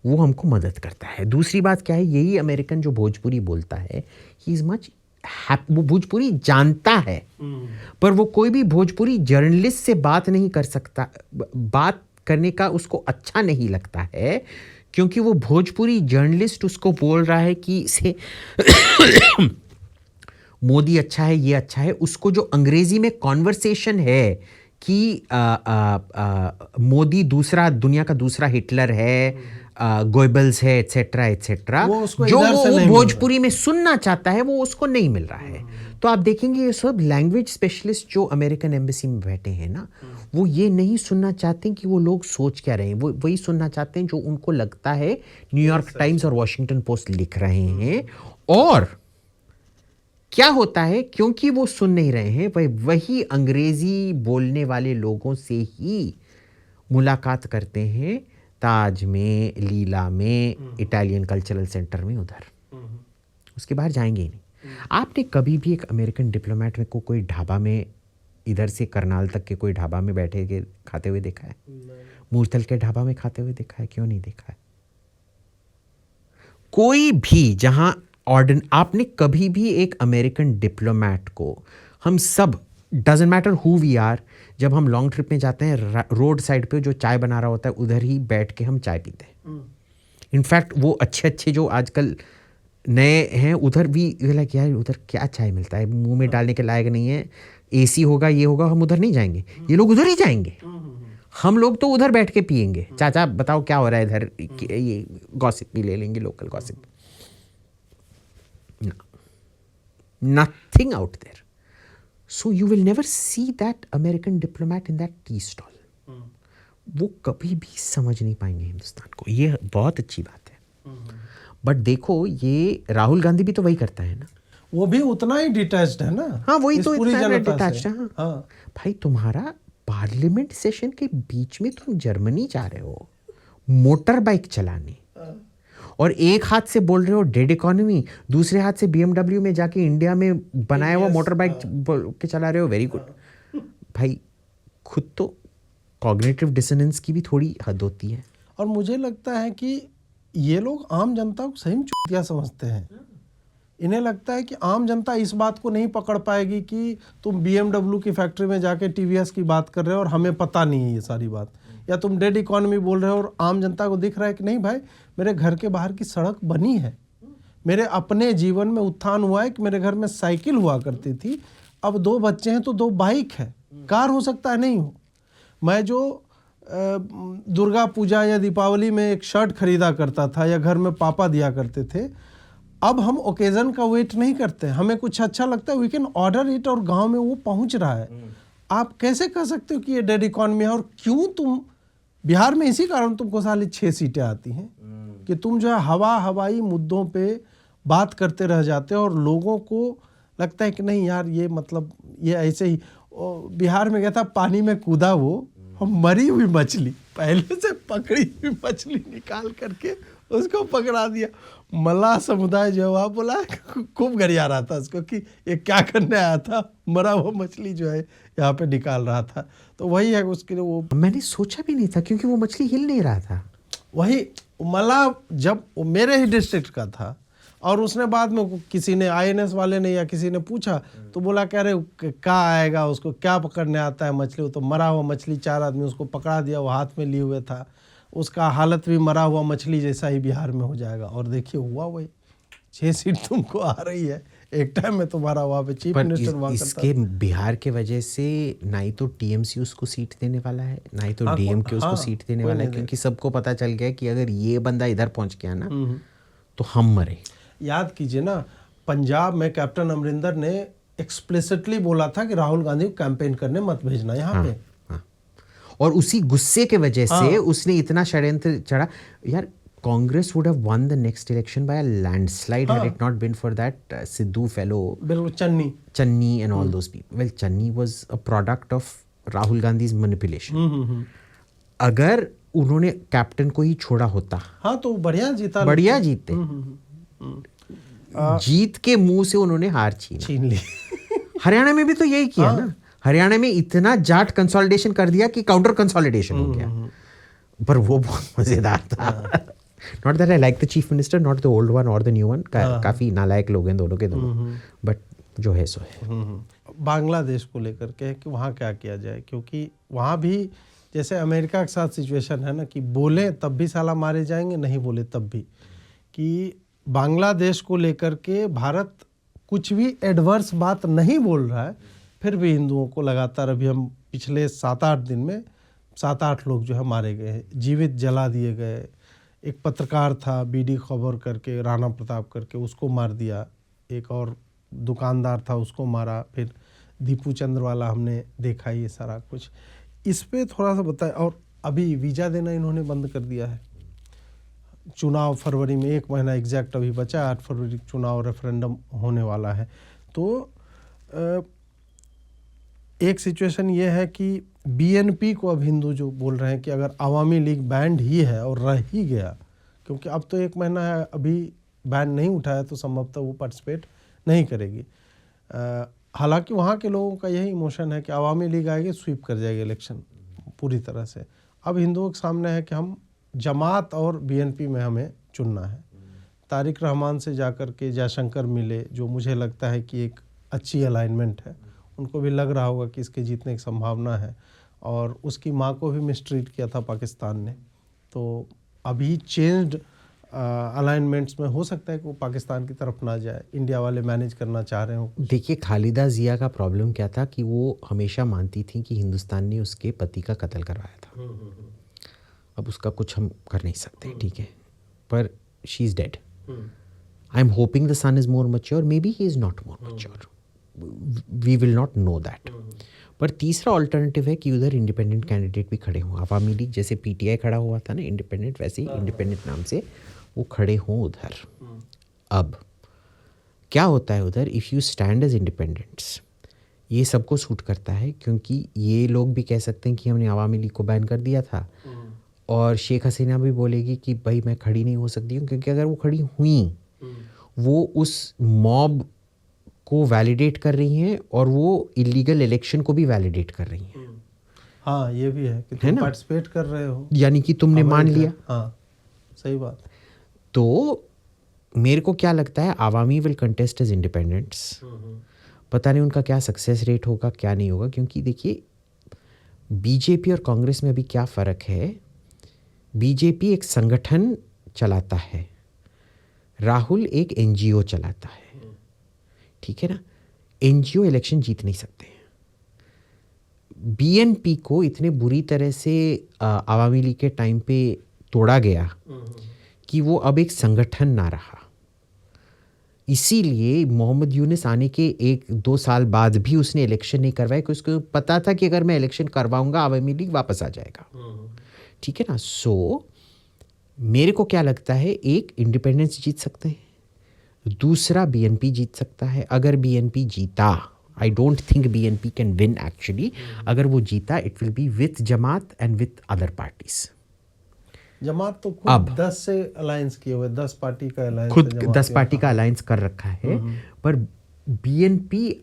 A: वो हमको मदद करता है। दूसरी बात क्या है, यही अमेरिकन जो भोजपुरी बोलता है, ही इज मच वो भोजपुरी जानता है, पर वो कोई भी भोजपुरी जर्नलिस्ट से बात नहीं कर सकता, बात करने का उसको अच्छा नहीं लगता है, क्योंकि वो भोजपुरी जर्नलिस्ट उसको बोल रहा है कि से मोदी अच्छा है, ये अच्छा है। उसको जो अंग्रेजी में कॉन्वर्सेशन है कि मोदी दूसरा दुनिया का दूसरा हिटलर है, गोएबल्स है, एटसेट्रा एटसेट्रा, जो वो भोजपुरी में सुनना चाहता है वो उसको नहीं मिल रहा है। तो आप देखेंगे ये सब लैंग्वेज स्पेशलिस्ट जो अमेरिकन एम्बेसी में बैठे हैं ना, वो ये नहीं सुनना चाहते कि वो लोग सोच क्या रहे हैं, वो वही सुनना चाहते हैं जो उनको लगता है न्यूयॉर्क टाइम्स और वॉशिंगटन पोस्ट लिख रहे हैं। और क्या होता है, क्योंकि वो सुन नहीं रहे हैं, वही अंग्रेजी बोलने वाले लोगों से ही मुलाकात करते हैं ताज में, लीला में, इटालियन कल्चरल सेंटर में, उधर उसके बाहर जाएंगे ही नहीं। आपने कभी भी एक अमेरिकन डिप्लोमेट में को कोई ढाबा में, इधर से करनाल तक के कोई ढाबा में बैठे के खाते हुए देखा है? मूर्थल के ढाबा में खाते हुए देखा है? क्यों नहीं देखा है? कोई भी जहां आपने कभी भी एक अमेरिकन डिप्लोमेट को, हम सब doesn't matter who we are, जब हम लॉन्ग ट्रिप में जाते हैं रोड साइड पे जो चाय बना रहा होता है उधर ही बैठ के हम चाय पीते हैं। इनफैक्ट वो अच्छे अच्छे जो आजकल नए हैं उधर भी लाइक यार उधर क्या चाय मिलता है, मुंह में डालने के लायक नहीं है, एसी होगा ये होगा, हम उधर नहीं जाएंगे, ये लोग उधर ही जाएंगे। हम लोग तो उधर बैठ के पियेंगे, चाचा बताओ क्या हो रहा है इधर, ये गॉसिप भी ले लेंगे, local gossip. Nothing out there. So you will never see that American diplomat in that tea stall. वो कभी भी समझ नहीं पाएंगे हिंदुस्तान को, ये बहुत अच्छी बात है। बट देखो ये राहुल गांधी भी तो वही करता है ना,
B: वो भी उतना ही डिटैच्ड है ना।
A: हाँ वही तो
B: पूरी
A: इतना
B: जनता
A: डिटैच्ड है।
B: हाँ।
A: भाई तुम्हारा पार्लियामेंट सेशन के बीच में तुम जर्मनी जा रहे हो मोटर बाइक चलाने, और एक हाथ से बोल रहे हो डेड इकोनॉमी, दूसरे हाथ से BMW में जाके इंडिया में बनाया हुआ मोटर बाइक के चला रहे हो। वेरी गुड भाई, खुद तो कॉग्निटिव डिसोनेंस की भी थोड़ी हद होती है।
B: और मुझे लगता है कि ये लोग आम जनता को सही में चूतिया समझते हैं। इन्हें लगता है कि आम जनता इस बात को नहीं पकड़ पाएगी कि तुम BMW की फैक्ट्री में जाके TVS की बात कर रहे हो और हमें पता नहीं है ये सारी बात, या तुम डेड इकोनॉमी बोल रहे हो और आम जनता को दिख रहा है कि नहीं भाई मेरे घर के बाहर की सड़क बनी है, मेरे अपने जीवन में उत्थान हुआ है कि मेरे घर में साइकिल हुआ करती थी, अब 2 बच्चे हैं तो 2 बाइक है, कार हो सकता है नहीं हो। मैं जो दुर्गा पूजा या दीपावली में एक शर्ट खरीदा करता था या घर में पापा दिया करते थे, अब हम ओकेज़न का वेट नहीं करते, हमें कुछ अच्छा लगता है वी कैन ऑर्डर इट और गांव में वो पहुंच रहा है। आप कैसे कह सकते हो कि ये डेड इकॉनमी है? और क्यों तुम बिहार में इसी कारण तुमको साली 6 सीटें आती हैं कि तुम जो है हवाई मुद्दों पे बात करते रह जाते हो और लोगों को लगता है कि नहीं यार ये मतलब ये ऐसे ही। बिहार में गया था, पानी में कूदा वो, हम मरी हुई मछली, पहले से पकड़ी हुई मछली निकाल करके उसको पकड़ा दिया। मल्लाह समुदाय जो है वहाँ बोला, खूब गरिया रहा था उसको कि ये क्या करने आया था, मरा हुआ मछली जो है यहाँ पे निकाल रहा था। तो वही है उसके लिए वो,
A: मैंने सोचा भी नहीं था क्योंकि वो मछली हिल नहीं रहा था।
B: वही मल्लाह जब मेरे ही डिस्ट्रिक्ट का था और उसने बाद में किसी ने INS वाले ने या किसी ने पूछा तो बोला कह रहे क्या आएगा, उसको क्या पकड़ने आता है मछली, वो तो मरा हुआ मछली, 4 आदमी उसको पकड़ा दिया, वो हाथ में लिए हुए था, उसका हालत भी मरा हुआ मछली जैसा ही बिहार में हो जाएगा। और देखिए हुआ वही, 6 सीट तुमको आ रही है। एक टाइम में तुम्हारा वहाँ पे चीफ मिनिस्टर हुआ करता
A: इसके बिहार के वजह से ना ही तो TMC उसको सीट देने वाला है, ना ही तो DMK उसको सीट देने वाला है, क्योंकि सबको पता चल गया कि अगर ये बंदा इधर पहुंच गया ना तो हम मरे।
B: याद कीजिए ना, पंजाब में कैप्टन अमरिंदर ने एक्सप्लिसिटली बोला था कि राहुल गांधी को कैंपेन करने मत भेजना यहाँ पे।
A: और उसी गुस्से के वजह से उसने इतना षड्यंत्र चढ़ा। यार Congress would have won the next election by a landslide had it not been for that Sidhu fellow,
B: बिल्कुल
A: Channi and all those people. Well, Channi was a product of Rahul Gandhi's manipulation. अगर उन्होंने captain को ही छोड़ा होता,
B: हाँ तो बढ़िया जीता,
A: बढ़िया जीते। जीत के मुंह से उन्होंने हार छीन ली। हरियाणा में भी तो यही किया ना, हरियाणा में इतना जाट कंसोलिडेशन कर दिया कि काउंटर कंसोलिडेशन हो गया। पर वो बहुत मजेदार था। Not that I like the chief minister, not the old one और द न्यू वन, काफी नालायक लोग हैं दोनों के दोनों, बट जो है सो है।
B: बांग्लादेश को लेकर के कि वहाँ क्या किया जाए, क्योंकि वहाँ भी जैसे अमेरिका के साथ सिचुएशन है ना कि बोले तब भी साला मारे जाएंगे, नहीं बोले तब भी, कि बांग्लादेश को लेकर के भारत कुछ भी एडवर्स बात नहीं बोल रहा है, फिर भी हिंदुओं को लगातार, अभी हम पिछले 7-8 दिन में 7-8 लोग जो है मारे गए हैं, जीवित जला दिए गए। एक पत्रकार था BD खबर करके, राणा प्रताप करके, उसको मार दिया। एक और दुकानदार था, उसको मारा। फिर दीपू चंद्र वाला हमने देखा ये सारा कुछ। इस पे थोड़ा सा बताएं। और अभी वीज़ा देना इन्होंने बंद कर दिया है। चुनाव फरवरी में, 1 महीना एग्जैक्ट अभी बचा, 8 फरवरी चुनाव रेफरेंडम होने वाला है। तो एक सिचुएशन ये है कि BNP को अब हिंदू जो बोल रहे हैं कि अगर आवामी लीग बैंड ही है और रह ही गया, क्योंकि अब तो 1 महीना है, अभी बैंड नहीं उठाया तो संभवतः वो पार्टिसिपेट नहीं करेगी। हालांकि वहाँ के लोगों का यही इमोशन है कि आवामी लीग आएगी, स्वीप कर जाएगी इलेक्शन पूरी तरह से। अब हिंदुओं के सामने है कि हम जमात और BNP में हमें चुनना है। तारिक रहमान से जाकर के जयशंकर मिले, जो मुझे लगता है कि एक अच्छी अलाइनमेंट है। उनको भी लग रहा होगा कि इसके जीतने की संभावना है। और उसकी माँ को भी मिसट्रीट किया था पाकिस्तान ने, तो अभी चेंज्ड अलाइनमेंट्स में हो सकता है कि वो पाकिस्तान की तरफ ना जाए, इंडिया वाले मैनेज करना चाह रहे हो।
A: देखिए खालिदा जिया का प्रॉब्लम क्या था कि वो हमेशा मानती थी कि हिंदुस्तान ने उसके पति का कत्ल करवाया था। अब उसका कुछ हम कर नहीं सकते, ठीक है, पर she is dead. I am hoping the son is more mature, maybe he is not more mature, we will not know that. पर तीसरा ऑल्टरनेटिव है कि उधर इंडिपेंडेंट कैंडिडेट भी खड़े हों। अवामी लीग जैसे PTI खड़ा हुआ था ना इंडिपेंडेंट, वैसे ही इंडिपेंडेंट नाम से वो खड़े हों उधर। अब क्या होता है उधर, if you stand as independents, ये सबको सूट करता है, क्योंकि ये लोग भी कह सकते हैं कि हमने अवामी लीग को बैन कर दिया था, और शेख हसीना भी बोलेगी कि भाई मैं खड़ी नहीं हो सकती हूँ, क्योंकि अगर वो खड़ी हुई वो उस मॉब को वैलिडेट कर रही हैं और वो इलीगल इलेक्शन को भी वैलिडेट कर रही हैं।
B: हाँ ये भी है कि तुम पार्टिसिपेट कर रहे हो,
A: यानी कि तुमने मान लिया।
B: हाँ सही बात।
A: तो मेरे को क्या लगता है, Awami will contest as independents. पता नहीं उनका क्या सक्सेस रेट होगा, क्या नहीं होगा, क्योंकि देखिए BJP और कांग्रेस में अभी क्या फ़र्क है। BJP एक संगठन चलाता है, राहुल एक NGO चलाता है, ठीक है ना। NGO इलेक्शन जीत नहीं सकते हैं। BNP को इतने बुरी तरह से आवामी लीग के टाइम पे तोड़ा गया कि वो अब एक संगठन ना रहा। इसीलिए मोहम्मद यूनिस आने के 1-2 साल बाद भी उसने इलेक्शन नहीं करवाया, क्योंकि उसको पता था कि अगर मैं इलेक्शन करवाऊंगा अवामी लीग वापस आ जाएगा। ठीक है ना। सो मेरे को क्या लगता है, एक इंडिपेंडेंस जीत सकते हैं, दूसरा बीएनपी जीत सकता है। अगर बीएनपी जीता, I don't think BNP can win actually, अगर वो जीता it will be with Jamaat and with other parties.
B: Jamaat तो खुद
A: अब
B: 10 से अलायंस किए हुए, 10 पार्टी का अलायंस,
A: खुद 10 पार्टी का अलायंस कर रखा है। पर बीएनपी,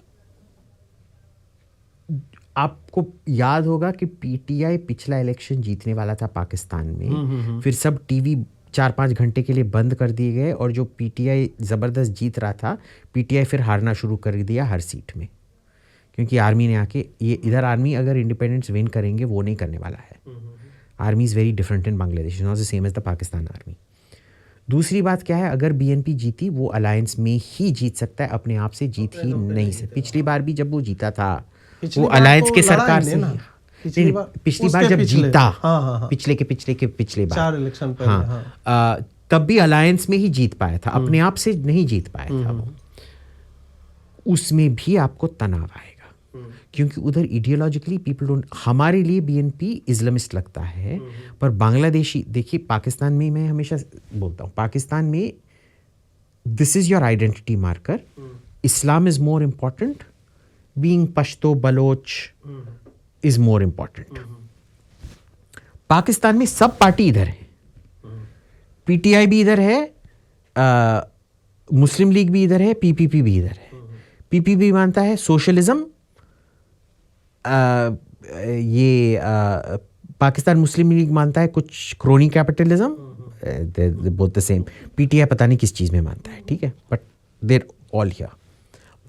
A: आपको याद होगा कि पीटीआई पिछला इलेक्शन जीतने वाला था पाकिस्तान में, फिर सब टीवी 4-5 घंटे के लिए बंद कर दिए गए, और जो पीटीआई ज़बरदस्त जीत रहा था, पीटीआई फिर हारना शुरू कर दिया हर सीट में, क्योंकि आर्मी ने आके, ये इधर आर्मी अगर इंडिपेंडेंस विन करेंगे वो नहीं करने वाला है। Army is very different in Bangladesh, not the same as the Pakistan army. दूसरी बात क्या है, अगर बीएनपी जीती वो अलायंस में ही जीत सकता है, अपने आप से जीत ही नहीं सकती। पिछली बार भी जब वो जीता था वो अलायंस के सरकार से, पिछली बार जब जीता, पिछले बार
B: 4 इलेक्शन पहले,
A: तब भी अलायंस में ही जीत पाया था, अपने आप से नहीं जीत पाया था वो। उसमें भी आपको तनाव आएगा, क्योंकि उधर आइडियोलॉजिकली पीपल डोंट, हमारे लिए बीएनपी इस्लामिस्ट लगता है, पर बांग्लादेशी, देखिए पाकिस्तान में, मैं हमेशा बोलता हूँ पाकिस्तान में this is your identity marker, Islam is more important, being Pashto Baloch is more important. Pakistan में सब पार्टी इधर है, पीटीआई भी इधर है, मुस्लिम लीग भी इधर है, पीपीपी भी इधर है। पीपीपी मानता है सोशलिज्म, पाकिस्तान मुस्लिम लीग मानता है कुछ crony capitalism, both the same. PTI पता नहीं किस चीज़ में मानता है, ठीक है, but there all here.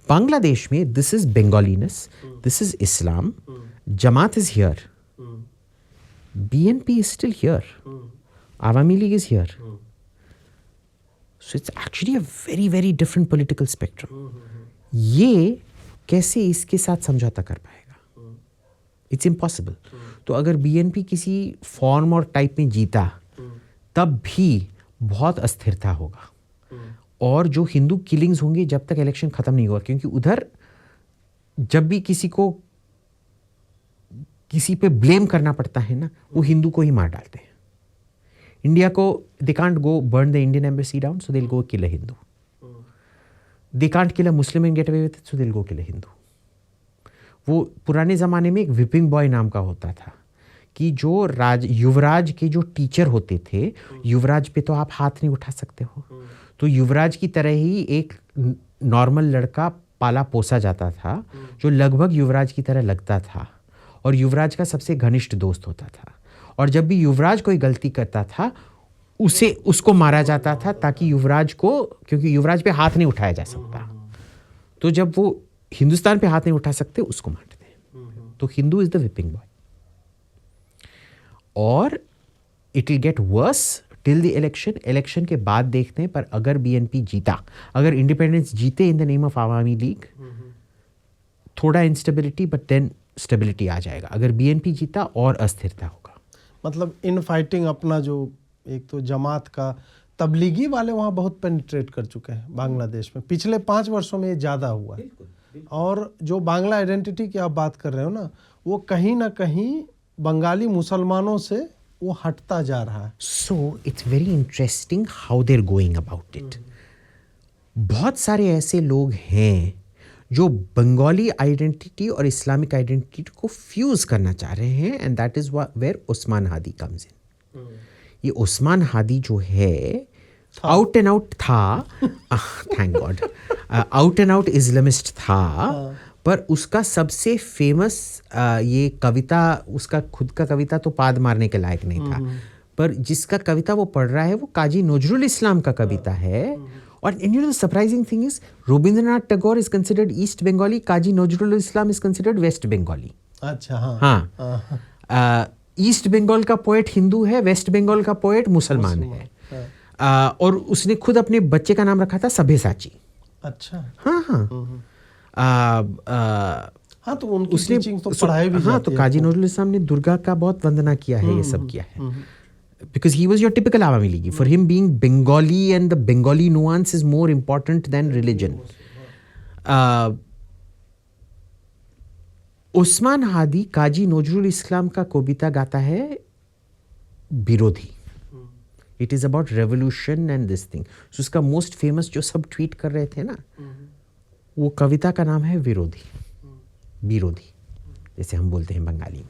A: Bangladesh में this is Bengaliness, this is Islam, Jamaat is here, BNP is still here, Awami League is here, so it's actually a very very different political spectrum. ये कैसे इसके साथ समझौता कर पाएगा? It's impossible. तो अगर बीएनपी किसी फॉर्म और टाइप में जीता तब भी बहुत अस्थिरता होगा, और जो हिंदू किलिंग्स होंगे जब तक इलेक्शन खत्म नहीं हुआ, क्योंकि उधर जब भी किसी को किसी पे ब्लेम करना पड़ता है ना, वो हिंदू को ही मार डालते हैं। इंडिया को, they can't go burn the Indian embassy down, so they will go kill a Hindu. They can't kill a Muslim and get away with it, so they will go kill a Hindu. वो पुराने ज़माने में एक whipping boy नाम का होता था, कि जो युवराज के जो टीचर होते थे, युवराज पे तो आप हाथ नहीं उठा सकते हो, तो युवराज की तरह ही एक नॉर्मल लड़का पाला पोसा जाता था, जो लगभग युवराज की तरह लगता था, और युवराज का सबसे घनिष्ठ दोस्त होता था। और जब भी युवराज कोई गलती करता था, उसको मारा जाता था, ताकि युवराज को, क्योंकि युवराज पे हाथ नहीं उठाया जा सकता, तो जब वो हिंदुस्तान पे हाथ नहीं उठा सकते, उसको मारते हैं। तो Hindu is the whipping boy, और it will get worse till the election के बाद देखते हैं। पर अगर बीएनपी जीता, अगर इंडिपेंडेंस जीते in the name of Awami league, थोड़ा इंस्टेबिलिटी, बट देन स्टेबिलिटी आ जाएगा। अगर बीएनपी जीता और अस्थिरता होगा।
B: मतलब इन फाइटिंग अपना जो एक तो जमात का, तबलीगी वाले वहाँ बहुत पेनिट्रेट कर चुके हैं बांग्लादेश में, पिछले 5 वर्षों में ये ज़्यादा हुआ है। और जो बांग्ला आइडेंटिटी की आप बात कर रहे हो ना, वो कहीं ना कहीं बंगाली मुसलमानों से वो हटता जा रहा है।
A: So it's very interesting how they're going about it. बहुत सारे ऐसे लोग हैं जो बंगाली आइडेंटिटी और इस्लामिक आइडेंटिटी को फ्यूज करना चाह रहे हैं, and that is where Usman Hadi comes in. ये उस्मान हादी जो है, आउट एंड आउट था, thank God, out and out Islamist था, पर उसका सबसे फेमस ये कविता, उसका खुद का कविता तो पाद मारने के लायक नहीं था, पर जिसका कविता वो पढ़ रहा है वो काजी नजरुल इस्लाम का कविता है। और you know the surprising thing is, Rabindranath Tagore is considered East Bengali, Qazi Nazrul Islam is considered West Bengali।
B: अच्छा, हाँ
A: हाँ, ईस्ट बंगाल का पोएट हिंदू है, वेस्ट बंगाल का पोएट मुसलमान है, और उसने खुद अपने बच्चे का नाम रखा था सभ्यसाची।
B: अच्छा,
A: हाँ हाँ,
B: हाँ, तो उनकी टीचिंग तो पढ़ाई भी
A: हाँ, तो काजी नजरुल इस्लाम ने दुर्गा का बहुत वंदना किया है, ये सब किया है। because he was your typical Awami League. For him, being Bengali and the Bengali nuance is more important than religion. Usman Hadi काजी नजरुल इस्लाम का कविता गाता है विरोधी. It is about revolution and this thing. So उसका मोस्ट फेमस जो सब ट्वीट कर रहे थे ना, वो कविता का नाम है विरोधी. विरोधी जैसे हम बोलते हैं बंगाली में.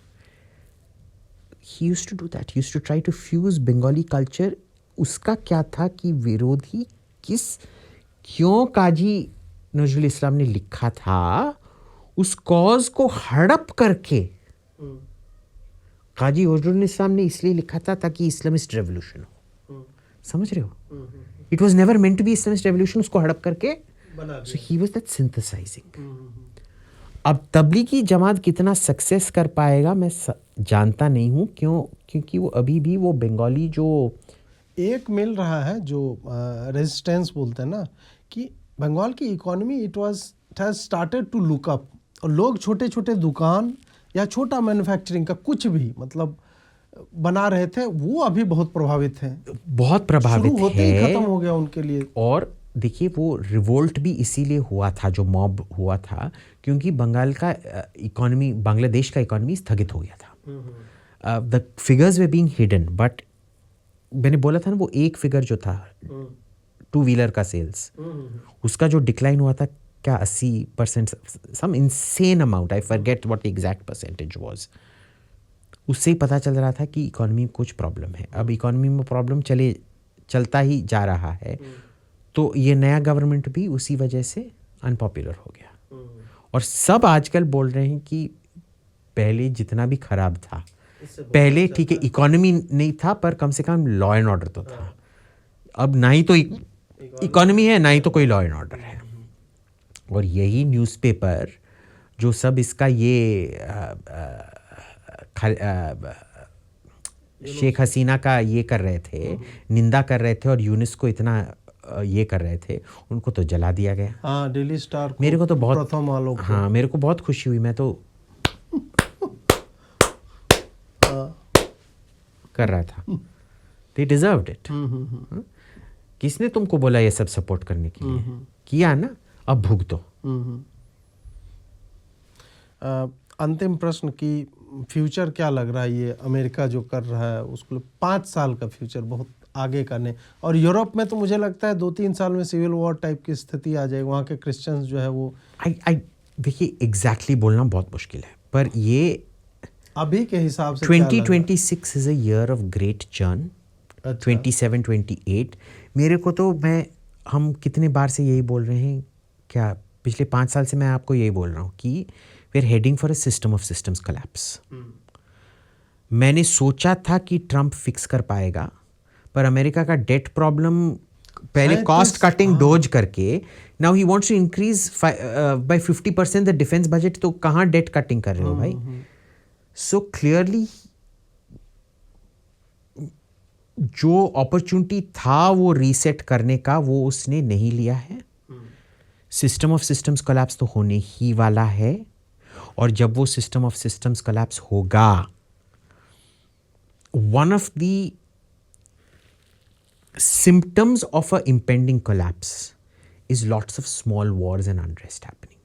A: He used to do that. He used to try to fuse Bengali culture. उसका क्या था कि विरोधी क्यों काजी नजरुल इस्लाम ने लिखा था, उस कॉज को हड़प करके काजी नजरुल इस्लाम ने इसलिए लिखा था ताकि इस्लामिस्ट रेवोल्यूशन हो. समझ रहे हो? It was never meant to be Islamist revolution. उसको हड़प करके so he was that synthesising. अब तबलीगी जमात कितना सक्सेस कर पाएगा मैं जानता नहीं हूँ. क्योंकि वो अभी भी वो बंगाली जो
B: एक मिल रहा है जो रेजिस्टेंस बोलते हैं ना, कि बंगाल की economy it has started to look up. और लोग छोटे छोटे दुकान या छोटा मैन्युफैक्चरिंग का कुछ भी मतलब बना रहे थे, वो अभी बहुत प्रभावित हैं.
A: बहुत प्रभावित
B: शुरू होते ही खत्म हो गया उनके लिए. और
A: देखिए वो रिवोल्ट भी इसीलिए हुआ था, जो मॉब हुआ था, क्योंकि बंगाल का इकोनॉमी, बांग्लादेश का इकोनॉमी स्थगित हो गया था. The figures way being hidden, but मैंने बोला था ना वो एक फिगर जो था 2 व्हीलर का सेल्स, उसका जो डिक्लाइन हुआ था क्या 80%, some insane amount, I forget what the exact percentage was. उससे ही पता चल रहा था कि इकोनॉमी में कुछ प्रॉब्लम है. अब इकोनॉमी में प्रॉब्लम चलता ही जा रहा है. तो ये नया गवर्नमेंट भी उसी वजह से अनपॉपुलर हो गया. और सब आजकल बोल रहे हैं कि पहले जितना भी खराब था, पहले ठीक है इकोनॉमी नहीं था पर कम से कम लॉ एंड ऑर्डर तो था. अब ना ही तो इकोनॉमी है, ना ही तो कोई लॉ एंड ऑर्डर है. और यही न्यूज़पेपर जो सब इसका ये शेख हसीना का ये कर रहे थे, निंदा कर रहे थे और यूनिस को इतना ये कर रहे थे, उनको तो जला दिया गया.
B: हाँ, डेली स्टार को
A: मेरे को तो बहुत
B: प्रथम आलोक,
A: हाँ मेरे को बहुत खुशी हुई. मैं तो कर रहा था. They deserved it. किसने तुमको बोला ये सब सपोर्ट करने के लिए? किया ना, अब भुगतो.
B: अंतिम प्रश्न की फ्यूचर क्या लग रहा है ये अमेरिका जो कर रहा है उसको? 5 साल का फ्यूचर, बहुत आगे का नहीं. और यूरोप में तो मुझे लगता है 2-3 साल में सिविल वॉर टाइप की स्थिति आ जाएगी. वहाँ के क्रिश्चियंस जो है वो
A: देखिए एग्जैक्टली बोलना बहुत मुश्किल है, पर ये
B: अभी के हिसाब से
A: 2026 is a year of great churn. 27-28 मेरे को तो हम कितने बार से यही बोल रहे हैं, क्या पिछले 5 साल से मैं आपको यही बोल रहा हूँ कि we are heading for a system of systems collapse. मैंने सोचा था कि ट्रंप फिक्स कर पाएगा, पर अमेरिका का डेट प्रॉब्लम पहले कॉस्ट कटिंग डोज करके, now he wants to increase by 50% the defence budget. तो कहाँ डेट कटिंग कर रहे हो भाई? सो क्लियरली जो अपॉर्चुनिटी था वो रीसेट करने का, वो उसने नहीं लिया है. सिस्टम ऑफ सिस्टम्स कोलैप्स तो होने ही वाला है. और जब वो सिस्टम ऑफ सिस्टम्स कोलैप्स होगा, one of the symptoms of a impending collapse is lots of small wars and unrest happening.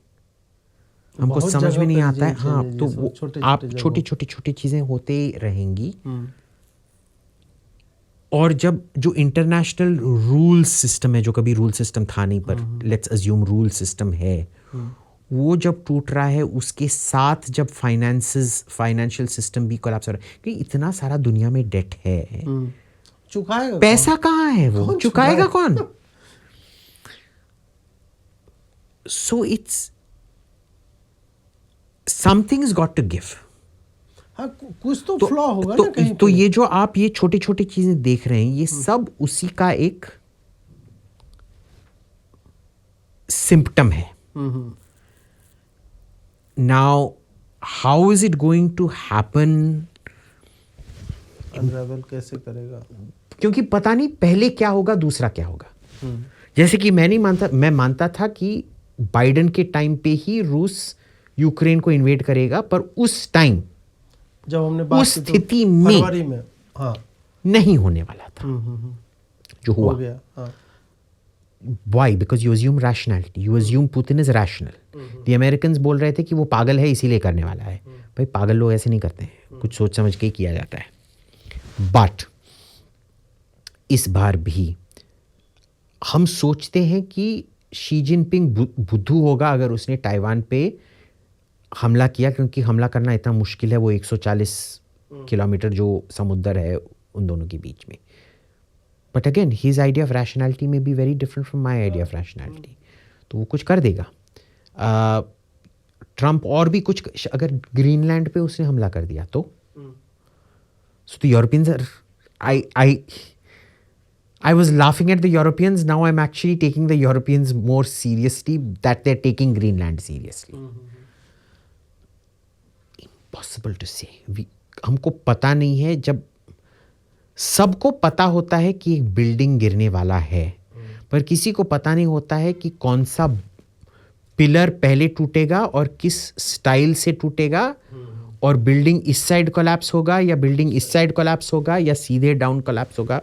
A: हमको समझ में नहीं आता है. हाँ, तो वो आप छोटी चीजें होते रहेंगी. और जब जो इंटरनेशनल रूल सिस्टम है, जो कभी रूल सिस्टम था नहीं पर लेट्स अज्यूम रूल सिस्टम है, वो जब टूट रहा है, उसके साथ जब फाइनेंशियल सिस्टम भी कोलैप्स हो रहा है, क्योंकि इतना सारा दुनिया में डेट है,
B: चुकाएगा
A: पैसा कहाँ है? वो चुकाएगा कौन? So it's something is got to give.
B: हाँ, कुछ तो फ्लॉ होगा ना कहीं.
A: तो ये जो आप ये छोटी छोटी चीजें देख रहे हैं, ये सब उसी का एक सिम्पटम है. Now how is it going to happen?
B: Unravel कैसे करेगा?
A: क्योंकि पता नहीं पहले क्या होगा, दूसरा क्या होगा. जैसे कि मैं मानता था कि बाइडेन के टाइम पे ही रूस यूक्रेन को इन्वेड करेगा, पर उस टाइम
B: जब हमने बात
A: उस स्थिति में
B: फरवरी में, हाँ,
A: नहीं होने वाला था, जो
B: हो
A: हुआ।
B: गया। हाँ।
A: Why? Because you assume rationality. You assume Putin is rational. The Americans बोल रहे थे कि वो पागल है इसीलिए करने वाला है। भाई पागल लोग ऐसे नहीं करते हैं, कुछ सोच समझ के ही किया जाता है। बट इस बार भी हम सोचते हैं कि शी जिनपिंग बुद्धू होगा अगर उसने ताइवान पे हमला किया, क्योंकि हमला करना इतना मुश्किल है, वो 140 किलोमीटर जो समुद्र है उन दोनों के बीच में। But again his idea of rationality में be very different from my idea of rationality, तो वो कुछ कर देगा। ट्रम्प और भी कुछ, अगर ग्रीनलैंड पे उसने हमला कर दिया तो so the Europeans are I was laughing at the Europeans. Now I'm actually taking the Europeans more seriously that they're taking Greenland seriously. Impossible to say. हमको पता नहीं है, जब सबको पता होता है कि एक बिल्डिंग गिरने वाला है, पर किसी को पता नहीं होता है कि कौन सा पिलर पहले टूटेगा और किस स्टाइल से टूटेगा, और बिल्डिंग इस साइड कोलैप्स होगा या बिल्डिंग इस साइड कोलैप्स होगा या सीधे डाउन कोलैप्स होगा।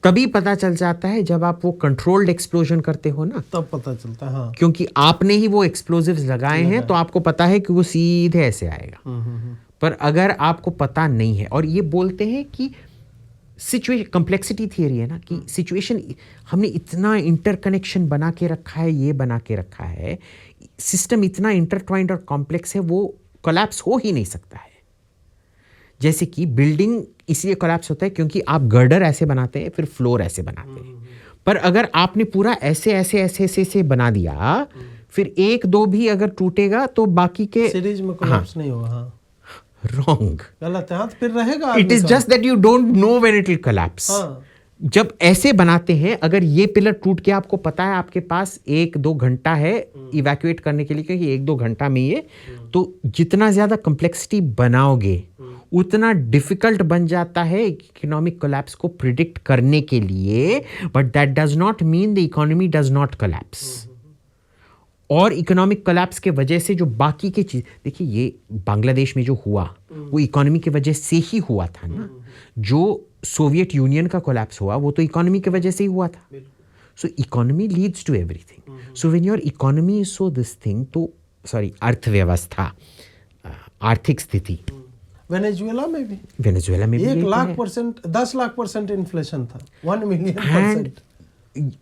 A: तभी पता चल जाता है जब आप वो कंट्रोल्ड एक्सप्लोजन करते हो ना,
B: तब पता चलता है। हाँ।
A: क्योंकि आपने ही वो एक्सप्लोजिव्स लगाए हैं, तो आपको पता है कि वो सीधे ऐसे आएगा। पर अगर आपको पता नहीं है, और ये बोलते हैं कि सिचुएशन कॉम्प्लेक्सिटी थियरी है ना, कि सिचुएशन हमने इतना इंटरकनेक्शन बना के रखा है, ये बना के रखा है, सिस्टम इतना इंटरट्वाइंड और कॉम्प्लेक्स है, वो कोलैप्स हो ही नहीं सकता है। जैसे कि बिल्डिंग इसलिए कोलैप्स होता है क्योंकि आप गर्डर ऐसे बनाते हैं, फिर फ्लोर ऐसे बनाते हैं, पर अगर आपने पूरा ऐसे ऐसे ऐसे ऐसे ऐसे बना दिया, फिर एक दो भी अगर टूटेगा तो बाकी के
B: सीरीज में कोलैप्स नहीं होगा। हाँ।
A: रॉन्ग,
B: गलत है। हाँ, फिर रहेगा।
A: It is just that you don't know when it will collapse. जब ऐसे बनाते हैं, अगर ये पिलर टूट के आपको पता है आपके पास 1-2 घंटा है इवैक्यूएट करने के लिए, क्योंकि 1-2 घंटा में ये, तो जितना ज्यादा कॉम्प्लेक्सिटी बनाओगे उतना डिफिकल्ट बन जाता है इकोनॉमिक कोलैप्स को प्रिडिक्ट करने के लिए। But that does not mean the economy does not collapse. और इकोनॉमिक कोलैप्स के वजह से जो बाकी के चीज, देखिए ये बांग्लादेश में जो हुआ वो इकोनॉमी की वजह से ही हुआ था ना। जो सोवियत यूनियन का कोलैप्स हुआ वो तो इकोनॉमी की वजह से ही हुआ था। So economy leads to everything. So when your economy is so this thing, तो सॉरी अर्थव्यवस्था, आर्थिक स्थिति,
B: वेनेजुएला में भी
A: 1,00,000%,
B: 10 लाख % इन्फ्लेशन था, 1 मिलियन%।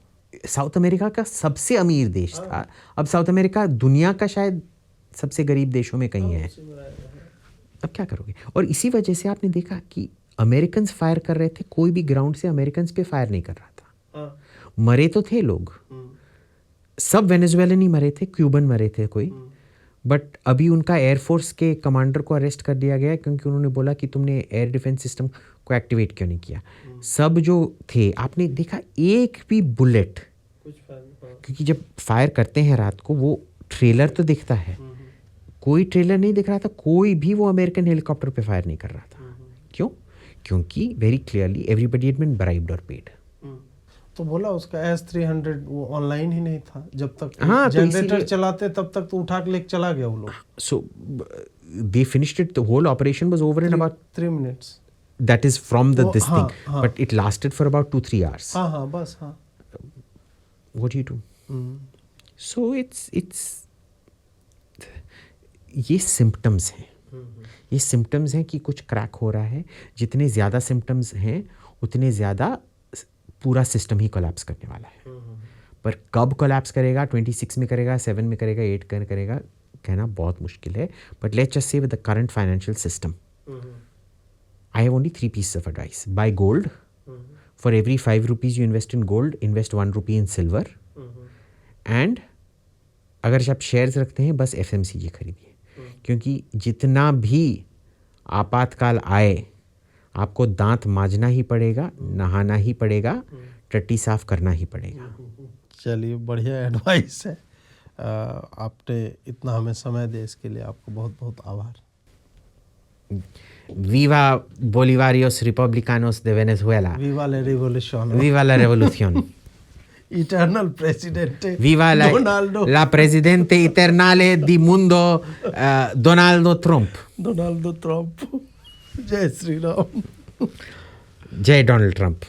A: साउथ अमेरिका का सबसे अमीर देश था, अब साउथ अमेरिका दुनिया का शायद सबसे गरीब देशों में कहीं है। अब क्या करोगे? और इसी वजह से आपने देखा कि अमेरिकन फायर कर रहे थे, कोई भी ग्राउंड से अमेरिकन पे फायर नहीं कर रहा था। मरे तो थे लोग, सब वेनेजुएलन ही मरे थे, क्यूबन मरे थे कोई, बट अभी उनका एयरफोर्स के कमांडर को अरेस्ट कर दिया गया क्योंकि उन्होंने बोला कि तुमने एयर डिफेंस सिस्टम को एक्टिवेट क्यों नहीं किया। सब जो थे आपने देखा, एक भी बुलेट, क्योंकि जब फायर करते हैं रात को वो ट्रेलर तो दिखता है, कोई ट्रेलर नहीं दिख रहा था, कोई भी वो अमेरिकन हेलीकॉप्टर पे फायर नहीं कर रहा था। क्यों? क्योंकि very clearly everybody had been bribed और पेड।
B: तो बोला उसका S-300 वो ऑनलाइन ही नहीं था जब तक।
A: हाँ,
B: जनरेटर चलाते तब तक तो उठा के लेके चला गया वो लोग।
A: So they finished it, the whole operation was over in about
B: 3 minutes।
A: That is from the this
B: हाँ,
A: थिंग,
B: हाँ।
A: But it lasted for about 2-3 hours।
B: हाँ बस। हाँ।
A: What do you do? So it's ये सिम्टम्स हैं, ये symptoms हैं कि कुछ क्रैक हो रहा है। जितने ज़्यादा सिम्टम्स हैं उतने ज़्यादा पूरा सिस्टम ही कोलैप्स करने वाला है। पर कब कोलैप्स करेगा, 26 में करेगा, 7 में करेगा, 8 करेगा, कहना बहुत मुश्किल है। But let's just say with the current financial system, I have only 3 pieces of advice. Buy gold. For every 5 rupees you invest in gold, invest 1 rupee in silver. And अगर आप शेयर्स रखते हैं बस FMCG खरीदिए, क्योंकि जितना भी आपातकाल आए आपको दांत मांजना ही पड़ेगा, नहाना ही पड़ेगा, टट्टी साफ करना ही पड़ेगा।
B: चलिए, बढ़िया एडवाइस है। आपने इतना हमें समय दे, इसके लिए आपको बहुत बहुत आभार।
A: Viva Bolivarios Republicanos de Venezuela.
B: Viva la revolución.
A: Viva la revolución.
B: Eternal presidente.
A: Viva la presidente eternale di mundo, Donaldo Trump.
B: Donaldo Trump. जय श्री राम।
A: जय डोनाल्ड ट्रंप।